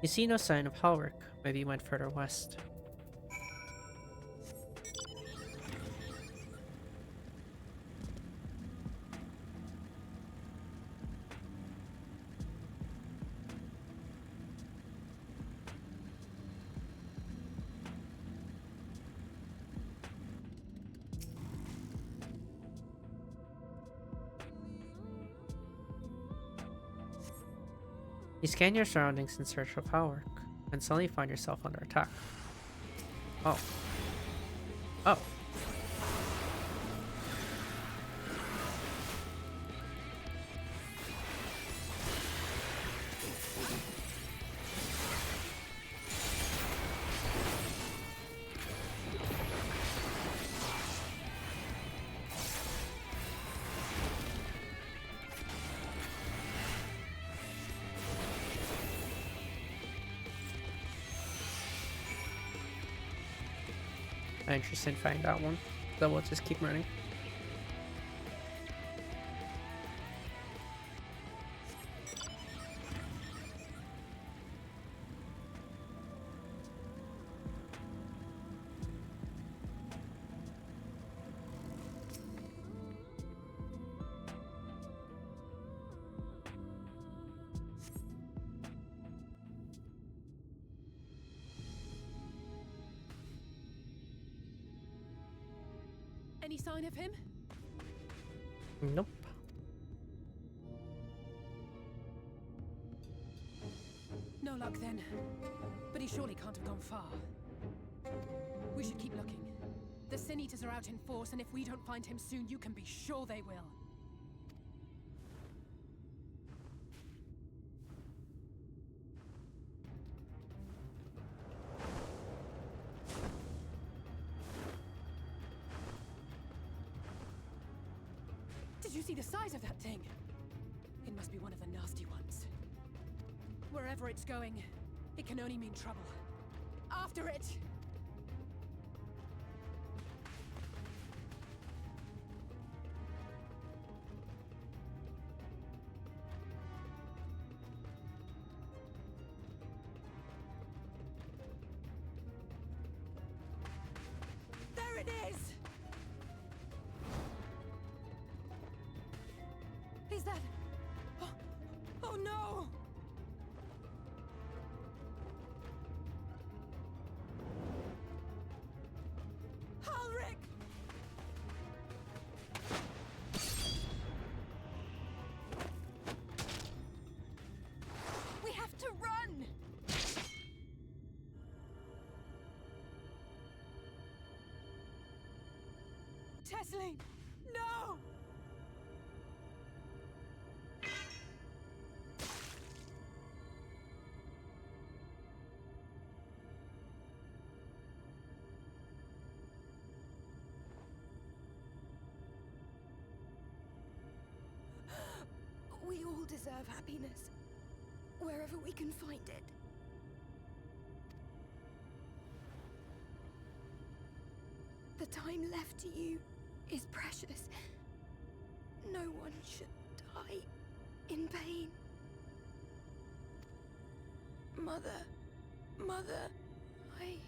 You see no sign of Halric. Maybe he went further west. You scan your surroundings in search of Halric, and suddenly find yourself under attack. Oh. Oh. Interesting to find that one. So we'll just keep running. Any sign of him? Nope. No luck then. But he surely can't have gone far. We should keep looking. The Sin Eaters are out in force, and if we don't find him soon, you can be sure they will. Did you see the size of that thing? It must be one of the nasty ones. Wherever it's going, it can only mean trouble. After it! There it is! Is that... Oh no! Halric! We have to run! Tesseline! No! We all deserve happiness, wherever we can find it. The time left to you is precious. No one should die in pain. Mother, I...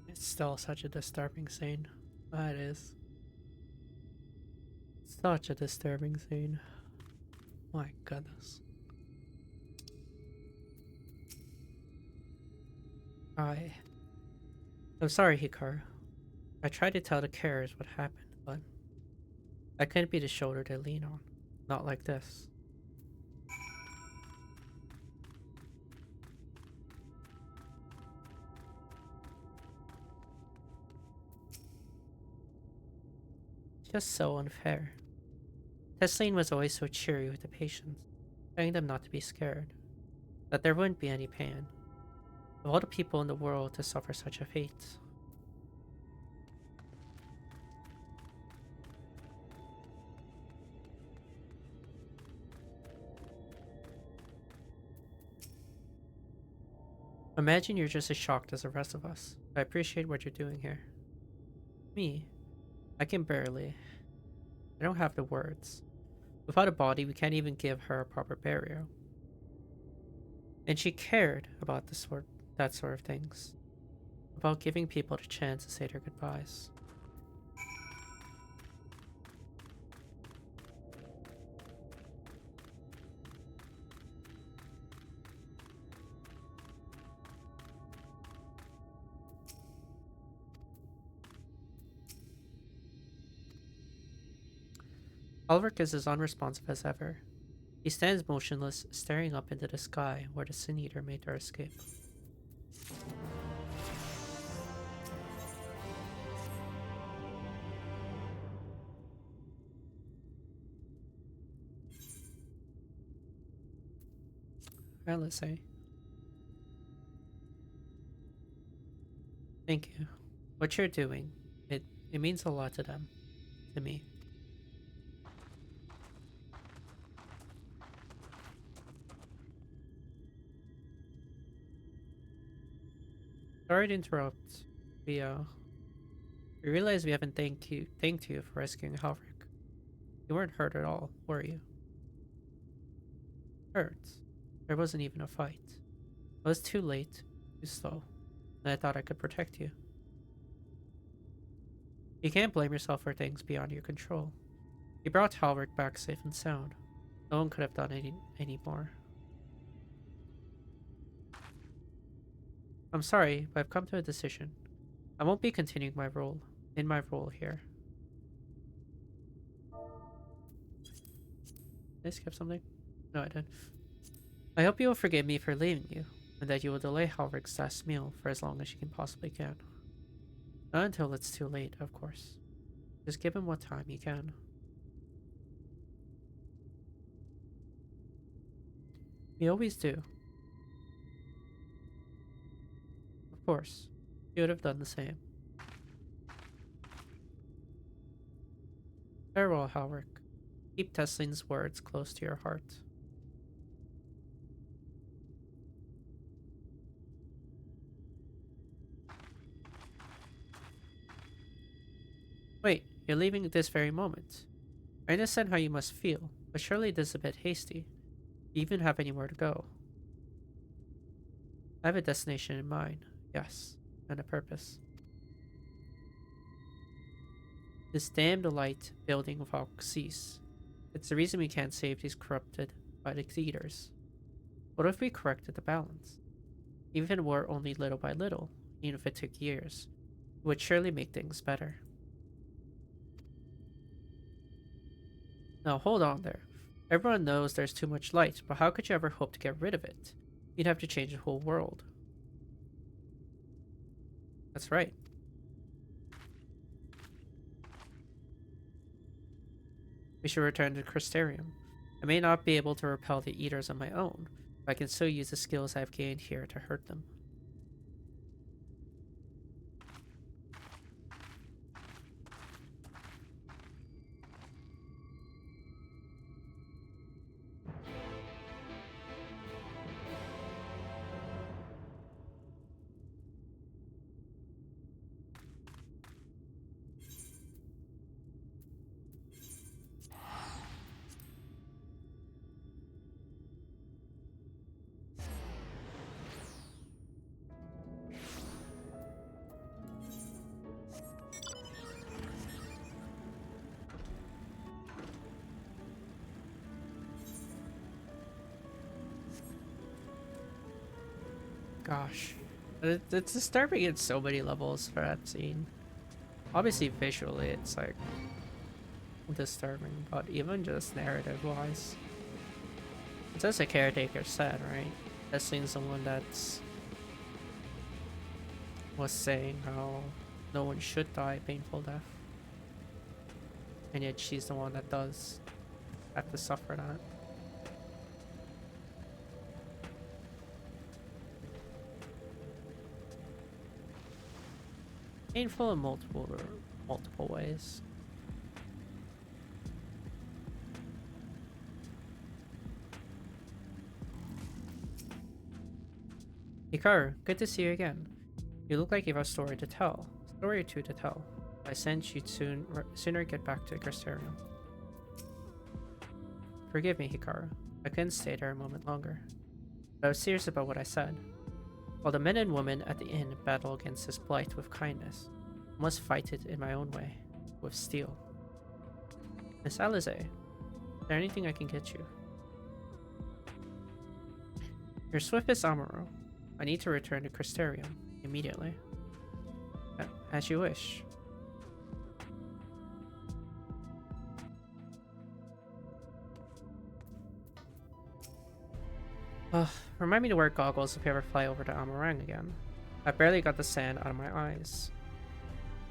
It's still such a disturbing scene. That is. Such a disturbing scene. My goodness. I'm sorry, Hikaru. I tried to tell the carers what happened, but I couldn't be the shoulder to lean on. Not like this. Just so unfair. Tesseline was always so cheery with the patients, telling them not to be scared, that there wouldn't be any pain. Of all the people in the world to suffer such a fate. Imagine you're just as shocked as the rest of us. I appreciate what you're doing here. Me? I can barely. I don't have the words. Without a body, we can't even give her a proper burial. And she cared about that sort of things. About giving people the chance to say their goodbyes. Ulrich is as unresponsive as ever. He stands motionless, staring up into the sky where the Sin Eater made their escape. Well, let's say. Thank you. What you're doing, it means a lot to them. To me. Sorry to interrupt. We realize we haven't thanked you for rescuing Halvrik. You weren't hurt at all, were you? Hurt? There wasn't even a fight. It was too late, too slow, and I thought I could protect you. You can't blame yourself for things beyond your control. You brought Halvrik back safe and sound. No one could have done any more. I'm sorry, but I've come to a decision. I won't be continuing my role here. Did I skip something? No, I did. I hope you will forgive me for leaving you, and that you will delay Halrick's last meal for as long as you can possibly can. Not until it's too late, of course. Just give him what time you can. We always do. Of course, you would have done the same. Farewell, Halrick. Keep Tesling's words close to your heart. Wait, you're leaving this very moment. I understand how you must feel, but surely this is a bit hasty. Do you even have anywhere to go? I have a destination in mind, yes, and a purpose. This damned light building won't cease. It's the reason we can't save these corrupted by the eaters. What if we corrected the balance? Even if it were only little by little, even if it took years, it would surely make things better. Now hold on there. Everyone knows there's too much light, but how could you ever hope to get rid of it? You'd have to change the whole world. That's right. We should return to Crystarium. I may not be able to repel the eaters on my own, but I can still use the skills I've gained here to hurt them. Gosh, it's disturbing in so many levels for that scene. Obviously visually it's like disturbing, but even just narrative wise. It's as a caretaker said, right? That scene's the one that's was saying how no one should die a painful death. And yet she's the one that does have to suffer that. Painful in multiple ways. Hikaru, good to see you again. You look like you have a story to tell. Story or two to tell. I sense you'd sooner get back to Crystarium. Forgive me, Hikaru. I couldn't stay there a moment longer. But I was serious about what I said. While the men and women at the inn battle against this blight with kindness, I must fight it in my own way, with steel. Miss Alize, is there anything I can get you? Your swiftest Amuro. I need to return to Crystarium immediately. As you wish. Remind me to wear goggles if you ever fly over to Amarang again. I barely got the sand out of my eyes.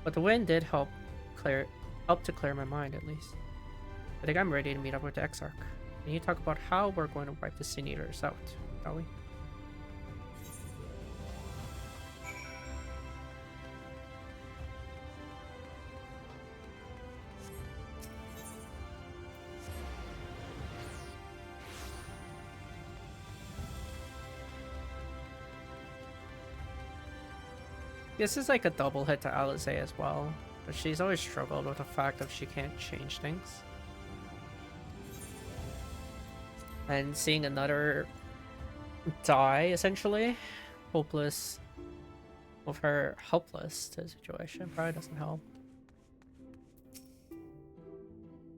But the wind did help to clear my mind at least. I think I'm ready to meet up with the Exarch. We need to talk about how we're going to wipe the Sin Eaters out, shall we? This is like a double hit to Alize as well, but she's always struggled with the fact that she can't change things. And seeing another die, essentially, hopeless, with her helpless to the situation, probably doesn't help.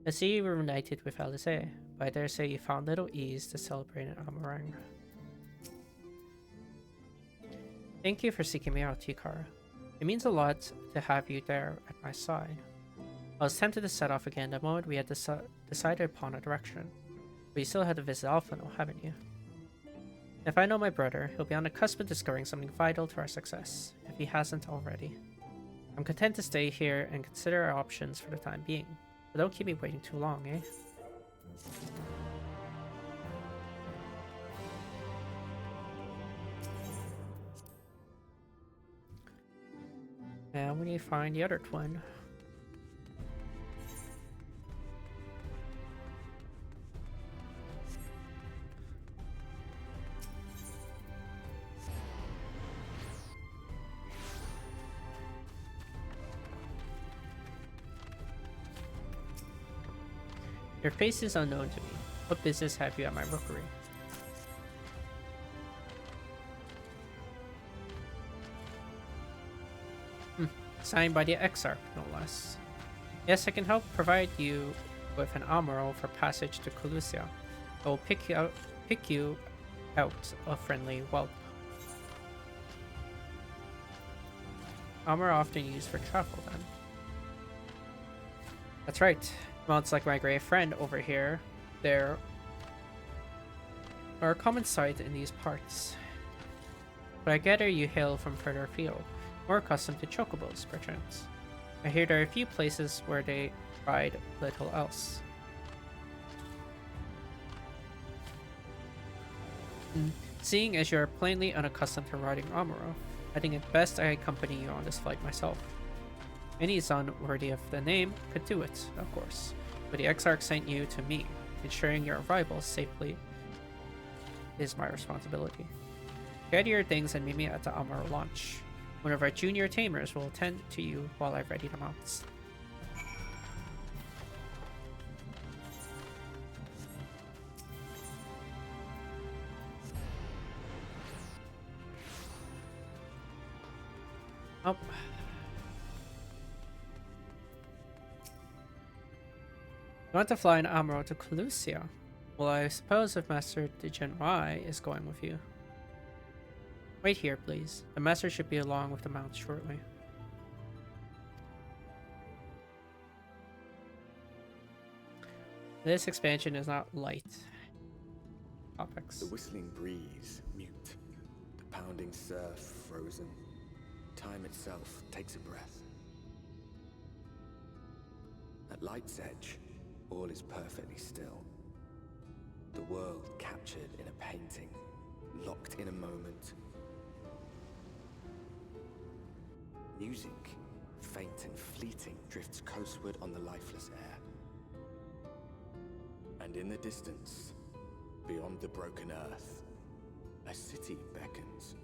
I see you were reunited with Alize. but I dare say you found little ease to celebrate in Amarang. Thank you for seeking me out, Hikara. It means a lot to have you there at my side. I was tempted to set off again the moment we had decided upon a direction, but you still had to visit Alphino, haven't you? If I know my brother, he'll be on the cusp of discovering something vital to our success, if he hasn't already. I'm content to stay here and consider our options for the time being, but don't keep me waiting too long, eh? Now we need to find the other twin. Your face is unknown to me. What business have you at my rookery? Signed by the Exarch, no less. Yes, I can help provide you with an armor for passage to Colusia. I will pick you out a friendly whelp. Armor often used for travel, then. That's right. Mounts like my grey friend over here, there are a common sight in these parts. But I gather you hail from further afield, more accustomed to chocobos, perchance. I hear there are a few places where they ride little else. Seeing as you are plainly unaccustomed to riding Amuro, I think it best I accompany you on this flight myself. Any son worthy of the name could do it, of course, but the Exarch sent you to me. Ensuring your arrival safely is my responsibility. Gather your things and meet me at the Amuro launch. One of our junior tamers will attend to you while I ready the mounts. Oh. You want to fly an Amuro to Colusia? Well, I suppose if Master DeGenrai is going with you. Wait here, please. The Master should be along with the mount shortly. This expansion is not light. Topics. The whistling breeze, mute. The pounding surf, frozen. Time itself takes a breath. At light's edge, all is perfectly still. The world captured in a painting, locked in a moment. Music, faint and fleeting, drifts coastward on the lifeless air. And in the distance, beyond the broken earth, a city beckons.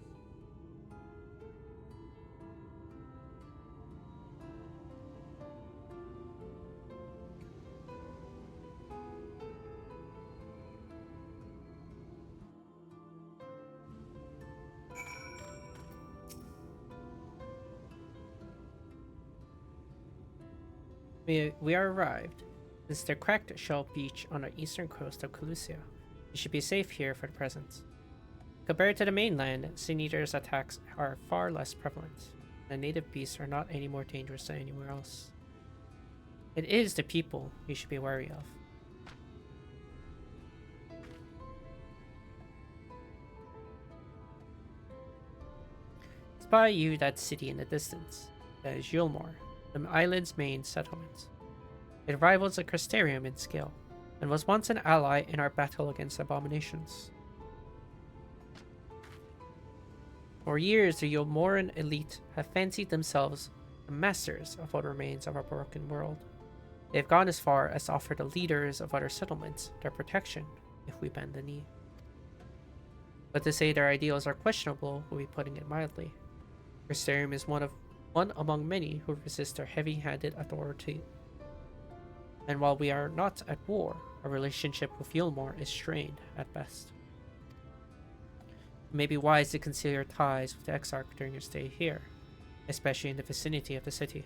We are arrived. This is the cracked shell beach on the eastern coast of Colusia. You should be safe here for the present. Compared to the mainland, Sin Eater's attacks are far less prevalent. The native beasts are not any more dangerous than anywhere else. It is the people you should be wary of. Spy you that city in the distance. That is Yulmore, the island's main settlement. It rivals the Crystarium in scale, and was once an ally in our battle against abominations. For years, the Yulmoran elite have fancied themselves the masters of what remains of our broken world. They've gone as far as to offer the leaders of other settlements their protection if we bend the knee. But to say their ideals are questionable would be putting it mildly. Crystarium is one among many who resist their heavy-handed authority. And while we are not at war, our relationship with Yulmore is strained at best. It may be wise to conceal your ties with the Exarch during your stay here, especially in the vicinity of the city.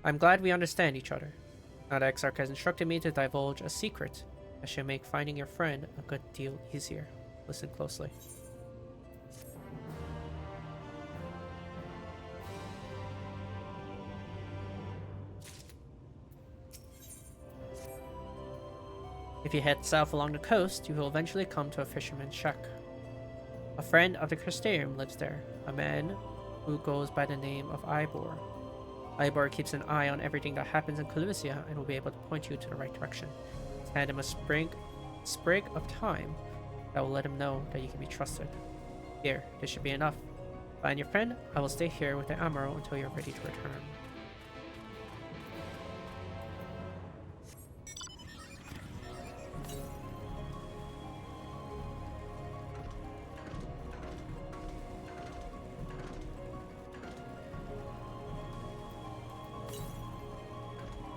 I'm glad we understand each other. Now the Exarch has instructed me to divulge a secret that should make finding your friend a good deal easier. Listen closely. If you head south along the coast, you will eventually come to a fisherman's shack. A friend of the Crystarium lives there, a man who goes by the name of Ivor. Ivor keeps an eye on everything that happens in Colusia and will be able to point you to the right direction. Hand him a sprig of time that will let him know that you can be trusted. Here, this should be enough. Find your friend. I will stay here with the Amaro until you're ready to return.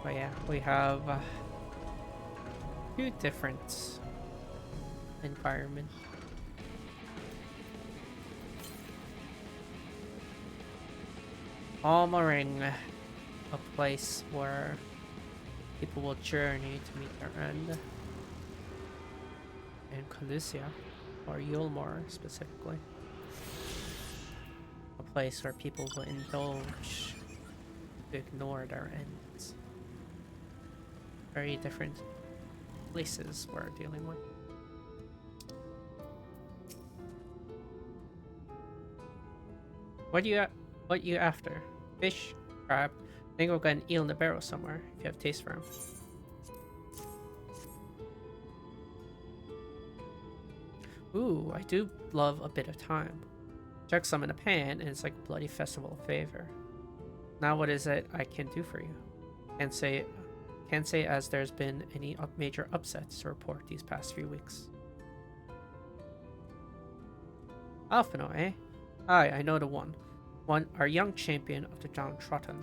But yeah, we have two different environments. Almaring, a place where people will journey to meet their end. And Colusia, or Yulmore specifically. A place where people will indulge to ignore their ends. Very different places we're dealing with. What you after? Fish? Crab? I think we'll get an eel in the barrel somewhere if you have taste for him. Ooh, I do love a bit of time. Chuck some in a pan and it's like a bloody festival of favor. Now what is it I can do for you? Can't say as there's been any major upsets to report these past few weeks. Alphino, eh? Aye, I know the one. Our young champion of the downtrodden.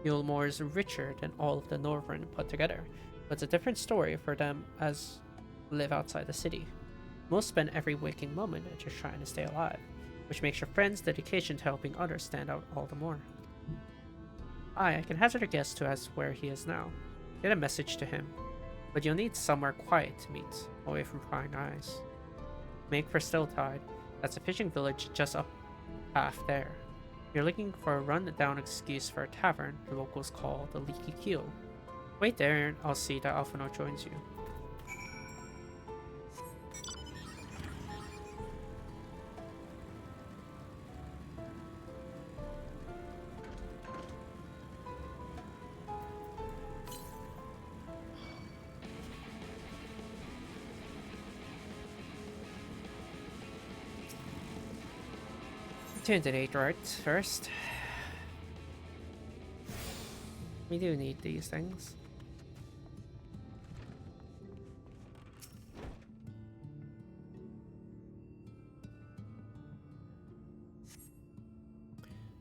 Yulmore's richer than all of the Northern put together, but it's a different story for them as live outside the city. Most spend every waking moment just trying to stay alive, which makes your friend's dedication to helping others stand out all the more. I can hazard a guess to as where he is now. Get a message to him, but you'll need somewhere quiet to meet, away from prying eyes. Make for Stilltide. That's a fishing village just up half there. You're looking for a run-down excuse for a tavern the locals call the Leaky Keel. Wait there and I'll see that Alphino joins you. Turn to the right first. We do need these things.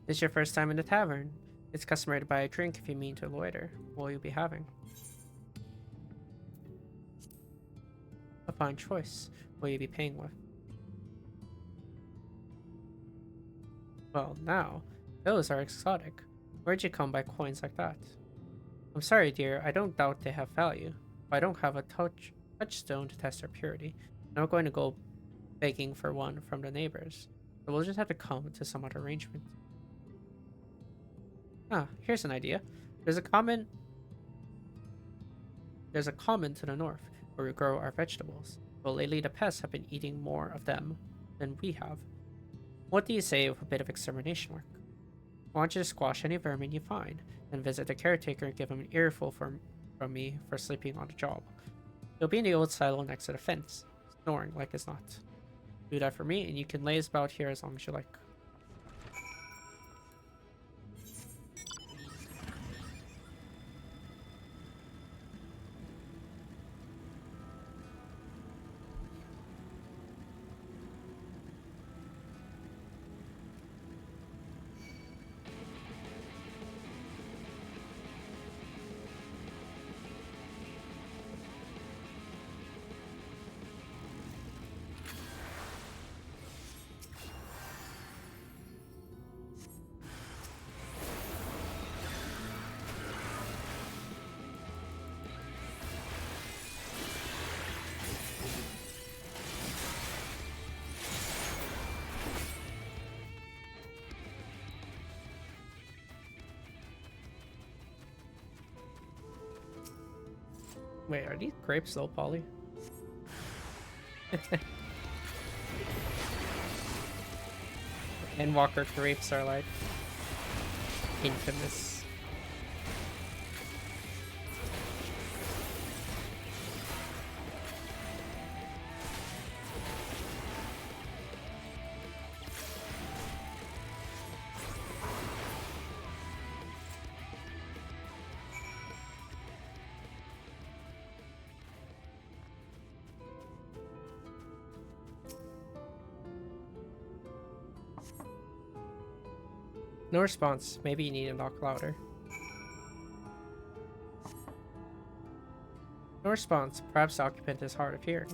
This is your first time in the tavern. It's customary to buy a drink if you mean to loiter. What will you be having? A fine choice. What will you be paying with? Well, now, those are exotic. Where'd you come by coins like that? I'm sorry, dear, I don't doubt they have value, but I don't have a touchstone to test their purity. I'm not going to go begging for one from the neighbors, so we'll just have to come to some other arrangement. Ah, here's an idea. There's a common to the north, where we grow our vegetables. Well, lately the pests have been eating more of them than we have. What do you say of a bit of extermination work? I want you to squash any vermin you find, then visit the caretaker and give him an earful from me for sleeping on the job. He'll be in the old silo next to the fence, snoring like it's not. Do that for me, and you can laze about here as long as you like. Wait, are these grapes low poly? Endwalker grapes are like infamous. No response. Maybe you need to knock louder. No response. Perhaps the occupant is hard of hearing.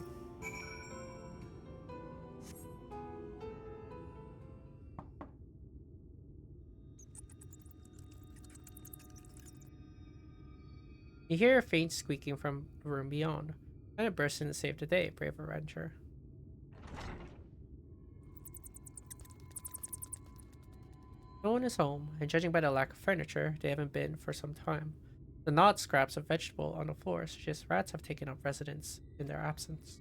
You hear a faint squeaking from the room beyond. And it bursts in to save the day, brave adventurer. No one is home, and judging by the lack of furniture, they haven't been for some time. The gnawed scraps of vegetable on the floor suggest rats have taken up residence in their absence.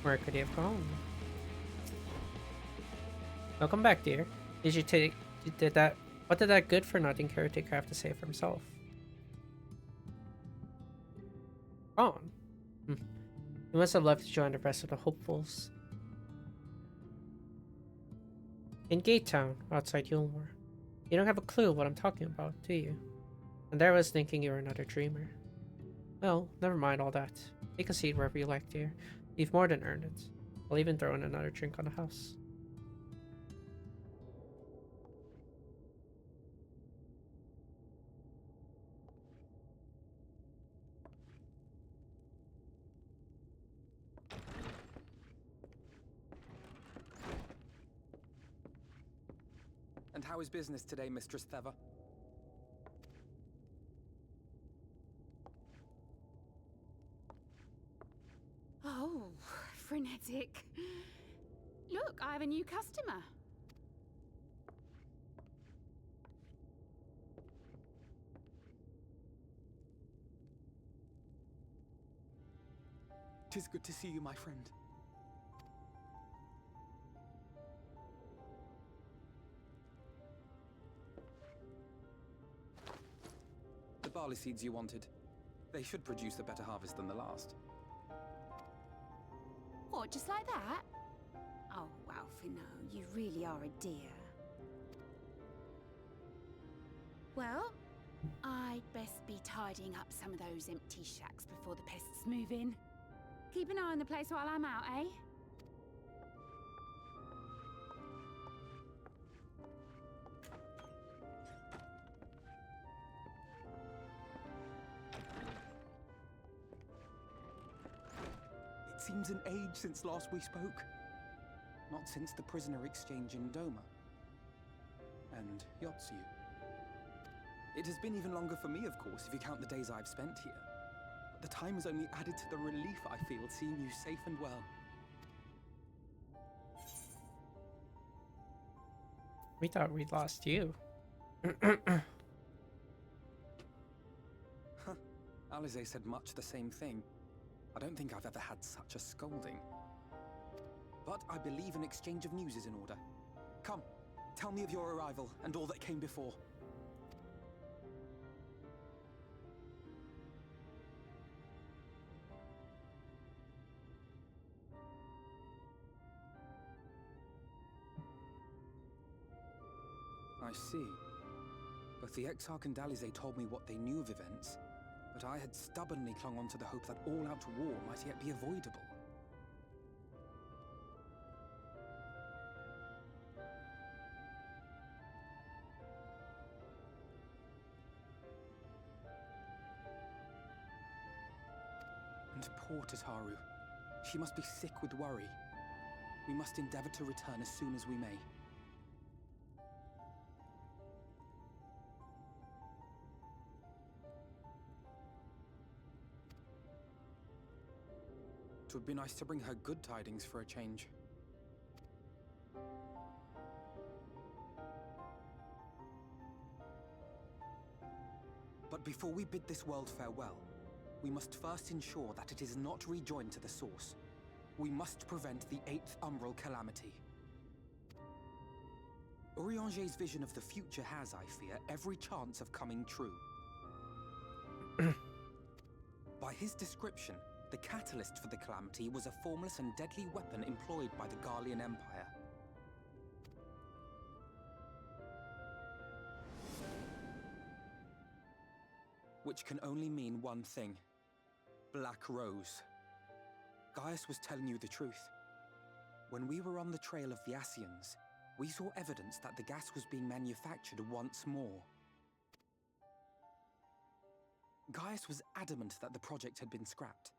Where could he have gone? Welcome back, dear. What did that good for nothing caretaker have to say for himself? Gone. He must have left to join the rest of the hopefuls. In Gate Town, outside Yulmore. You don't have a clue what I'm talking about, do you? And there I was thinking you were another dreamer. Well, never mind all that. Take a seat wherever you like, dear. You've more than earned it. I'll even throw in another drink on the house. And how is business today, Mistress Theva? Oh, frenetic. Look, I have a new customer. Tis good to see you, my friend. The barley seeds you wanted. They should produce a better harvest than the last. What, just like that? Oh, Alfino, you really are a dear. Well, I'd best be tidying up some of those empty shacks before the pests move in. Keep an eye on the place while I'm out, eh? It seems an age since last we spoke. Not since the prisoner exchange in Doma. And Yotsu. It has been even longer for me, of course, if you count the days I've spent here. But the time has only added to the relief I feel seeing you safe and well. We thought we'd lost you. Huh. Alize said much the same thing. I don't think I've ever had such a scolding. But I believe an exchange of news is in order. Come, tell me of your arrival and all that came before. I see. Both the Exarch and Alize told me what they knew of events, but I had stubbornly clung on to the hope that all-out war might yet be avoidable. And poor Tataru. She must be sick with worry. We must endeavor to return as soon as we may. It would be nice to bring her good tidings for a change. But before we bid this world farewell, we must first ensure that it is not rejoined to the source. We must prevent the 8th Umbral calamity. Urianger's vision of the future has, I fear, every chance of coming true. By his description, the catalyst for the calamity was a formless and deadly weapon employed by the Garlean Empire. Which can only mean one thing. Black Rose. Gaius was telling you the truth. When we were on the trail of the Ascians, we saw evidence that the gas was being manufactured once more. Gaius was adamant that the project had been scrapped.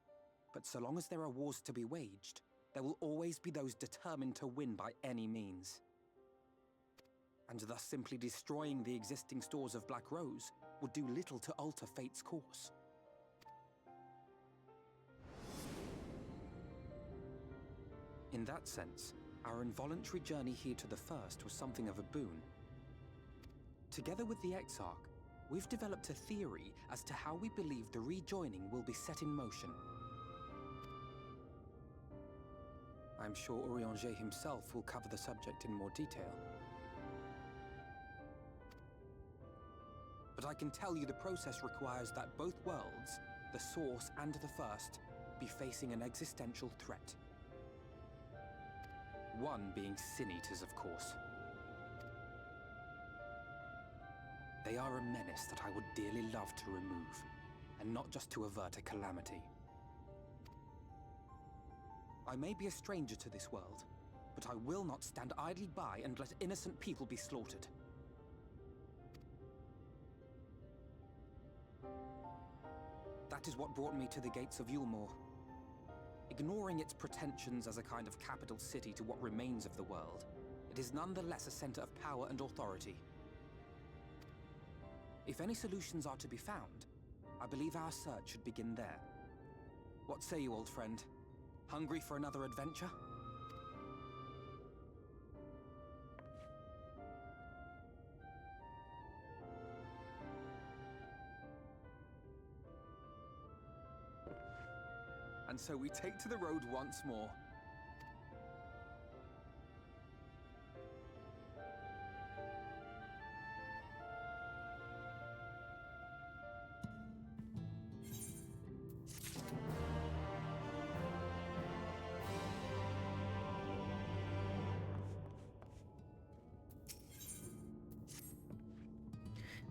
But so long as there are wars to be waged, there will always be those determined to win by any means. And thus simply destroying the existing stores of Black Rose would do little to alter fate's course. In that sense, our involuntary journey here to the First was something of a boon. Together with the Exarch, we've developed a theory as to how we believe the rejoining will be set in motion. I'm sure Urianger himself will cover the subject in more detail. But I can tell you the process requires that both worlds, the Source and the First, be facing an existential threat. One being Sin Eaters, of course. They are a menace that I would dearly love to remove, and not just to avert a calamity. I may be a stranger to this world, but I will not stand idly by and let innocent people be slaughtered. That is what brought me to the gates of Yulmore. Ignoring its pretensions as a kind of capital city to what remains of the world, it is nonetheless a center of power and authority. If any solutions are to be found, I believe our search should begin there. What say you, old friend? Hungry for another adventure? And so we take to the road once more.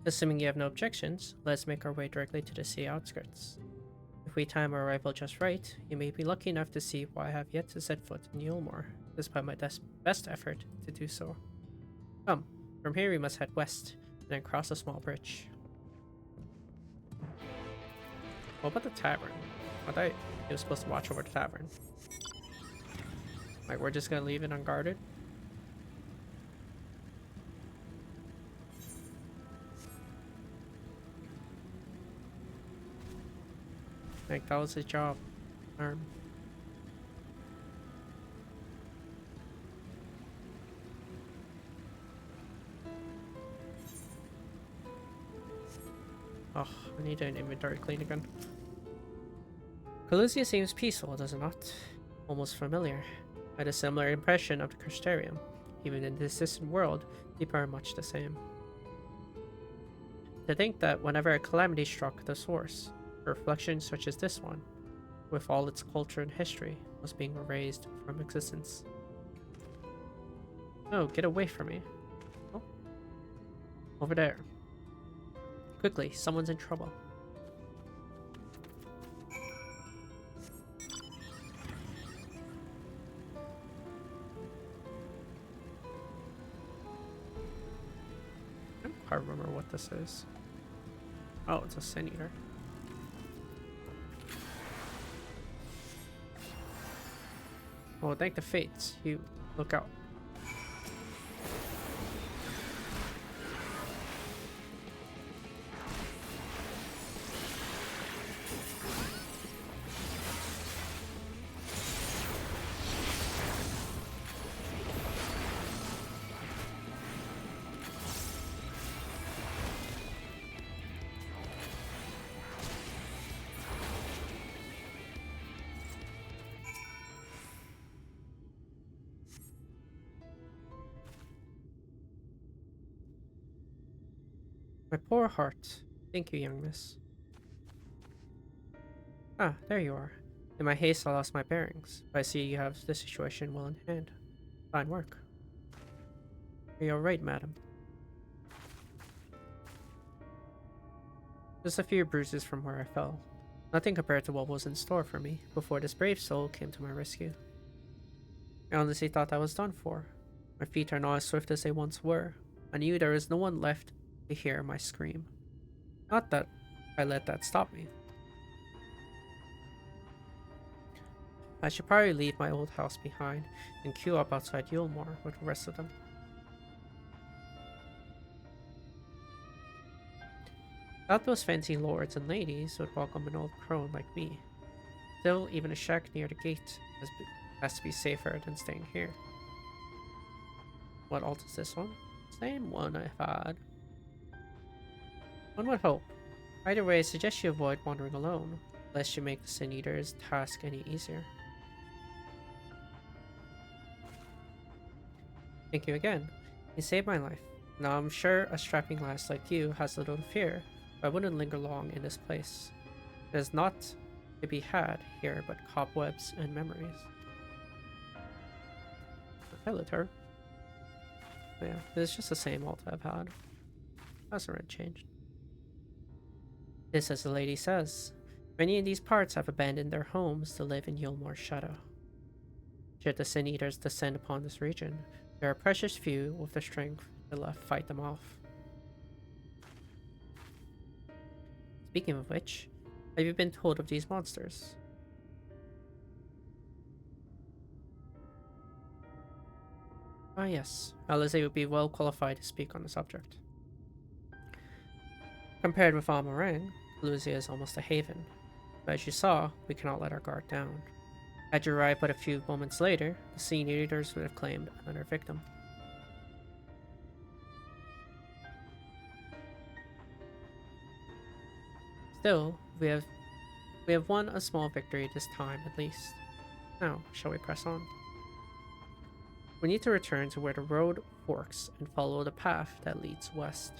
Assuming you have no objections, let's make our way directly to the sea outskirts. If we time our arrival just right, you may be lucky enough to see why I have yet to set foot in Yulmore, despite my best effort to do so. Come, from here we must head west, and then cross a small bridge. What about the tavern? I thought you were supposed to watch over the tavern. Like, we're just gonna leave it unguarded? Like, that was his job. Oh, I need an inventory clean again. Calusia seems peaceful, does it not? Almost familiar. I had a similar impression of the Crystarium. Even in this distant world, people are much the same. To think that whenever a calamity struck the source, a reflection such as this one, with all its culture and history, was being erased from existence. Oh, get away from me. Oh. Over there. Quickly, someone's in trouble. I don't quite remember what this is. Oh, it's a Sin Eater. Well, thank the fates. You look out. My poor heart. Thank you, young miss. Ah, there you are. In my haste, I lost my bearings, but I see you have this situation well in hand. Fine work. Are you alright, madam? Just a few bruises from where I fell. Nothing compared to what was in store for me before this brave soul came to my rescue. I honestly thought I was done for. My feet are not as swift as they once were. I knew there was no one left to hear my scream. Not that I let that stop me. I should probably leave my old house behind and queue up outside Yulmore with the rest of them. Thought those fancy lords and ladies would welcome an old crone like me. Still, even a shack near the gate has to be safer than staying here. What alt is this one? Same one I've had. One would hope. Either way, I suggest you avoid wandering alone, lest you make the Sin Eater's task any easier. Thank you again. You saved my life. Now I'm sure a strapping lass like you has little to fear, but I wouldn't linger long in this place. There's not to be had here but cobwebs and memories. Hello, her. Yeah, it's just the same alt I've had. Hasn't really changed. This, as the lady says, many in these parts have abandoned their homes to live in Yulmore's shadow. Should the Sin Eaters descend upon this region, there are precious few with the strength to fight them off. Speaking of which, have you been told of these monsters? Ah yes, Alize would be well qualified to speak on the subject. Compared with Almarang, Luzia is almost a haven, but as you saw, we cannot let our guard down. Had you arrived but a few moments later, the Sin Eaters would have claimed another victim. Still, we have won a small victory this time at least. Now, shall we press on? We need to return to where the road forks and follow the path that leads west.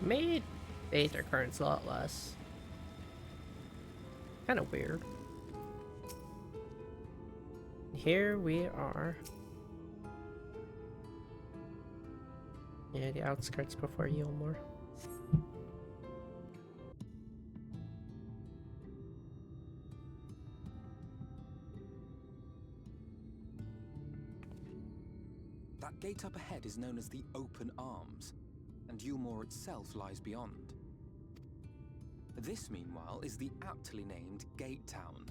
Made Aether currents a lot less. Kind of weird. Here we are. Yeah, the outskirts before Yulmore. That gate up ahead is known as the Open Arms, and Yulmore itself lies beyond. This, meanwhile, is the aptly named Gate Town,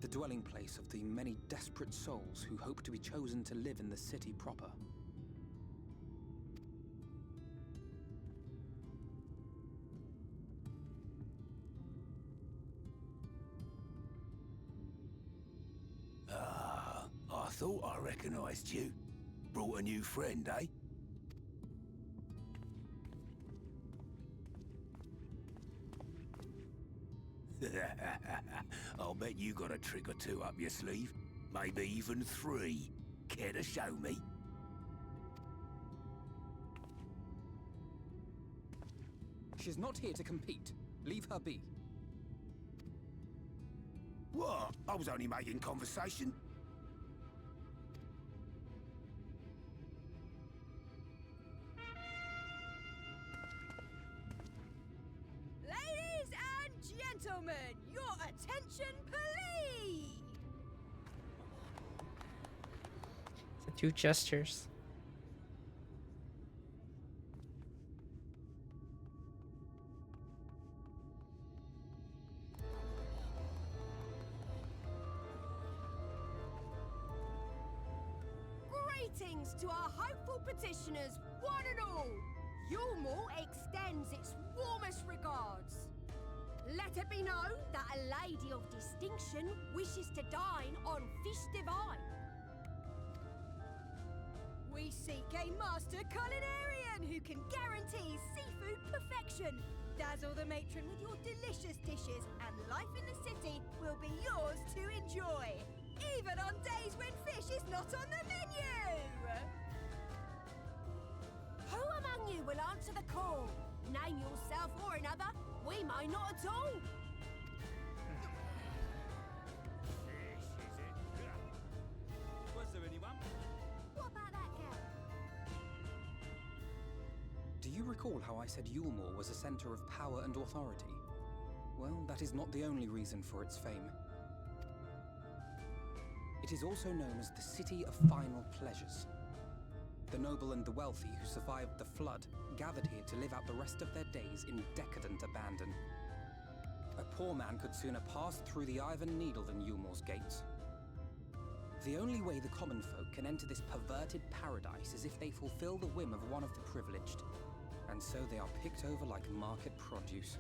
the dwelling place of the many desperate souls who hope to be chosen to live in the city proper. Ah, I thought I recognized you. Brought a new friend, eh? I'll bet you got a trick or two up your sleeve. Maybe even 3. Care to show me? She's not here to compete. Leave her be. What? I was only making conversation. Ladies and gentlemen, your attention, please! The 2 gestures. Greetings to our hopeful petitioners, one and all. Yulmore extends its warmest regards. Let it be known that a lady of distinction wishes to dine on fish divine. We seek a master culinarian who can guarantee seafood perfection. Dazzle the matron with your delicious dishes, and life in the city will be yours to enjoy, even on days when fish is not on the menu! Who among you will answer the call? Name yourself or another. We may not at all. Was there anyone? What about that girl? Do you recall how I said Yulmore was a center of power and authority? Well, that is not the only reason for its fame. It is also known as the City of Final Pleasures. The noble and the wealthy who survived the flood gathered here to live out the rest of their days in decadent abandon. A poor man could sooner pass through the Iron Needle than Yulmore's gates. The only way the common folk can enter this perverted paradise is if they fulfill the whim of one of the privileged, and so they are picked over like market produce.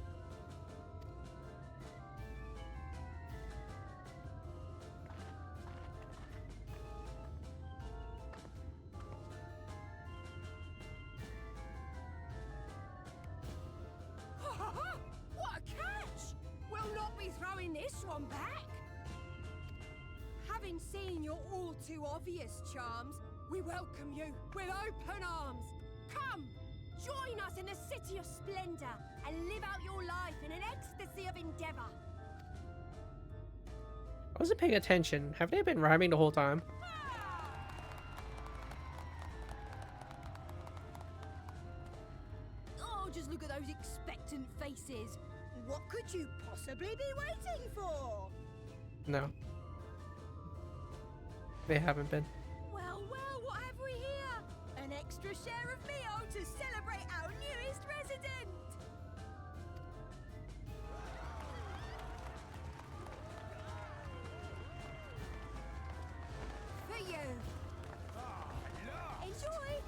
What a catch! We'll not be throwing this one back! Having seen your all too obvious charms, we welcome you with open arms. Come, join us in a city of splendor and live out your life in an ecstasy of endeavor. I wasn't paying attention. Have they been rhyming the whole time? Oh, just look at those expectant faces. What could you possibly be waiting for? No. They haven't been. Well, what have we here? An extra share of meal to celebrate our newest resident! For you! Enjoy!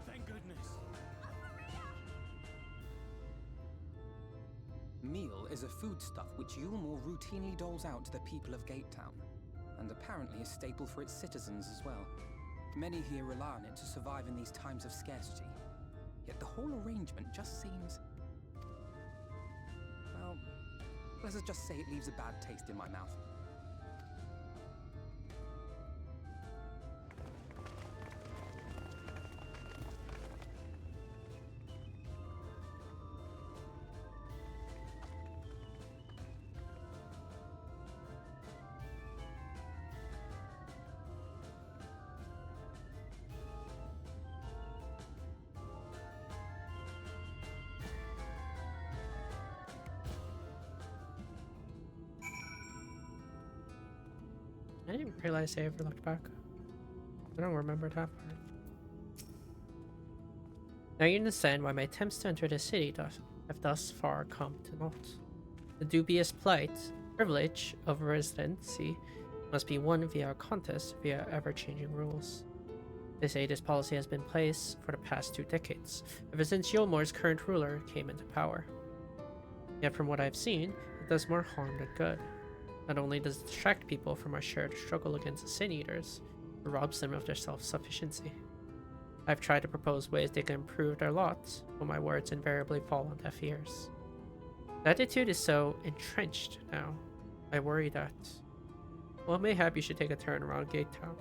Thank goodness. Meal is a foodstuff which Yulmore routinely doles out to the people of Gatetown, and apparently a staple for its citizens as well. Many here rely on it to survive in these times of scarcity. Yet the whole arrangement just seems... well, let's just say it leaves a bad taste in my mouth. I didn't realize I ever looked back. I don't remember that part. Now you understand why my attempts to enter the city have thus far come to naught. The dubious privilege of residency must be won via a contest via ever-changing rules. They say this policy has been in place for the past 2 decades, ever since Yulmore's current ruler came into power. Yet from what I've seen, it does more harm than good. Not only does it distract people from our shared struggle against the Sin Eaters, it robs them of their self-sufficiency. I've tried to propose ways they can improve their lot, but my words invariably fall on deaf ears. The attitude is so entrenched now. I worry that, well, mayhap you should take a turn around Gate Town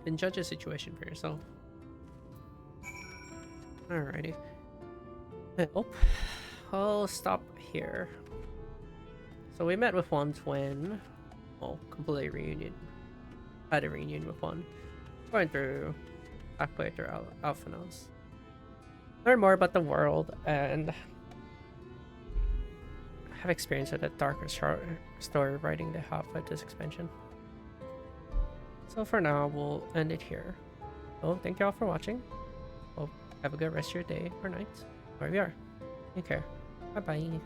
and judge the situation for yourself. Alrighty. Oh, I'll stop here. So we met with one twin. Well, completely reunion. Had a reunion with one. Going through halfway through Alphanos. Learn more about the world and have experience with a darker story writing they have with this expansion. So for now, we'll end it here. So thank you all for watching. Hope have a good rest of your day or night, wherever you are. Take care. Bye bye.